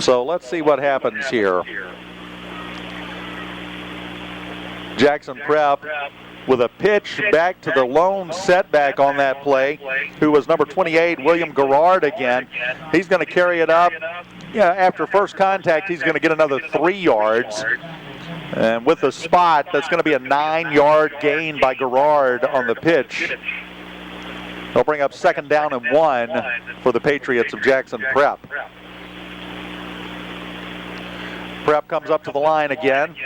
So let's see what happens here. Jackson Prep with a pitch back to the lone setback on that play, who was number 28, William Garrard again. He's going to carry it up. Yeah, after first contact, he's going to get another 3 yards. And with the spot, that's going to be a 9-yard gain by Garrard on the pitch. They'll bring up 2nd down and 1 for the Patriots of Jackson Prep. Prep comes up to the line again.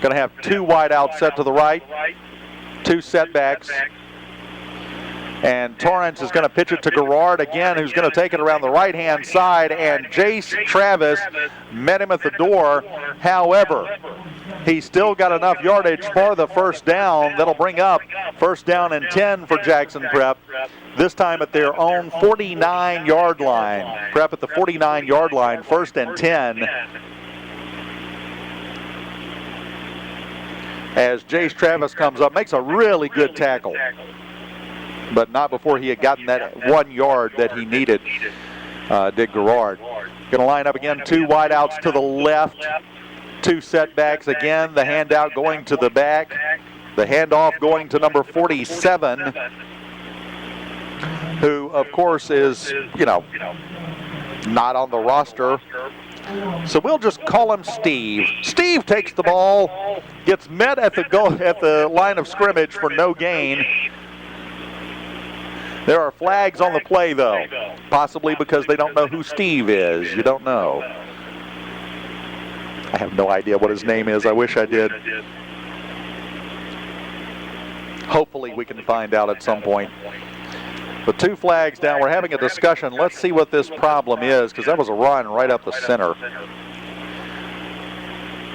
Going to have 2 wide outs set to the right. 2 setbacks, and Torrance is going to pitch it to Garrard again, who's going to take it around the right-hand side, and Jace Travis met him at the door. However, he's still got enough yardage for the first down. That'll bring up 1st down and 10 for Jackson Prep, this time at their own 49-yard line. Prep at the 49-yard line, 1st and 10. As Jace Travis comes up, makes a really good tackle, but not before he had gotten that 1 yard that he needed, did Garrard. Going to line up again, 2 wide outs to the left, 2 setbacks again, the handout going to the back, the handoff going to number 47, who, of course, is, not on the roster. So we'll just call him Steve. Steve takes the ball, gets met at the line of scrimmage for no gain. There are flags on the play, though, possibly because they don't know who Steve is. You don't know. I have no idea what his name is. I wish I did. Hopefully we can find out at some point. But 2 flags down. We're having a discussion. Let's see what this problem is, because that was a run right up the center.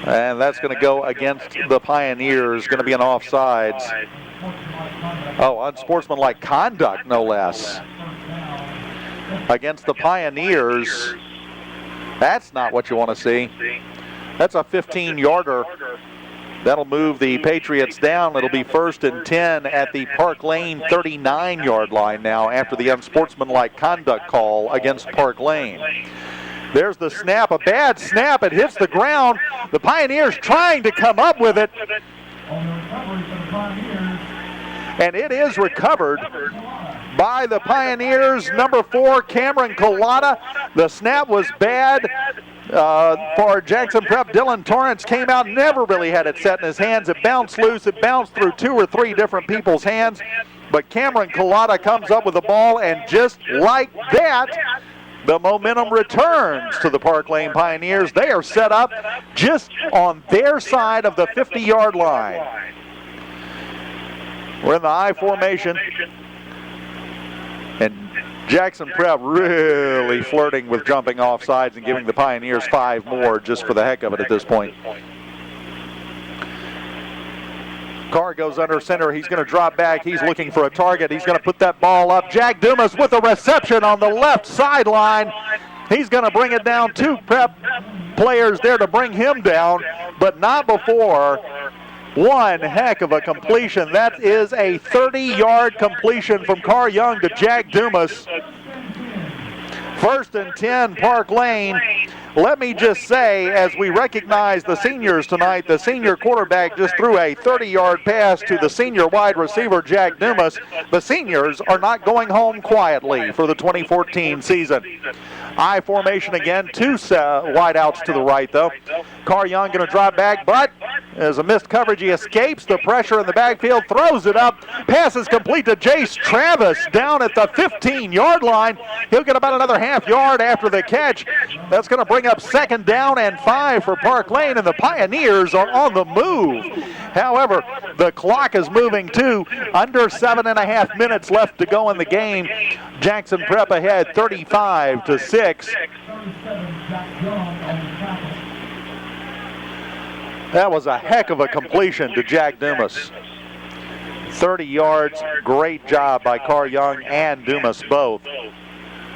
And that's going to go against the Pioneers. Going to be an offsides. Oh, unsportsmanlike conduct, no less. Against the Pioneers. That's not what you want to see. That's a 15-yarder. That'll move the Patriots down. It'll be 1st and 10 at the Parklane 39-yard line now after the unsportsmanlike conduct call against Parklane. There's the snap, a bad snap. It hits the ground. The Pioneers trying to come up with it. And it is recovered by the Pioneers. Number 4, Cameron Collada. The snap was bad. For Jackson Prep, Dylan Torrance came out, never really had it set in his hands. It bounced loose. It bounced through 2 or 3 different people's hands. But Cameron Collada comes up with the ball, and just like that, the momentum returns to the Parklane Pioneers. They are set up just on their side of the 50-yard line. We're in the I formation. And Jackson Prep really flirting with jumping off sides and giving the Pioneers 5 more just for the heck of it at this point. Carr goes under center. He's going to drop back. He's looking for a target. He's going to put that ball up. Jack Dumas with a reception on the left sideline. He's going to bring it down. 2 Prep players there to bring him down, but not before. One heck of a completion. That is a 30-yard completion from Carr Young to Jack Dumas. 1st and 10, Parklane. Let me just say, as we recognize the seniors tonight, the senior quarterback just threw a 30-yard pass to the senior wide receiver, Jack Dumas. The seniors are not going home quietly for the 2014 season. I formation again, 2 wide outs to the right, though. Carr Young going to drop back, but As a missed coverage, he escapes the pressure in the backfield, throws it up. Pass is complete to Jace Travis down at the 15-yard line. He'll get about another half yard after the catch. That's going to bring up 2nd down and 5 for Parklane, and the Pioneers are on the move. However, the clock is moving too. Under 7.5 minutes left to go in the game. Jackson Prep ahead 35-6. That was a heck of a completion to Jack Dumas. 30 yards, great job by Carr Young and Dumas both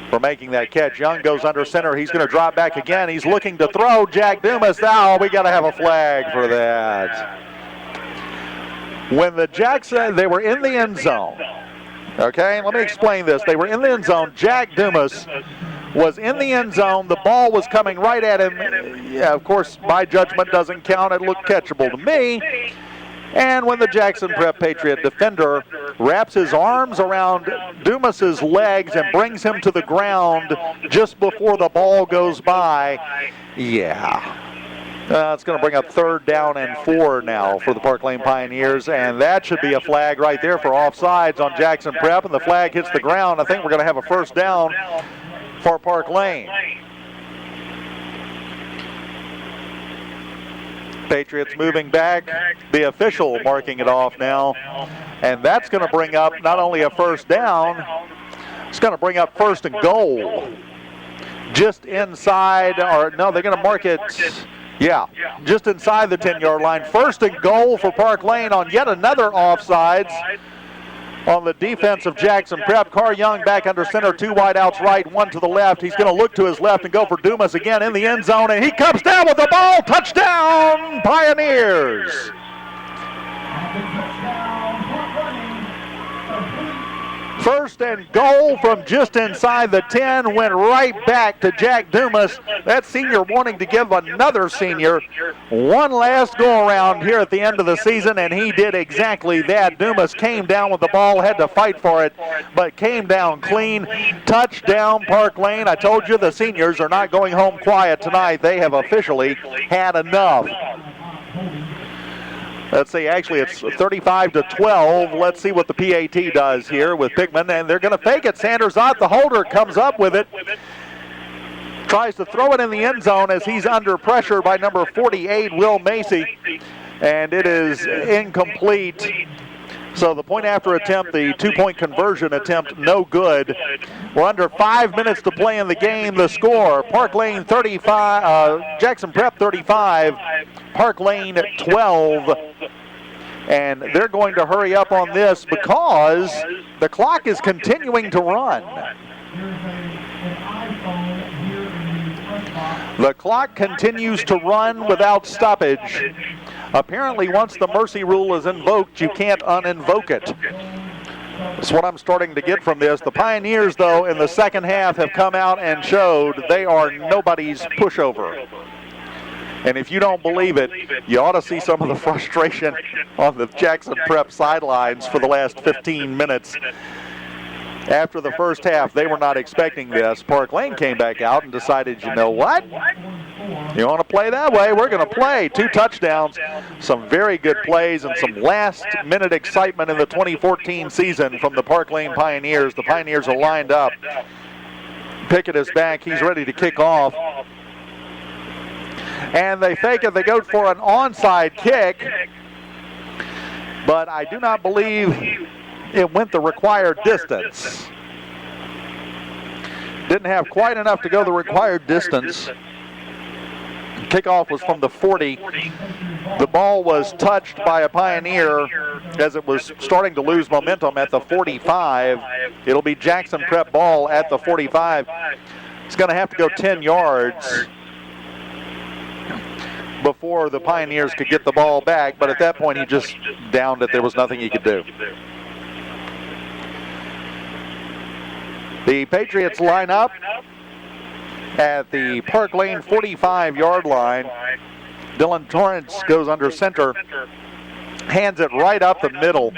for making that catch. Young goes under center. He's going to drop back again. He's looking to throw. Jack Dumas. Now we got to have a flag for that. When the Jackson, they were in the end zone. Okay, let me explain this. They were in the end zone. Jack Dumas was in the end zone. The ball was coming right at him. Yeah, of course, my judgment doesn't count. It looked catchable to me. And when the Jackson Prep Patriot defender wraps his arms around Dumas's legs and brings him to the ground just before the ball goes by, yeah. It's going to bring up 3rd down and 4 now for the Parklane Pioneers, and that should be a flag right there for offsides on Jackson Prep, and the flag hits the ground. I think we're going to have a 1st down for Parklane. Patriots moving back, the official marking it off now, and that's going to bring up not only a 1st down, it's going to bring up 1st and goal. Just inside, or no, they're going to mark it, yeah, just inside the 10-yard line. 1st and goal for Parklane on yet another offsides. On the defense of Jackson Prep, Carr Young back under center, 2 wideouts right, 1 to the left. He's going to look to his left and go for Dumas again in the end zone, and he comes down with the ball. Touchdown, Pioneers! First and goal from just inside the 10, went right back to Jack Dumas. That senior wanting to give another senior one last go-around here at the end of the season, and he did exactly that. Dumas came down with the ball, had to fight for it, but came down clean. Touchdown, Parklane. I told you the seniors are not going home quiet tonight. They have officially had enough. Let's see, actually it's 35-12. Let's see what the PAT does here with Pickman, and they're going to fake it. Sanders out, the holder comes up with it. Tries to throw it in the end zone as he's under pressure by number 48, Will Macy, and it is incomplete. So the point after attempt, the 2-point conversion attempt, no good. We're under 5 minutes to play in the game. The score, Parklane 35, Jackson Prep 35, Parklane 12. And they're going to hurry up on this because the clock is continuing to run. The clock continues to run without stoppage. Apparently, once the mercy rule is invoked, you can't uninvoke it. That's what I'm starting to get from this. The Pioneers, though, in the second half have come out and showed they are nobody's pushover. And if you don't believe it, you ought to see some of the frustration on the Jackson Prep sidelines for the last 15 minutes. After the first half, they were not expecting this. Parklane came back out and decided, you know what? You want to play that way? We're going to play. 2 touchdowns, some very good plays, and some last-minute excitement in the 2014 season from the Parklane Pioneers. The Pioneers are lined up. Pickett is back. He's ready to kick off. And they fake it. They go for an onside kick. But I do not believe it went the required distance. Didn't have quite enough to go the required distance. Kickoff was from the 40. The ball was touched by a Pioneer as it was starting to lose momentum at the 45. It'll be Jackson Prep ball at the 45. It's going to have to go 10 yards before the Pioneers could get the ball back, but at that point he just downed it. There was nothing he could do. The Patriots line up at the Parklane 45-yard line. Dylan Torrance goes under center, hands it right up the middle.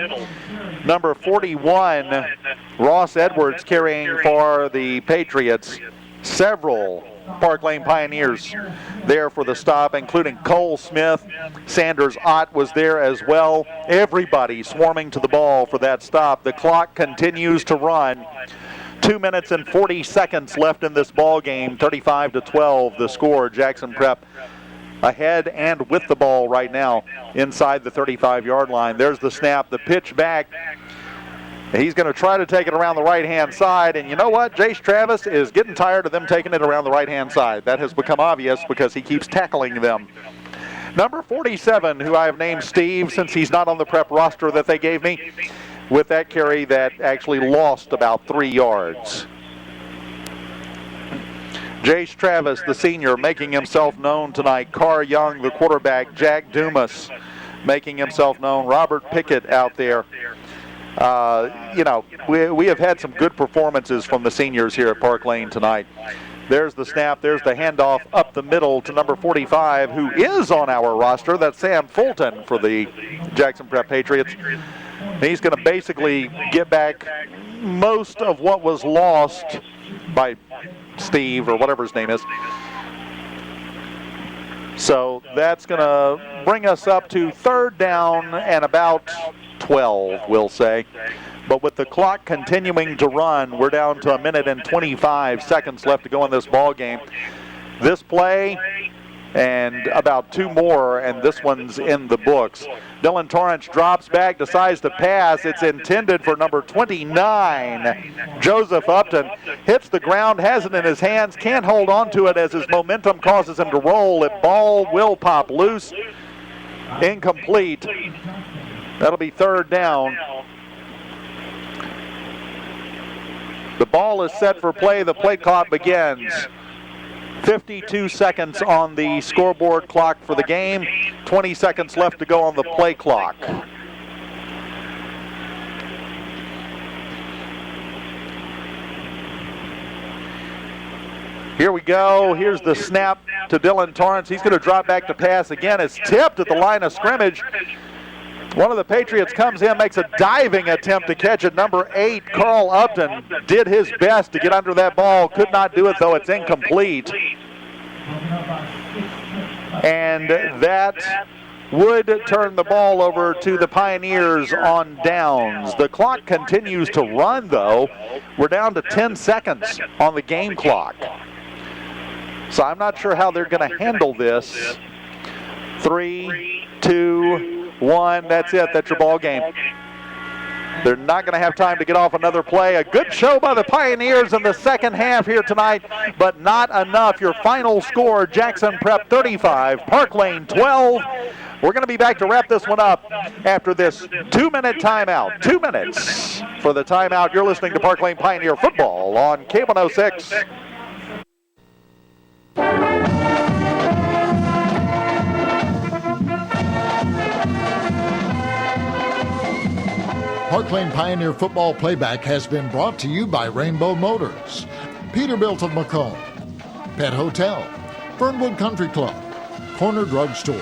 Number 41, Ross Edwards, carrying for the Patriots. Several Parklane Pioneers there for the stop, including Cole Smith. Sanders Ott was there as well. Everybody swarming to the ball for that stop. The clock continues to run. 2 minutes and 40 seconds left in this ball game. 35-12 the score. Jackson Prep ahead and with the ball right now inside the 35-yard line. There's the snap, the pitch back. He's going to try to take it around the right-hand side, and you know what? Jace Travis is getting tired of them taking it around the right-hand side. That has become obvious because he keeps tackling them. Number 47, who I have named Steve since he's not on the Prep roster that they gave me, with that carry that actually lost about 3 yards. Jace Travis, the senior, making himself known tonight. Carr Young, the quarterback. Jack Dumas making himself known. Robert Pickett out there. You know, we have had some good performances from the seniors here at Parklane tonight. There's the snap. There's the handoff up the middle to number 45, who is on our roster. That's Sam Fulton for the Jackson Prep Patriots. He's going to basically get back most of what was lost by Steve or whatever his name is. So that's going to bring us up to 3rd down and about 12, we'll say. But with the clock continuing to run, we're down to 1 minute and 25 seconds left to go in this ball game. This play and about 2 more, and this one's in the books. Dylan Torrance drops back, decides to pass. It's intended for number 29. Joseph Upton hits the ground, has it in his hands, can't hold on to it as his momentum causes him to roll. The ball will pop loose. Incomplete. That'll be 3rd down. The ball is set for play. The play clock begins. 52 seconds on the scoreboard clock for the game. 20 seconds left to go on the play clock. Here we go. Here's the snap to Dylan Torrance. He's going to drop back to pass again. It's tipped at the line of scrimmage. One of the Patriots comes in, makes a diving attempt to catch it. Number 8, Carl Upton, did his best to get under that ball. Could not do it, though. It's incomplete. And that would turn the ball over to the Pioneers on downs. The clock continues to run, though. We're down to 10 seconds on the game clock. So I'm not sure how they're going to handle this. 3, 2, 1, that's it. That's your ball game. They're not going to have time to get off another play. A good show by the Pioneers in the second half here tonight, but not enough. Your final score, Jackson Prep 35, Parklane 12. We're going to be back to wrap this one up after this 2-minute timeout. 2 minutes for the timeout. You're listening to Parklane Pioneer Football on K106. Parklane Pioneer Football Playback has been brought to you by Rainbow Motors, Peterbilt of Macomb, Pet Hotel, Fernwood Country Club, Corner Drug Store,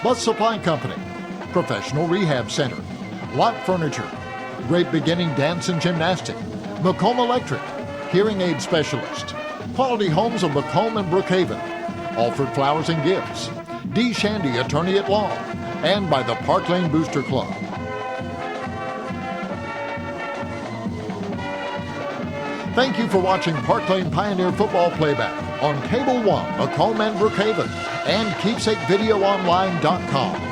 Bus Supply Company, Professional Rehab Center, Lot Furniture, Great Beginning Dance and Gymnastic, Macomb Electric, Hearing Aid Specialist, Quality Homes of Macomb and Brookhaven, Alfred Flowers and Gifts, D. Shandy, Attorney at Law, and by the Parklane Booster Club. Thank you for watching Parklane Pioneer Football Playback on Cable 1, Macomb and Brookhaven, and KeepsakeVideoOnline.com.